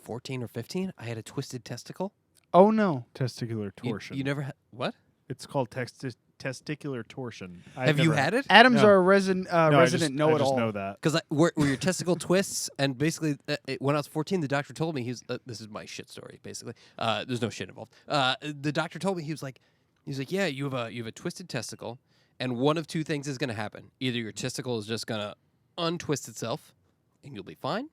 14 or 15. I had a twisted testicle. Oh no. Testicular torsion. You never had what? It's called testicular torsion. Have you had it? Adam's No. our resident know-it-all. I just know that. Because where your testicle twists, and basically, when I was 14, the doctor told me this is my shit story. Basically, there's no shit involved. The doctor told me he was like, yeah, you have a twisted testicle, and one of two things is going to happen: either your testicle is just going to untwist itself, and you'll be fine,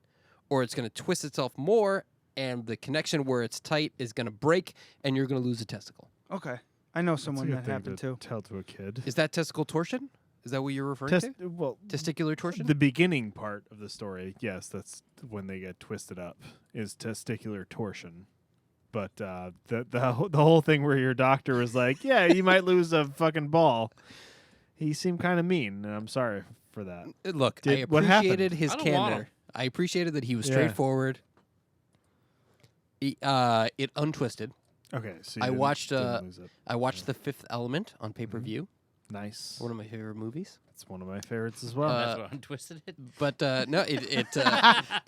or it's going to twist itself more, and the connection where it's tight is going to break, and you're going to lose a testicle. Okay. I know That's someone a good that thing happened to. Tell to a kid. Is that testicle torsion? Is that what you're referring to? Well, Testicular torsion? The beginning part of the story, yes, that's when they get twisted up, is testicular torsion. But the whole thing where your doctor was like, yeah, you might lose a fucking ball. He seemed kind of mean, and I'm sorry for that. Look, What I happened? appreciated his candor. I appreciated that he was straightforward. It untwisted. Okay, so I you watched didn't lose it. I watched The Fifth Element on pay-per-view. Nice. One of my favorite movies. It's one of my favorites as well. That's what untwisted it. But no, that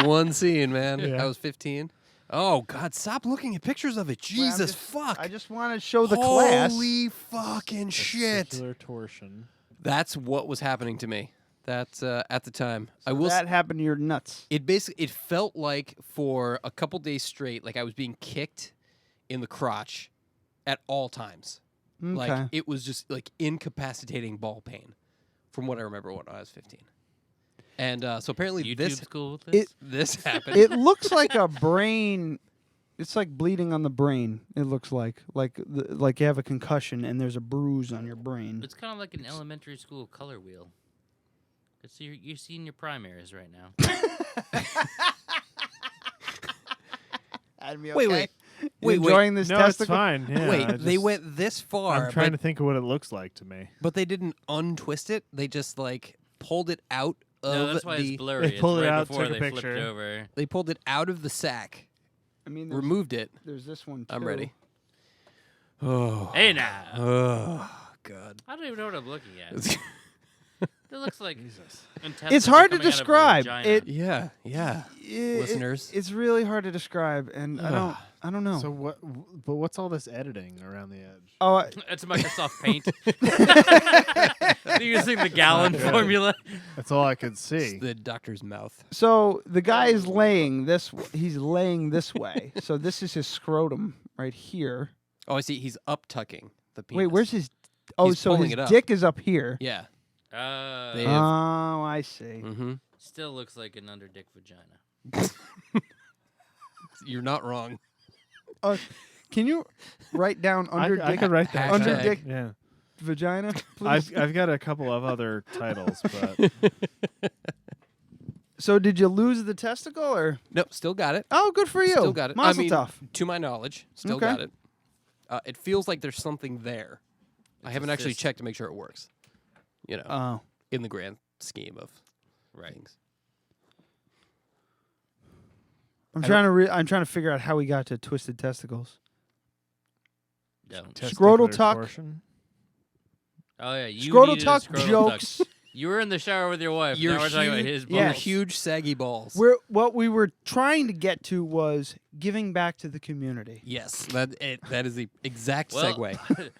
one scene, man. Yeah. I was 15. Oh God, stop looking at pictures of it. Jesus fuck. I just want to show the class. Holy fucking shit. Testicular torsion. That's what was happening to me. That's at the time. I will. That happened to your nuts. It felt like for a couple days straight, like I was being kicked in the crotch at all times. Okay. Like it was just like incapacitating ball pain, from what I remember when I was 15. And so apparently YouTube school with this? this happened. It looks like a brain. It's like bleeding on the brain. It looks like you have a concussion and there's a bruise on your brain. It's kind of like an elementary school color wheel. It's you're seeing your primaries right now. Wait. Wait, enjoying this No, testicle? it's fine. Yeah, Wait, they went this far. I'm trying but, to think of what it looks like to me. but they didn't untwist it. They just like pulled it out of No, that's why the. it's blurry. They pulled it's it right out, before took a they picture. flipped over. They pulled it out of the sack, I mean, removed it. There's this one too. I'm ready. Oh. Hey now. Oh God. I don't even know what I'm looking at. It looks like intestines It's are hard to coming out of a describe. vagina. Yeah. Listeners. It's really hard to describe, and I don't know. So what? But what's all this editing around the edge? Oh, It's Microsoft Paint. They're using the gallon formula. That's all I could see. It's the doctor's mouth. so the guy is laying this. He's laying this way. So this is his scrotum right here. Oh, I see. He's up tucking the penis. Wait, where's his? Oh, He's so pulling his it up. dick is up here. Yeah. They Oh, have- I see. Mm-hmm. Still looks like an underdick vagina. You're not wrong. Can you write down under I dick? could write that. Under Hashtag. dick Yeah. vagina, please. I've got a couple of other titles, but So did you lose the testicle or? Nope, still got it. Oh, good for you. Still got it. Mazel tov. To my knowledge, still Okay. got it. It feels like there's something there. I haven't actually cyst. checked to make sure it works. You know, Oh. in the grand scheme of things. I'm trying to figure out how we got to twisted testicles. Don't. Scrotal Testicular tuck. torsion. Oh yeah, you Scrotal needed a tuck scrotal jokes. tuck. You were in the shower with your wife. Your Now we're talking about huge- his yeah. balls. Huge saggy balls. What we were trying to get to was giving back to the community. Yes, that is the exact Well, segue.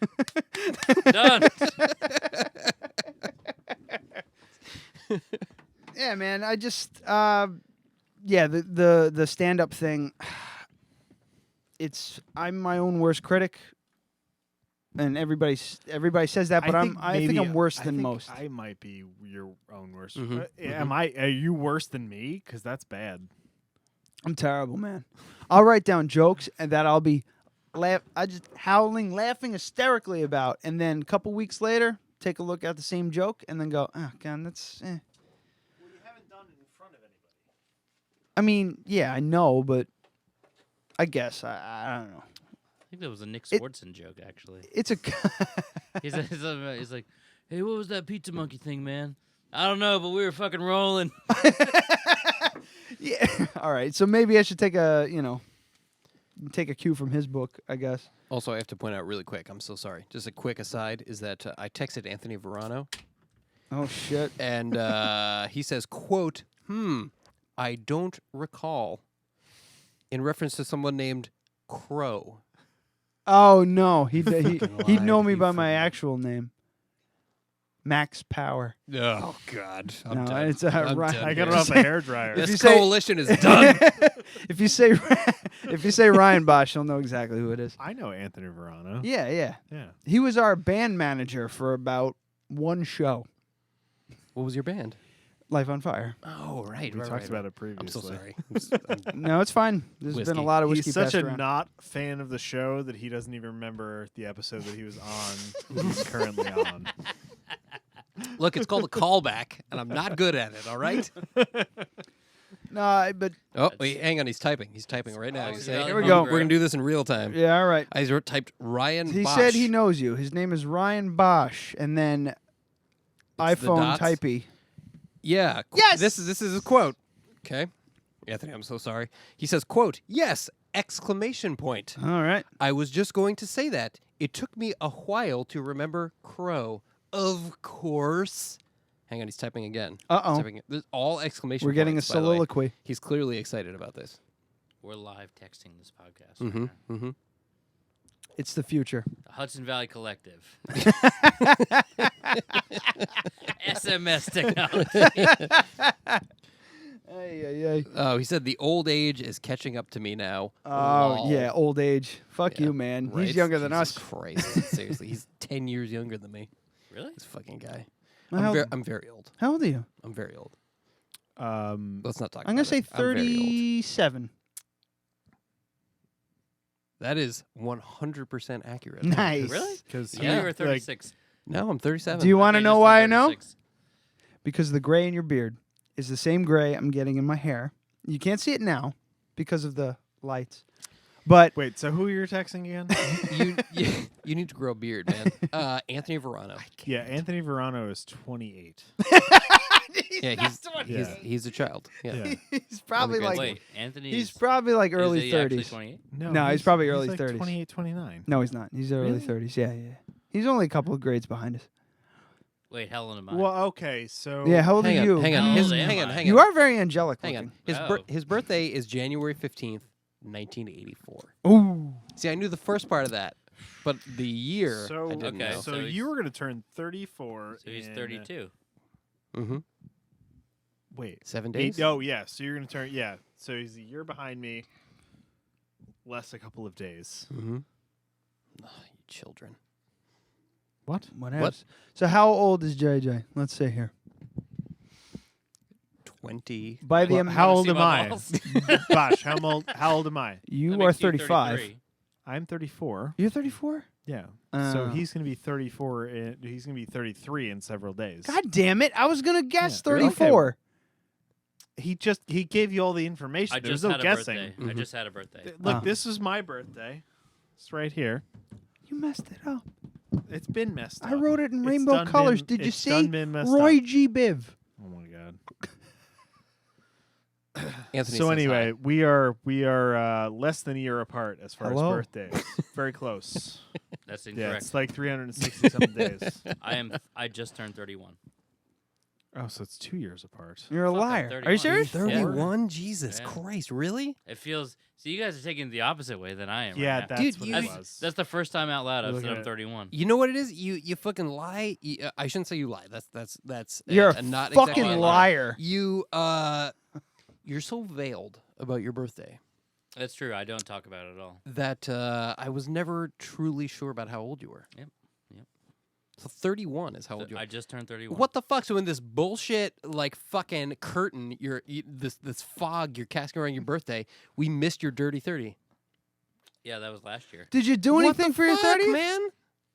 Done. Yeah, man. I just the stand up thing. I'm my own worst critic, and everybody says that, but I think I'm worse than most. I might be your own worst. Mhm. Are you worse than me? Because that's bad. I'm terrible, man. I'll write down jokes and that I'll be I just howling, laughing hysterically about, and then a couple weeks later, take a look at the same joke and then go, oh god, that's. Well, you haven't done it in front of anybody. I mean, yeah, I know, but I guess I don't know. I think that was a Nick Swardson joke, actually. It's a. He's like, hey, what was that pizza monkey thing, man? I don't know, but we were fucking rolling. Yeah. All right. So maybe I should take a cue from his book, I guess. Also, I have to point out really quick. I'm so sorry. Just a quick aside is that I texted Anthony Verano. Oh shit. And he says, "Quote, I don't recall," in reference to someone named Crow. Oh no, he'd lied. know me He by my actual name, Max Power. Oh God, I'm No, done. it's I'm Ryan. done I got it here. off a hairdryer. This coalition is done. If you say Ryan Bosch, you'll know exactly who it is. I know Anthony Verano. Yeah. Yeah. He was our band manager for about one show. What was your band? Life on Fire. Oh, right. We right, talked right, about right. it previously. I'm so sorry. No, it's fine. There's been a Whiskey. lot of whiskey He's such passed a around. not fan of the show that he doesn't even remember the episode that he was on. that he's currently on. Look, it's called a callback, and I'm not good at it. All right. No, but Oh, wait, hang on. He's typing. He's typing right now. He's saying, Here we go. We're gonna do this in real time. Yeah, all right. I typed Ryan. He Bosch. said he knows you. His name is Ryan Bosch, and then the iPhone dots? typey. Yeah. Yes! This is a quote. Okay. Anthony, I'm so sorry. He says, quote, yes, exclamation point. All right. I was just going to say that. It took me a while to remember Crow. Of course. Hang on, he's typing again. Uh-oh. He's typing it. There's all exclamation We're getting a points, by the way. soliloquy. He's clearly excited about this. We're live texting this podcast. Mm-hmm. Mm-hmm. It's the future. The Hudson Valley Collective. SMS technology. Ay. Oh, he said the old age is catching up to me now. Oh, Lol. yeah, old age. Fuck Yeah, you, man. right? He's younger than Jesus us. Christ. Seriously, he's 10 years younger than me. Really? This fucking guy. How- I'm very old. How old are you? I'm very old. Um, Let's not talk I'm about going to say it. I'm very old. 37. That is 100% accurate. Nice. Really? Because Yeah, you were 36. No, I'm 37. Do you want to Okay, know just why I turned know? 36. Because the gray in your beard is the same gray I'm getting in my hair. You can't see it now because of the lights. But wait, so who you're texting again? you need to grow a beard, man. Anthony Verano. Yeah, Anthony Verano is 28. Yeah, he's a child. Yeah. he's probably Undergrad like Wait, Anthony. he's probably like is early he actually 30s. 28? No, he's probably early like 30s. 28, 29. No, he's not. He's early Really? 30s. Yeah. He's only a couple of grades behind us. Wait, how old am I? Well, okay, so Yeah, how old Hang are on, you? hang on. How His, old am hang on, I? hang on. You are very angelic Hang looking. on. Oh. His birthday is January 15th, 1984. Ooh. See, I knew the first part of that, but the year So I didn't okay, know. so So you were going to turn 34. So he's in, 32. Mm-hmm. Wait, 7 days? Oh yeah, so you're going to turn So he's a year behind me, less a couple of days. Mm-hmm. Oh, you children. What? What else? So how old is JJ? Let's see here. 20. By the How Wanna old see am my I? balls? Bosh, how old am I? You That are makes you 35. 33. I'm 34. You're 34? Yeah. Uh. So he's going to be 34. He's going to be 33 in several days. God damn it. I was going to guess Yeah. 34. He gave you all the information. I There's just no had a guessing. birthday. I just had a birthday. Look, Oh. this is my birthday. It's right here. You messed it up. It's been messed up. I wrote it in It's rainbow done colors. been- Did you it's see? done been messed Roy up. G. Biv. Oh my god. Anthony So says anyway, hi. we are less than a year apart as far Hello? as birthdays. Very close. That's Yeah, incorrect. it's like 367 days. I just turned 31. Oh, so it's 2 years apart. You're a Fuck, I'm liar. Are 31. you serious? 31? Jesus Yeah. Christ, really? It feels. So you guys are taking it the opposite way than I am. Yeah, right now. that's Dude, what you- it was. That's the first time out loud I've Look said at I'm it. 31. You know what it is? You fucking lie. I shouldn't say you lie. That's You're a not fucking exactly liar. You you're so veiled about your birthday That's true. I don't talk about it at all. that I was never truly sure about how old you were. Yep. So 31 is how old you are. I just turned 31. What the fuck? So in this bullshit like fucking curtain, this fog you're casting around your birthday, we missed your dirty 30. Yeah, that was last year. Did you do What anything the for your fuck, 30th? man?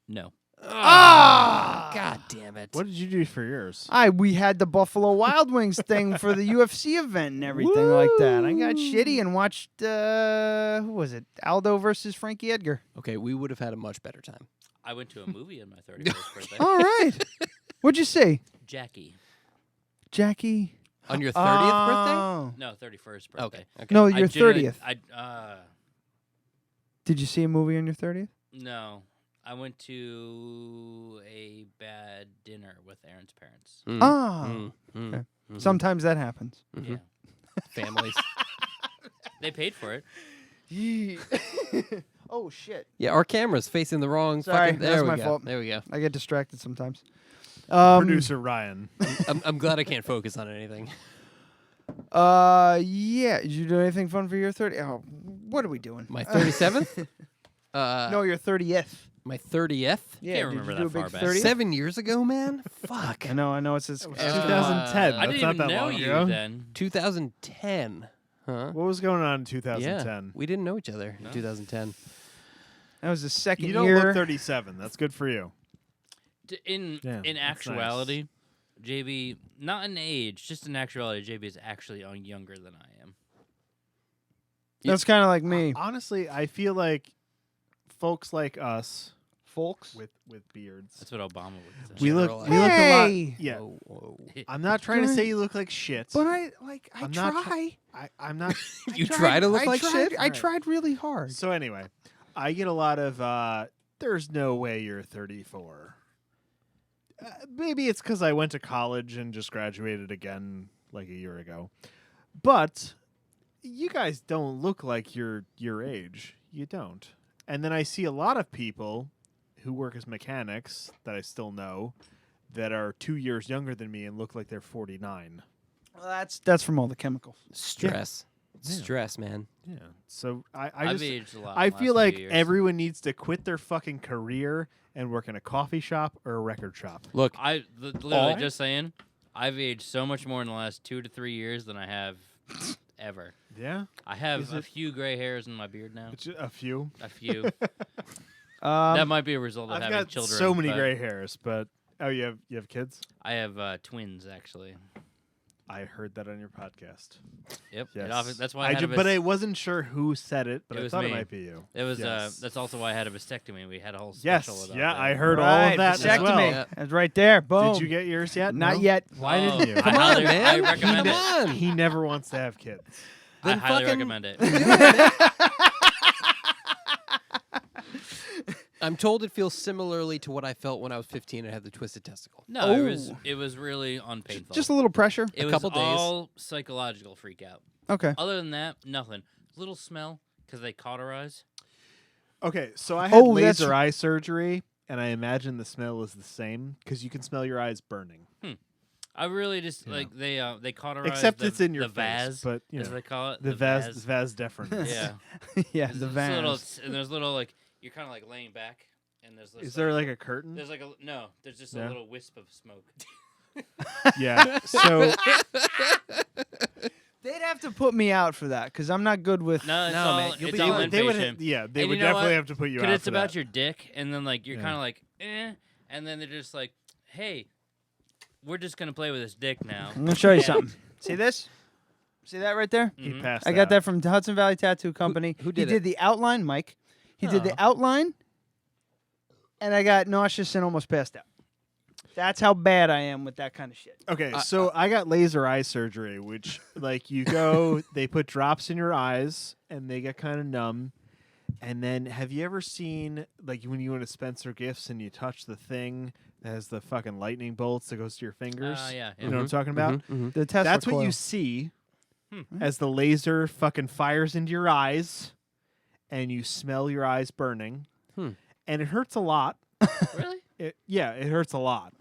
No. Ah! God damn it. What did you do for yours? We had the Buffalo Wild Wings thing for the UFC event and everything like that. I got shitty and watched who was it? Aldo versus Frankie Edgar. Okay, we would have had a much better time. I went to a movie on my 31st birthday. All right. What'd you see? Jackie. Jackie. On your 30th birthday? Oh. No, 31st birthday. Okay. No, I your genuinely- 30th. Did you see a movie on your 30th? No. I went to a bad dinner with Aaron's parents. Oh. Okay. Sometimes that happens. Yeah. Families. They paid for it. Oh, shit. Yeah, our camera's facing the wrong Sorry, fucking... that's There we my go. fault. There we go. I get distracted sometimes. Producer Ryan. I'm glad I can't focus on anything. Yeah. Did you do anything fun for your 30th? Oh, what are we doing? My 37th? No, your 30th. My 30th? Yeah, Can't did remember you that do a far big back. 30th? 7 years ago, man? Fuck. I know. It's 2010. I didn't That's not even that know long you ago. then. 2010. Huh? What was going on in 2010? Yeah, we didn't know each other in 2010. That was the second You don't year. look 37. That's good for you. In Yeah, in that's actuality, JB, not in age, just in actuality, JB is actually younger than I am. That's kind of like me. Honestly, I feel like folks like us, Folks? with beards, That's what Obama would say. we look a lot. Hey! Yeah, Whoa, whoa. I'm not trying to say you look like shit. But I I'm not try. I'm not. You try to look like shit? I tried really hard. So anyway, I get a lot of. There's no way you're 34. Maybe it's because I went to college and just graduated again like a year ago. But you guys don't look like you're your age. You don't. And then I see a lot of people who work as mechanics that I still know that are 2 years younger than me and look like they're 49. Well, that's from all the chemicals. Stress. Yeah. Stress, man. Yeah. So I I've just aged a lot I in the feel last like few years. everyone needs to quit their fucking career and work in a coffee shop or a record shop. Look, Literally Alright. just saying, I've aged so much more in the last 2 to 3 years than I have ever. Yeah. I have Is a it- few gray hairs in my beard now. A few. A few. That might be a result of I've having got children. so many but gray hairs, but you have kids? I have twins, actually. I heard that on your podcast. Yep. Yes. That's why I had a but I wasn't sure who said it, but It I was thought me. it might be you. It was. Yes. That's also why I had a vasectomy. We had a whole Yes. special about Yeah, that. I heard all Right, of that as vasectomy. well. That's right there. Boom. Did you get yours yet? Not No? yet. Why Oh, didn't you? I highly- man. I recommend Come it. on. He never wants to have kids. I Then highly fucking- recommend it. I'm told it feels similarly to what I felt when I was 15 and had the twisted testicle. No, it was really unpainful. Just a little pressure. It was couple days. all psychological freak out. Okay. Other than that, nothing. Little smell because they cauterize. Okay, so I had Oh, that's- laser eye surgery, and I imagine the smell is the same because you can smell your eyes burning. I really just like they cauterize. Except the, it's in your the face, vase, but you as know, they call it, the vas deferens. Yeah, Yeah, There's the this little- vans. and there's little like you're kind of like laying back, and there's this, Is there like a curtain? There's like a no. There's just a No? little wisp of smoke. Yeah. So They'd have to put me out for that because I'm not good with. No, it's No, all, man, you'll it's be all fine. they would, inpatient. yeah, they And would you know definitely what? have to put you 'Cause out. it's for about that. your dick, and then like you're Yeah. kind of like, and then they're just like, hey, we're just gonna play with this dick now. I'm gonna show you And- something. See this? See that right there? He Mhm. passed. I got out. that from Hudson Valley Tattoo Company. who did he it? did the outline, Mike. He did the Oh. outline, and I got nauseous and almost passed out. That's how bad I am with that kind of shit. Okay, so I got laser eye surgery, which like you go, they put drops in your eyes, and they get kind of numb. And then, have you ever seen like when you go to Spencer Gifts and you touch the thing that has the fucking lightning bolts that goes to your fingers? Yeah. You know what I'm talking about? The Tesla That's what coil. you see as the laser fucking fires into your eyes, and you smell your eyes burning, and it hurts a lot. Really? It hurts a lot.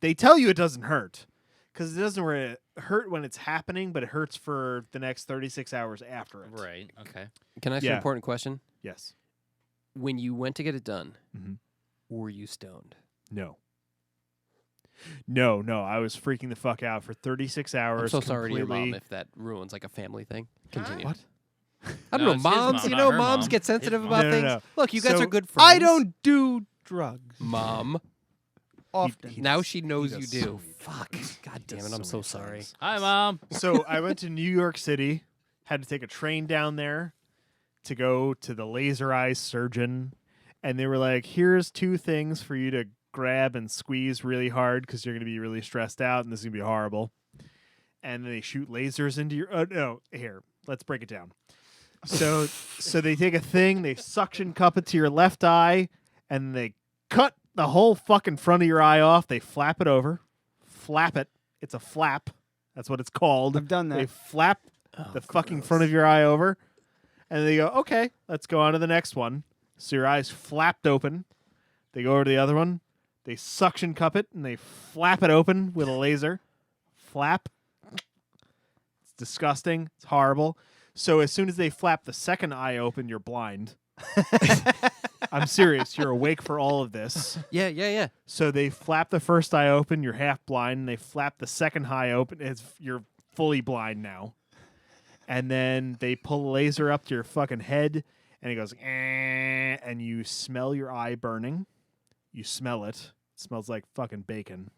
They tell you it doesn't hurt because it doesn't hurt when it's happening, but it hurts for the next 36 hours after it. Right. Okay. Can I ask you an Yeah. important question? Yes. When you went to get it done, Mhm. were you stoned? No. No. I was freaking the fuck out for 36 hours. I'm so sorry to your mom completely- if that ruins like a family thing. Continue. What? I don't No, know, it's his moms. mom, You not know, her moms mom. get His sensitive mom. about No, things. no. Look, you guys So- are good friends. I don't do drugs Mom. often. Now she knows you does do. so many Fuck. God damn does it. I'm so so many sorry. things. Hi, mom. So I went to New York City, had to take a train down there to go to the laser eye surgeon, and they were like, here's 2 things for you to grab and squeeze really hard because you're going to be really stressed out and this is going to be horrible. and they shoot lasers into your. Oh no! Here, let's break it down. So they take a thing, they suction cup it to your left eye, and they cut the whole fucking front of your eye off. They flap it over, flap it. It's a flap. That's what it's called. I've done that. They flap the fucking front of your eye over, and they go, okay, let's go on to the next one. So your eye's flapped open. They go over to the other one. They suction cup it, and they flap it open with a laser. Flap. It's disgusting. It's horrible. So as soon as they flap the second eye open, you're blind. I'm serious. You're awake for all of this. Yeah. So they flap the first eye open, you're half blind, and they flap the second eye open, you're fully blind now. And then they pull a laser up to your fucking head, and it goes, and you smell your eye burning. You smell it. It smells like fucking bacon.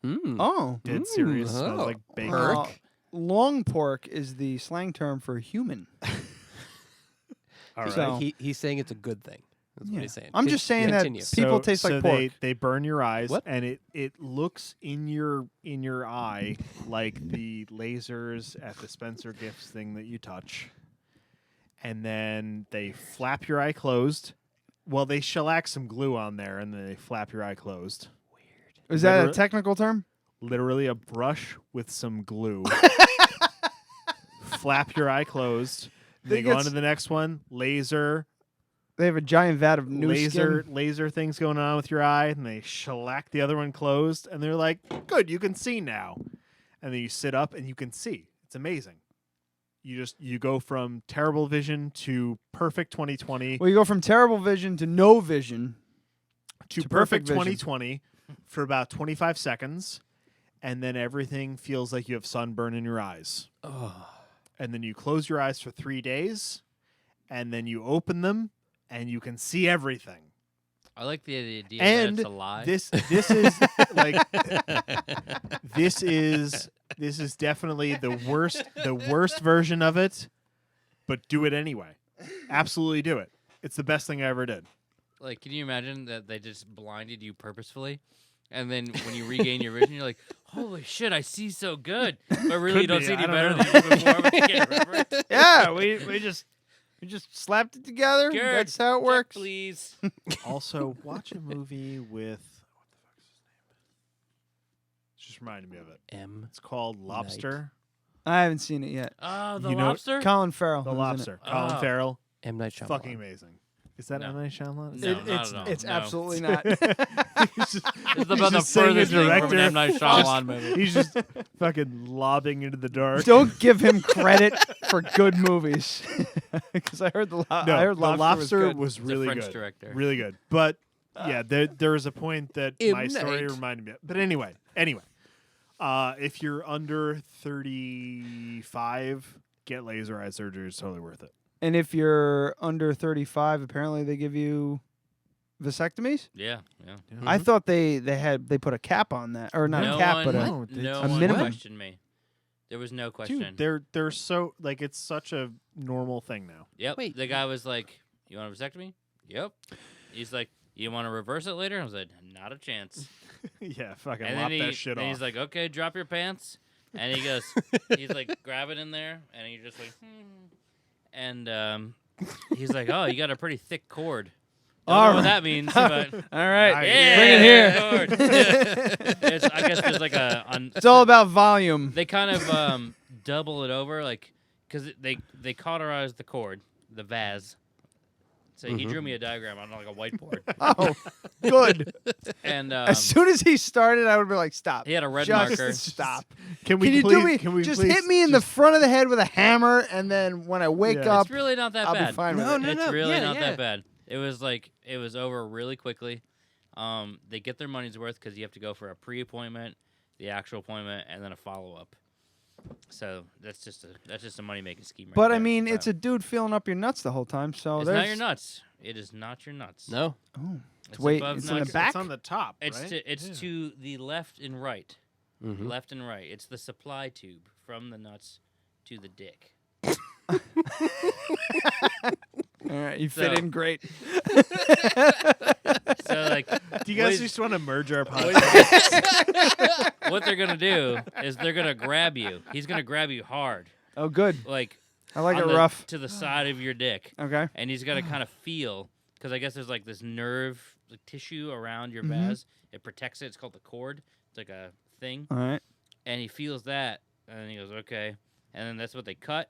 Oh. Dead serious. Smells like bacon. Well, long pork is the slang term for human. All right. So he's saying it's a good thing. That's what he's saying. I'm just saying that people taste like pork. They burn your eyes, What? and it looks in your eye like the lasers at the Spencer Gifts thing that you touch. And then they flap your eye closed. Well, they shellac some glue on there, and then they flap your eye closed. Weird. Is that a technical term? Literally a brush with some glue. Flap your eye closed. They go on to the next one. Laser. They have a giant vat of new laser things going on with your eye, and they shellac the other one closed, and they're like, good, you can see now. And then you sit up and you can see. It's amazing. You go from terrible vision to perfect 2020. Well, you go from terrible vision to no vision to perfect 2020 for about 25 seconds, and then everything feels like you have sunburn in your eyes. And then you close your eyes for 3 days, and then you open them, and you can see everything. I like the idea And that it's a lie. this is like this is definitely the worst version of it, but do it anyway. Absolutely do it. It's the best thing I ever did. Like, can you imagine that they just blinded you purposefully? And then when you regain your vision, you're like, holy shit, I see so good. But really, you don't see any better than you did before, but you can't remember it. Yeah, we just slapped it together. Gerd, That's how it check, works. please. Also, watch a movie with what the fuck is his name? It just reminded me of it. It's called Lobster. I haven't seen it yet. Oh, the You know- lobster? Colin Farrell. The was in Lobster. it. Colin Farrell. M. Night Shyamalan. Fucking amazing. Is that No. M. Night Shyamalan? No, not it's at all. it's No. absolutely not. He's It's about the just saying a furthest thing from an director. M. Night Shyamalan movie. He's just fucking lobbing into the dark. Don't give him credit for good movies, because I heard I heard the Lobster was It's a really French good. director. Really good. But yeah, there was a point that M. my story Night. reminded me of. But anyway, if you're under 35, get laser eye surgery. It's totally worth it. And if you're under 35, apparently they give you vasectomies. Yeah. I thought they put a cap on that, or not no a cap, one, but no a one minimum. questioned me. There was no question. Dude, they're so like it's such a normal thing now. Yep. The guy was like, "You want a vasectomy?" Yep. He's like, "You want to reverse it later?" I was like, "Not a chance." Yeah, fucking And lop then that shit then off. he's like, "Okay, drop your pants." And he goes, he's like, grab it in there, and he's just like, and he's like, "Oh, you got a pretty thick cord." I don't know what that means, but all right, yeah, bring it here. cord. Yeah. I guess there's like it's all about volume. They kind of double it over, like, because they cauterize the cord, the vase. So he drew me a diagram on like a whiteboard. Oh, good. And as soon as he started, I would be like, "Stop." He had a red Just marker. Stop. Can you please, do me? Can we just please hit me in the front of the head with a hammer, and then when I wake up, It's really not that I'll bad. be fine with it. It's really not that bad. It was over really quickly. They get their money's worth because you have to go for a pre-appointment, the actual appointment, and then a follow-up. So that's just a money-making scheme. Right But there. I mean, So it's a dude feeling up your nuts the whole time. So it's there's not your nuts. It is not your nuts. No. Oh, It's wait, above it's in the nuts. back. It's on the top, It's right? it's to the left and right. Left and right. It's the supply tube from the nuts to the dick. All right, you fit So- in great. So like, Do you guys just want to merge our podcast? what they're gonna do is they're gonna grab you. He's gonna grab you hard. Oh, good. Like I like on it the- rough. to the side of your dick. Okay. And he's gonna kind of feel because I guess there's like this nerve like, tissue around your Mhm. vase. It protects it. It's called the cord. It's like a thing. All right. And he feels that, and he goes, okay. And then that's what they cut,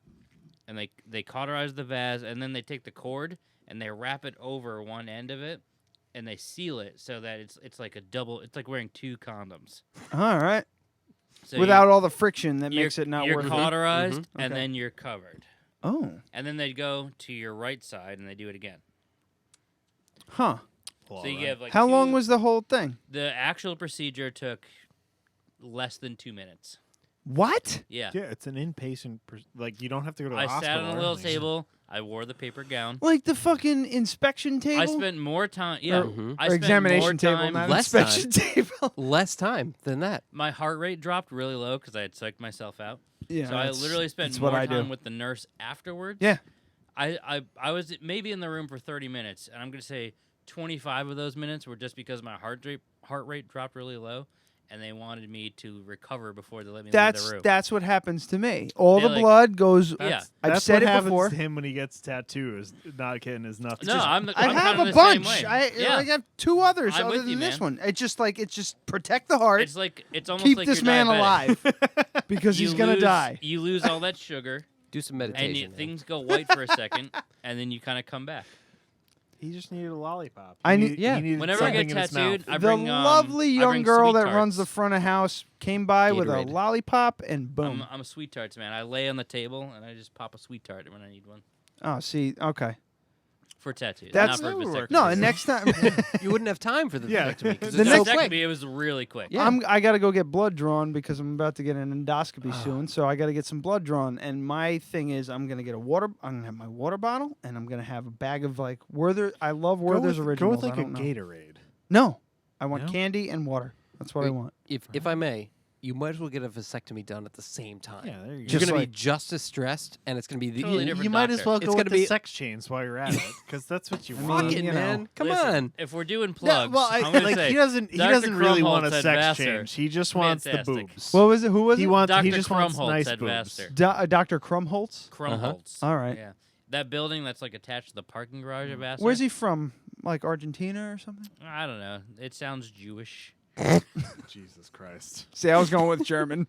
and they cauterize the vase, and then they take the cord and they wrap it over one end of it, and they seal it so that it's like a double. It's like wearing 2 condoms. All right. So Without all the friction that you're- makes it not you're worth it. cauterized, Mhm. and Okay. then you're covered. Oh. And then they go to your right side, and they do it again. Huh. So you have like How 2 long was the whole thing? The actual procedure took less than 2 minutes. What? Yeah. Yeah, it's an inpatient. Like you don't have to go to the I hospital. sat on a or little anything. table. I wore the paper gown. Like the fucking inspection table? I spent more time. Yeah, I Or spent examination more table, time, not Less inspection time. table. Less time than that. My heart rate dropped really low because I had psyched myself out. Yeah, so I that's- literally spent that's more what I do. time with the nurse afterwards. Yeah. I was maybe in the room for 30 minutes, and I'm gonna say 25 of those minutes were just because my heart rate dropped really low, and they wanted me to recover before they let me leave the room. That's what happens to me. All They, the like- blood goes. Yeah. I've That's said what it happens before. to him when he gets tattoos. Not kidding, is nothing. No, I'm I have kinda a the bunch. same way. I Yeah. like, I have 2 others I'm other with than you, this man. one. It's just protect the heart. It's like it's almost keep like this you're man diabetic. alive because You he's gonna lose- die. You lose all that sugar. Do some And meditation. things go white for a second, and then you kind of come back. He just needed a lollipop. I He need- need- yeah. he needed Whenever I something get in his tattooed, mouth. I The bring lovely I young bring girl that Sweet runs the Tarts. front of house came by with a Gatorade. lollipop and boom. I'm a Sweet Tarts man. I lay on the table and I just pop a Sweet Tart when I need one Oh, see, okay. for tattoos. That's not for vasectomy. no. And next time, You wouldn't have time for the Yeah. vasectomy 'cause The it's next- so quick. Vasectomy, it was really quick. Yeah. I got to go get blood drawn because I'm about to get an endoscopy soon. So I got to get some blood drawn. And my thing is, I'm gonna get a water. I'm gonna have my water bottle, and I'm gonna have a bag of like Werther. I love Werther's Go originals. with like I a don't know. Gatorade. No, I want No? candy and water. That's what I Wait, want. If I may, you might as well get a vasectomy done at the same time. Yeah, there you go. You're Just going to like- be just as stressed, and it's going to be the Totally different You might as doctor. well It's go gonna with be- the sex chains while you're at it, because that's what you I want. mean, Fuck it, you know. man. Come Listen, on. If we're doing Yeah, plugs, well, I'm gonna like say he doesn't Dr. really want a Krumholtz at sex Vassar. change. He just wants the Fantastic. boobs. What was it? Who was He it? wants. He Dr. just wants Krumholtz nice at boobs. Vassar. Dr. Krumholtz. Krumholtz. All right. Yeah. That building that's like attached to the parking garage at Vassar. Where's he from? Like Argentina or something? I don't know. It sounds Jewish. Jesus Christ. See, I was going with German.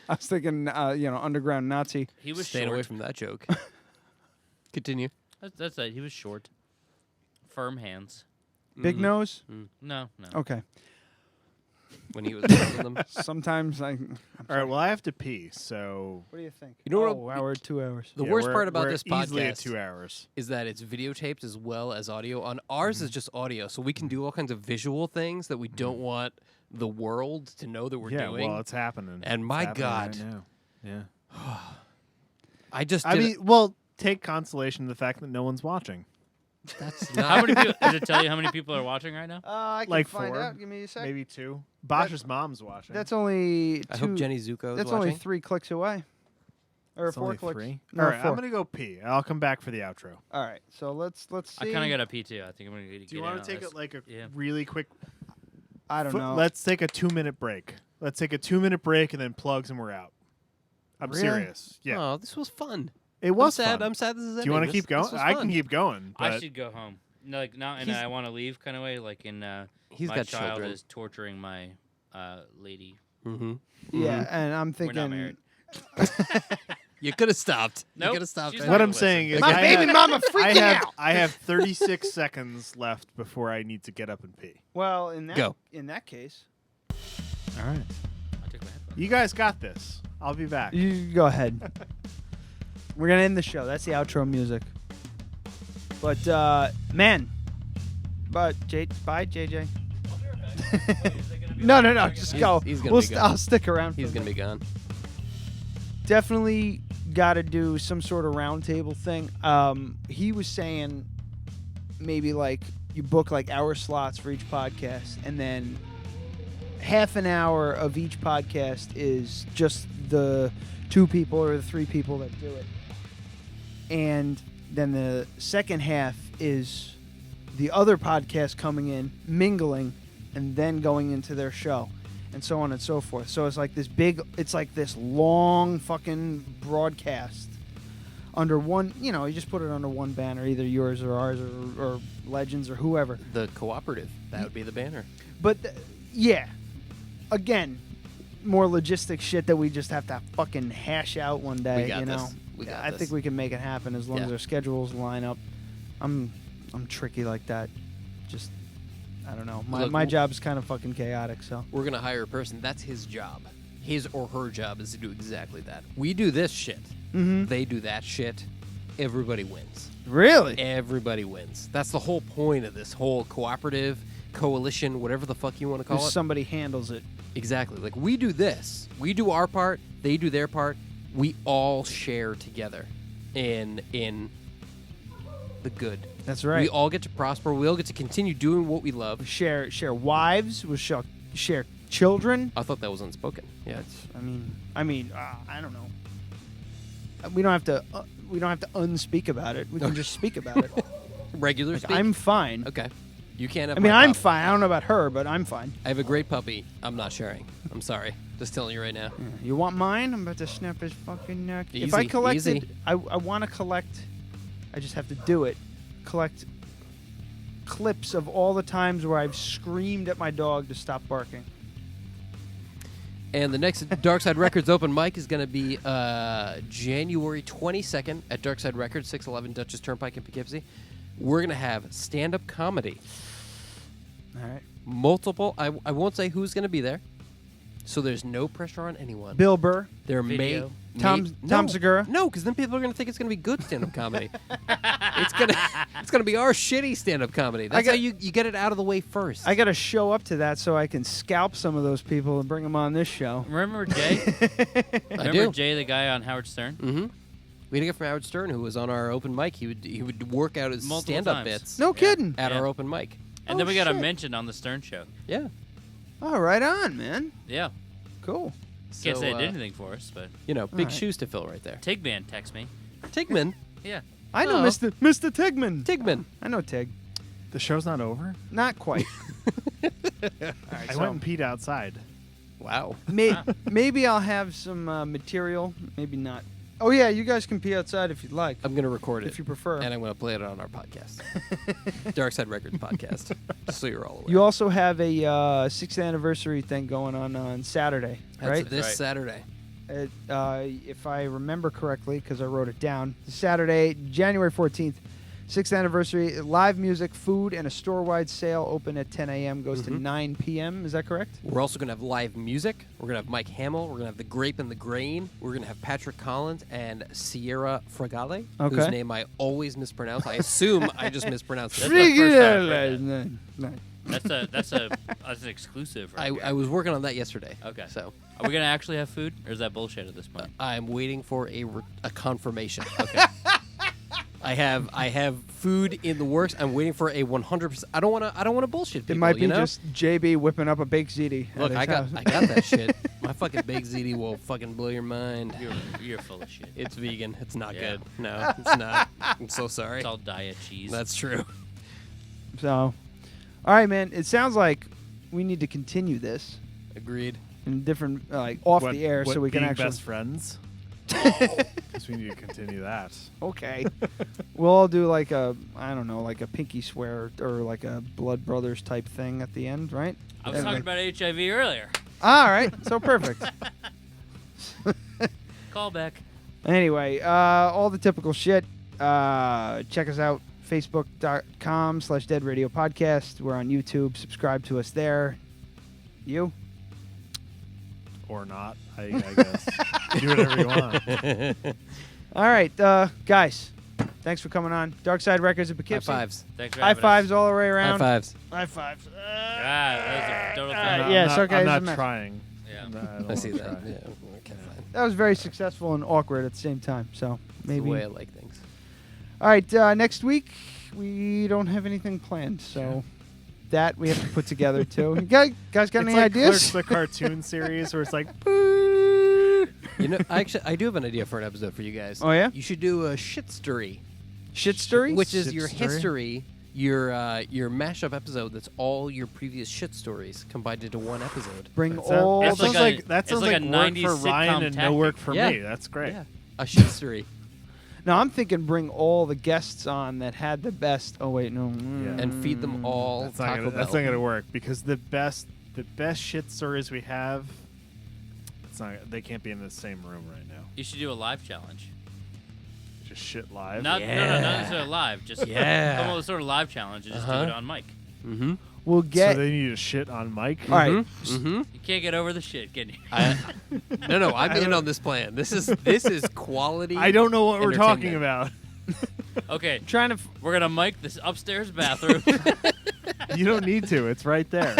I was thinking, underground Nazi. He was Staying short. away from that joke. Continue. That's it. He was short. Firm hands. Big nose. No. Okay. When he was with them. Sometimes I. All right. Well, I have to pee. So What do you think? You know oh, what- hour, 2 hours. The yeah, worst we're- part about we're this easily at podcast 2 hours. is that it's videotaped as well as audio. On ours is just audio, so we can do all kinds of visual things that we don't want the world to know that we're Yeah. doing. Well, it's happening. And It's my happening God. right now. Yeah. I just I did mean, well, take consolation in the fact that no one's watching. that's How not many people? Does it tell you how many people are watching right now? I can Like find 4, out. Give me a sec. maybe 2. Bosch's mom's watching. That's only 2. I hope Jenny Zuko is That's watching. only 3 clicks away. Or It's 4 only clicks. 3. No, All right. 4. I'm gonna go pee. I'll come back for the outro. All right. So let's see. I kind of got a pee too. I think I'm gonna get. Do you want to take it like a Yeah. really quick? I don't know. Let's take a 2-minute break. Let's take a 2-minute break and then plugs and we're out. I'm Really? serious. Yeah. Oh, this was fun. It was I'm sad. fun. I'm sad this is ending. Do you want to This- keep going? this was I fun. can keep going. I But should go home. No, like not in He's- I want to leave kind of way. Like in He's my got child children. is torturing my lady. Mm-hmm. Yeah, and I'm We're thinking. not married. You could have stopped. You Nope, could have stopped. she's right not what there. I'm saying is, My I baby have, mama freaking out. I have 36 seconds left before I need to get up and pee. Well, in that Go. case, All right. I took my headphones. You guys got this. I'll be back. you go ahead. We're gonna end the show. That's the outro music. But man, bye JJ. no, just go. He's gonna be gone. I'll stick around. He's for a gonna bit. be gone. Definitely got to do some sort of roundtable thing. He was saying maybe like you book like hour slots for each podcast, and then half an hour of each podcast is just the 2 people or the 3 people that do it, and then the second half is the other podcast coming in, mingling, and then going into their show, and so on and so forth. So it's like this long fucking broadcast under one, you just put it under one banner, either yours or ours or Legends or whoever. The cooperative, that would be the banner. But yeah, again, more logistic shit that we just have to fucking hash out one day. We got this. I think we can make it happen as long as our schedules line up. I'm tricky like that. Just I don't know. My job is kind of fucking chaotic. So we're gonna hire a person. That's his job. His or her job is to do exactly that. We do this shit. Mm-hmm. They do that shit. Everybody wins. Really? Everybody wins. That's the whole point of this whole cooperative, coalition, whatever the fuck you want to call it. Somebody handles it. Exactly. Like we do this. We do our part. They do their part. We all share together in the good. That's right. We all get to prosper. We all get to continue doing what we love. We share wives. We share children. I thought that was unspoken. Yeah. I mean, I don't know. We don't have to unspeak about it. We can just speak about it. Regular speak? I'm fine. Okay. You can't have I'm fine. I don't know about her, but I'm fine. I have a great puppy. I'm not sharing. I'm sorry. Just telling you right now. Yeah. You want mine? I'm about to snap his fucking neck. Easy, if I collected, easy. I want to collect. I just have to do it. Collect clips of all the times where I've screamed at my dog to stop barking. And the next Darkside Records open mic is going to be January 22nd at Darkside Records, 611 Dutchess Turnpike in Poughkeepsie. We're going to have stand-up comedy. All right. Multiple. I won't say who's going to be there, so there's no pressure on anyone. Bill Burr. There Video. Tom Segura. No, because then people are going to think it's going to be good stand-up comedy. It's gonna be our shitty stand-up comedy. That's how you get it out of the way first. I got to show up to that so I can scalp some of those people and bring them on this show. Remember Jay? Remember Jay, the guy on Howard Stern? Mm-hmm. We had a guy from Howard Stern who was on our open mic. He would work out his Multiple stand-up times. bits. No kidding. At our open mic. And then we got a mention on the Stern show. Yeah. Oh, right on, man. Yeah. Cool. Can't So, say it did anything for us, but big shoes to fill right there. Tigman text me. Tigman. Yeah. I know Mr. Tigman. Tigman. I know Tig. The show's not over? Not quite. I went and peed outside. Wow. Maybe I'll have some material. Maybe not. Oh, yeah, you guys can pee outside if you'd like. I'm going to record it. If you prefer. And I'm going to play it on our podcast. Darkside Records podcast. Just so you're all aware. You also have a 6th anniversary thing going on Saturday, right? That's this Saturday. If I remember correctly, because I wrote it down, Saturday, January 14th, 6th anniversary, live music, food, and a store-wide sale open at 10 a.m., goes to 9 p.m. Is that correct? We're also going to have live music. We're going to have Mike Hamill. We're going to have The Grape and the Grain. We're going to have Patrick Collins and Sierra Fragale, whose name I always mispronounce. I assume I just mispronounced it. That's an exclusive. Right I was working on that yesterday. Okay. So are we gonna actually have food, or is that bullshit at this point? I'm waiting for a confirmation. Okay. I have food in the works. I'm waiting for a 100%. I don't want to bullshit people. It might be just JB whipping up a baked ziti. Look, I got that shit. My fucking baked ziti will fucking blow your mind. You're full of shit. It's vegan. It's not good. No, it's not. I'm so sorry. It's all diet cheese. That's true. So, all right, man. It sounds like we need to continue this. Agreed. In different, off the air, so we can actually best friends. Because we need to continue that. Okay. We'll all do like a pinky swear or like a blood brothers type thing at the end, right? I was talking about HIV earlier. All right. So perfect. Call back. Anyway, all the typical shit. Check us out. Facebook.com/Dead Radio Podcast. We're on YouTube. Subscribe to us there. You? Or not, I guess. Do whatever you want. All right, guys. Thanks for coming on. Darkside Records of Poughkeepsie. High fives. Thanks for High having fives us. all the way around. High fives. High fives. That was a total okay. I'm not trying. Yeah. I see that. Yeah. Okay, fine. That was very successful and awkward at the same time. So maybe. That's the way I like things. All right, next week we don't have anything planned, so that we have to put together too. You guys got any ideas? Clerks, the cartoon series where it's like, You know, I do have an idea for an episode for you guys. Oh yeah? You should do a shit story. Shit story? Which is Shit your story? history your mashup episode that's all your previous shit stories combined into one episode. Bring That all. sounds like work for 90s Ryan and no sitcom work for Yeah. me. That's great. Yeah, a shit story. No, I'm thinking bring all the guests on that had the best. Oh wait, no. And feed them all That's Taco Bell. not gonna work because the best shit stories we have, they can't be in the same room right now. You should do a live challenge. Just shit live. No, not necessarily live. Just Yeah. some sort of live challenge and just do it on mic. Mm-hmm. We'll get. So they need to shit on mic. All right. Mm-hmm. You can't get over the shit, can you? No, I'm in on this plan. This is quality. I don't know what we're talking entertainment. about. Okay, Trying to. we're gonna mic this upstairs bathroom. You don't need to. It's right there.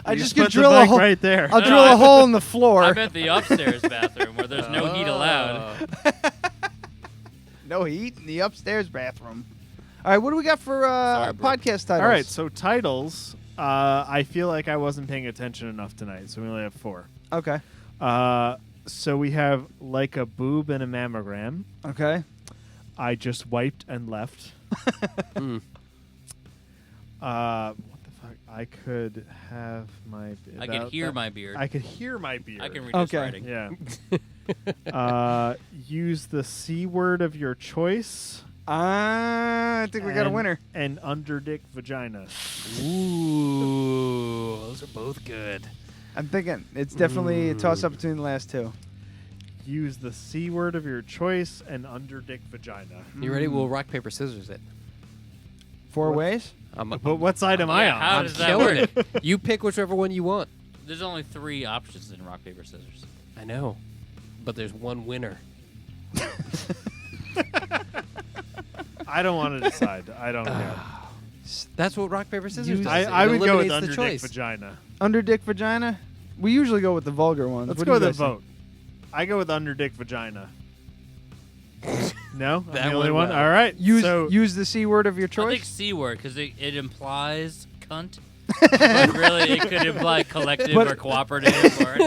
I You just put could drill the a mic hole right there. I'll No, drill I- a hole in the floor. I meant the upstairs bathroom where there's no heat allowed. No heat in the upstairs bathroom. All right, what do we got for Sorry, bro. podcast titles? All right, so titles. I feel like I wasn't paying attention enough tonight, so we only have 4. Okay. So we have Like a Boob and a Mammogram. Okay. I Just Wiped and Left. Mm. What the fuck? I could have my. I could hear my beard. I could hear my beard. I can read his Okay. writing. Yeah. Use the C word of your choice. I think we got a winner. And underdick vagina. Ooh, those are both good. I'm thinking it's definitely a toss up between the last two. Use the C word of your choice and underdick vagina. You ready? We'll rock paper scissors it. 4 ways? But what side am I Yeah, on? how I'm does that killing work? it. You pick whichever one you want. There's only 3 options in rock paper scissors. I know, but there's one winner. I don't want to decide. I don't care. That's what rock paper scissors does. I It would go with eliminates the underdick choice. vagina. Underdick vagina? We usually go with the vulgar ones. Let's What go do with you a guys vote. I go with underdick vagina. No? I'm That the only went one? well. All right. think? Use so use the C word of your I think choice. C word because it implies cunt. But really, it could imply collective But- or cooperative. Or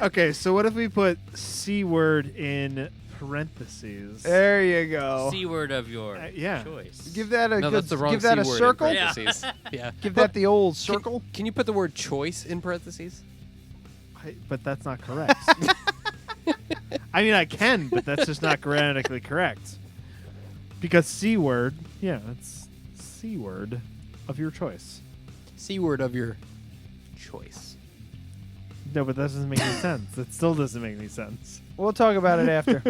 okay, so what if we put C word in parentheses? There you go. C word of your yeah. choice. Give that a No, good. that's the wrong give that C a word in circle. parentheses. Yeah. Give that the old circle. Can you put the word choice in parentheses? But that's not correct. I mean, I can, but that's just not grammatically correct. Because C word, yeah, it's C word of your choice. C word of your choice. No, but that doesn't make any sense. It still doesn't make any sense. We'll talk about it after.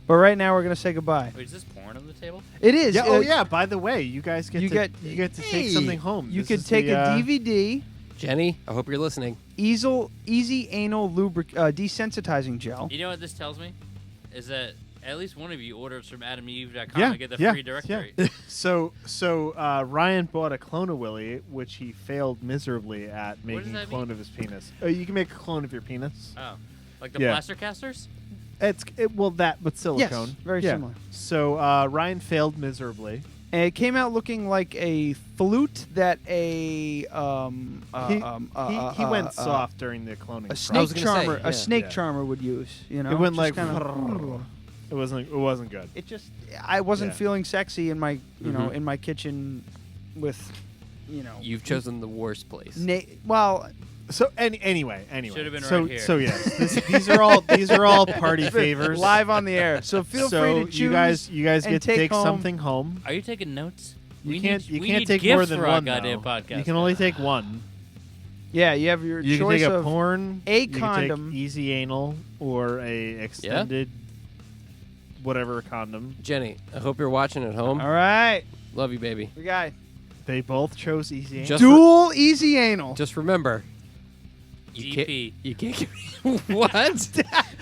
But right now we're gonna say goodbye. Wait, is this porn on the table? It is. Yeah. Oh, yeah. By the way, you guys get You to get take Hey, something home. You This could is take the, a DVD. Jenny, I hope you're listening. Easy anal desensitizing gel. You know what this tells me? Is that at least one of you orders from AdamandEve.com Yeah, to get the yeah, free directory. yeah. So Ryan bought a clone of Willie, which he failed miserably at making a that clone mean? of his penis. You can make a clone of your penis. Oh, like the Yeah. plaster casters? Well, that, but silicone. very Yeah. similar. So Ryan failed miserably. And it came out looking like a flute that a He went soft during the cloning. a snake charmer yeah. a snake Yeah. charmer would use. You know, It went just like kinda- it wasn't good. It just I wasn't Yeah. feeling sexy in my Mhm. in my kitchen with You've chosen the worst place. well. So anyway. Should've been so right here. so yes, these are all party favors live on the air. So feel so free to choose. you guys and get to take take home. something home. Are you taking notes? You We can't need take gifts more than for our one. goddamn though. podcast. You can only take one. Yeah, you have your You can choice take a of porn, a you can condom. take easy anal, or a extended whatever condom. Jenny, I hope you're watching at home. All right, Love you, baby. we got They both chose easy anal. Just dual easy anal. Just remember, GP. you can't give me what?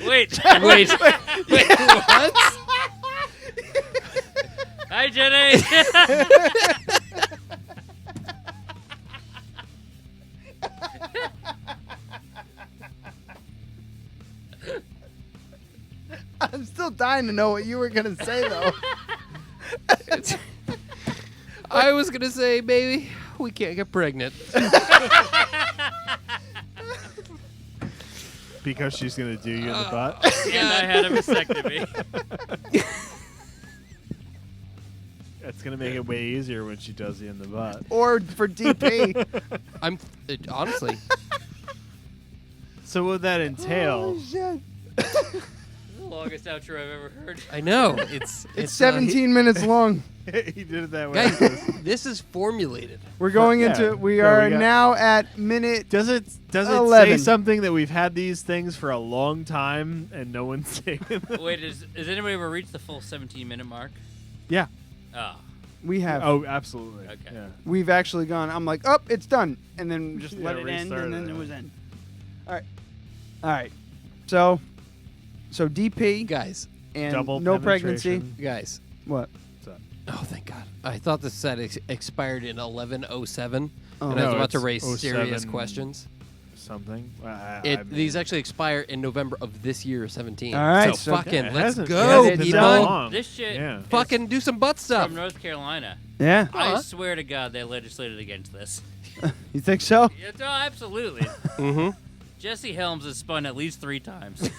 Wait. Wait, what? Hi, Jenny. I'm still dying to know what you were gonna say though. I was gonna say, baby, we can't get pregnant. Because she's gonna do you in the butt. And I had a vasectomy. That's gonna make it way easier when she does you in the butt. Or for DP. Honestly. So what would that entail? Oh, shit. The longest outro I've ever heard. I know. It's 17 minutes long. He did it that way. Guys, this is formulated. We're going into. We are now at minute. Does it 11. say something that we've had these things for a long time and no one's taken them? Wait, has anybody ever reached the full 17-minute mark? Yeah. Oh. We have. Oh, absolutely. Okay. Yeah. We've actually gone. I'm like, oh, it's done, and then just let it end, restarted and then it. it was end. All right. So DP Guys. and Double no pregnancy. penetration. Guys. What? Oh, thank God. I thought this set expired in 11:07, Oh. and I was No, about to it's raise serious 07 questions. Something. These actually expire in November of this year, 17. All right, So so- fucking Yeah, it let's hasn't- go, it hasn't been that people. long. This shit Yeah. is Fucking do some butt stuff. from North Carolina. Yeah. I swear to God they legislated against this. You think so? Yeah, no, absolutely. Mm-hmm. Jesse Helms has spun at least 3 times.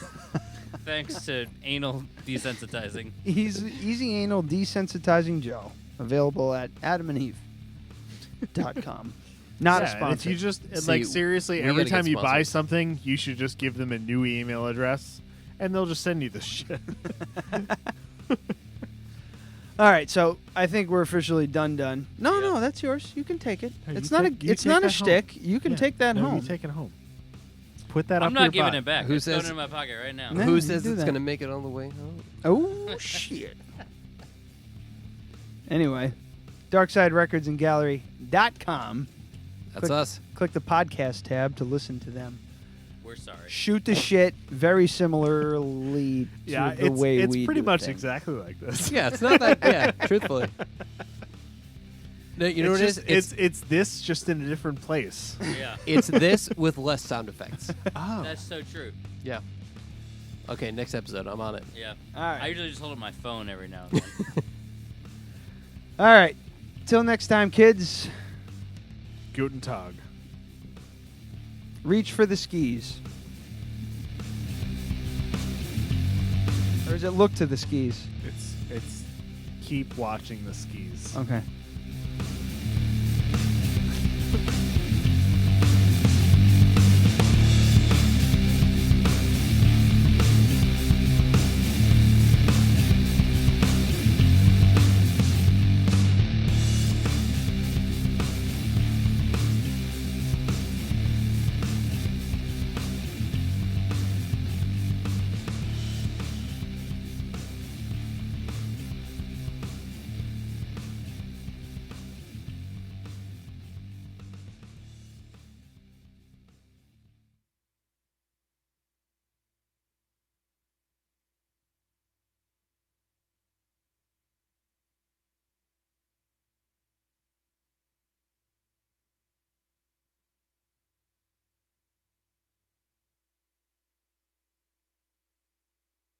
Thanks to anal desensitizing. Easy anal desensitizing Joe. Available at adamandeve.com. Not a Yeah, and sponsor. if you just See, like seriously, we every gotta time get you buy sponsors. something, you should just give them a new email address, and they'll just send you the shit. All right, so I think we're officially done. No, that's yours. You can take it. No, It's you not take- a. you It's take not a that home. shtick. You can Yeah. take that No, home. You take it home. Put that I'm up not your giving butt. it back. Who I'm throwing says- it in my pocket right now. No. Who you says do it's that. going to make it all the way home? Oh shit. Anyway, DarksideRecordsandGallery.com. That's us. Click the podcast tab to listen to them. We're sorry. Shoot the shit very similarly to Yeah, the way it's we pretty do much things. exactly like this. Yeah, it's not that. Yeah, truthfully. No, you know what it is? It's this just in a different place. Yeah. It's this with less sound effects. Oh. That's so true. Yeah. Okay, next episode. I'm on it. Yeah. All right. I usually just hold up my phone every now and then. All right. Till next time, kids. Guten Tag. Reach for the skis. Or does it look to the skis? It's keep watching the skis. Okay.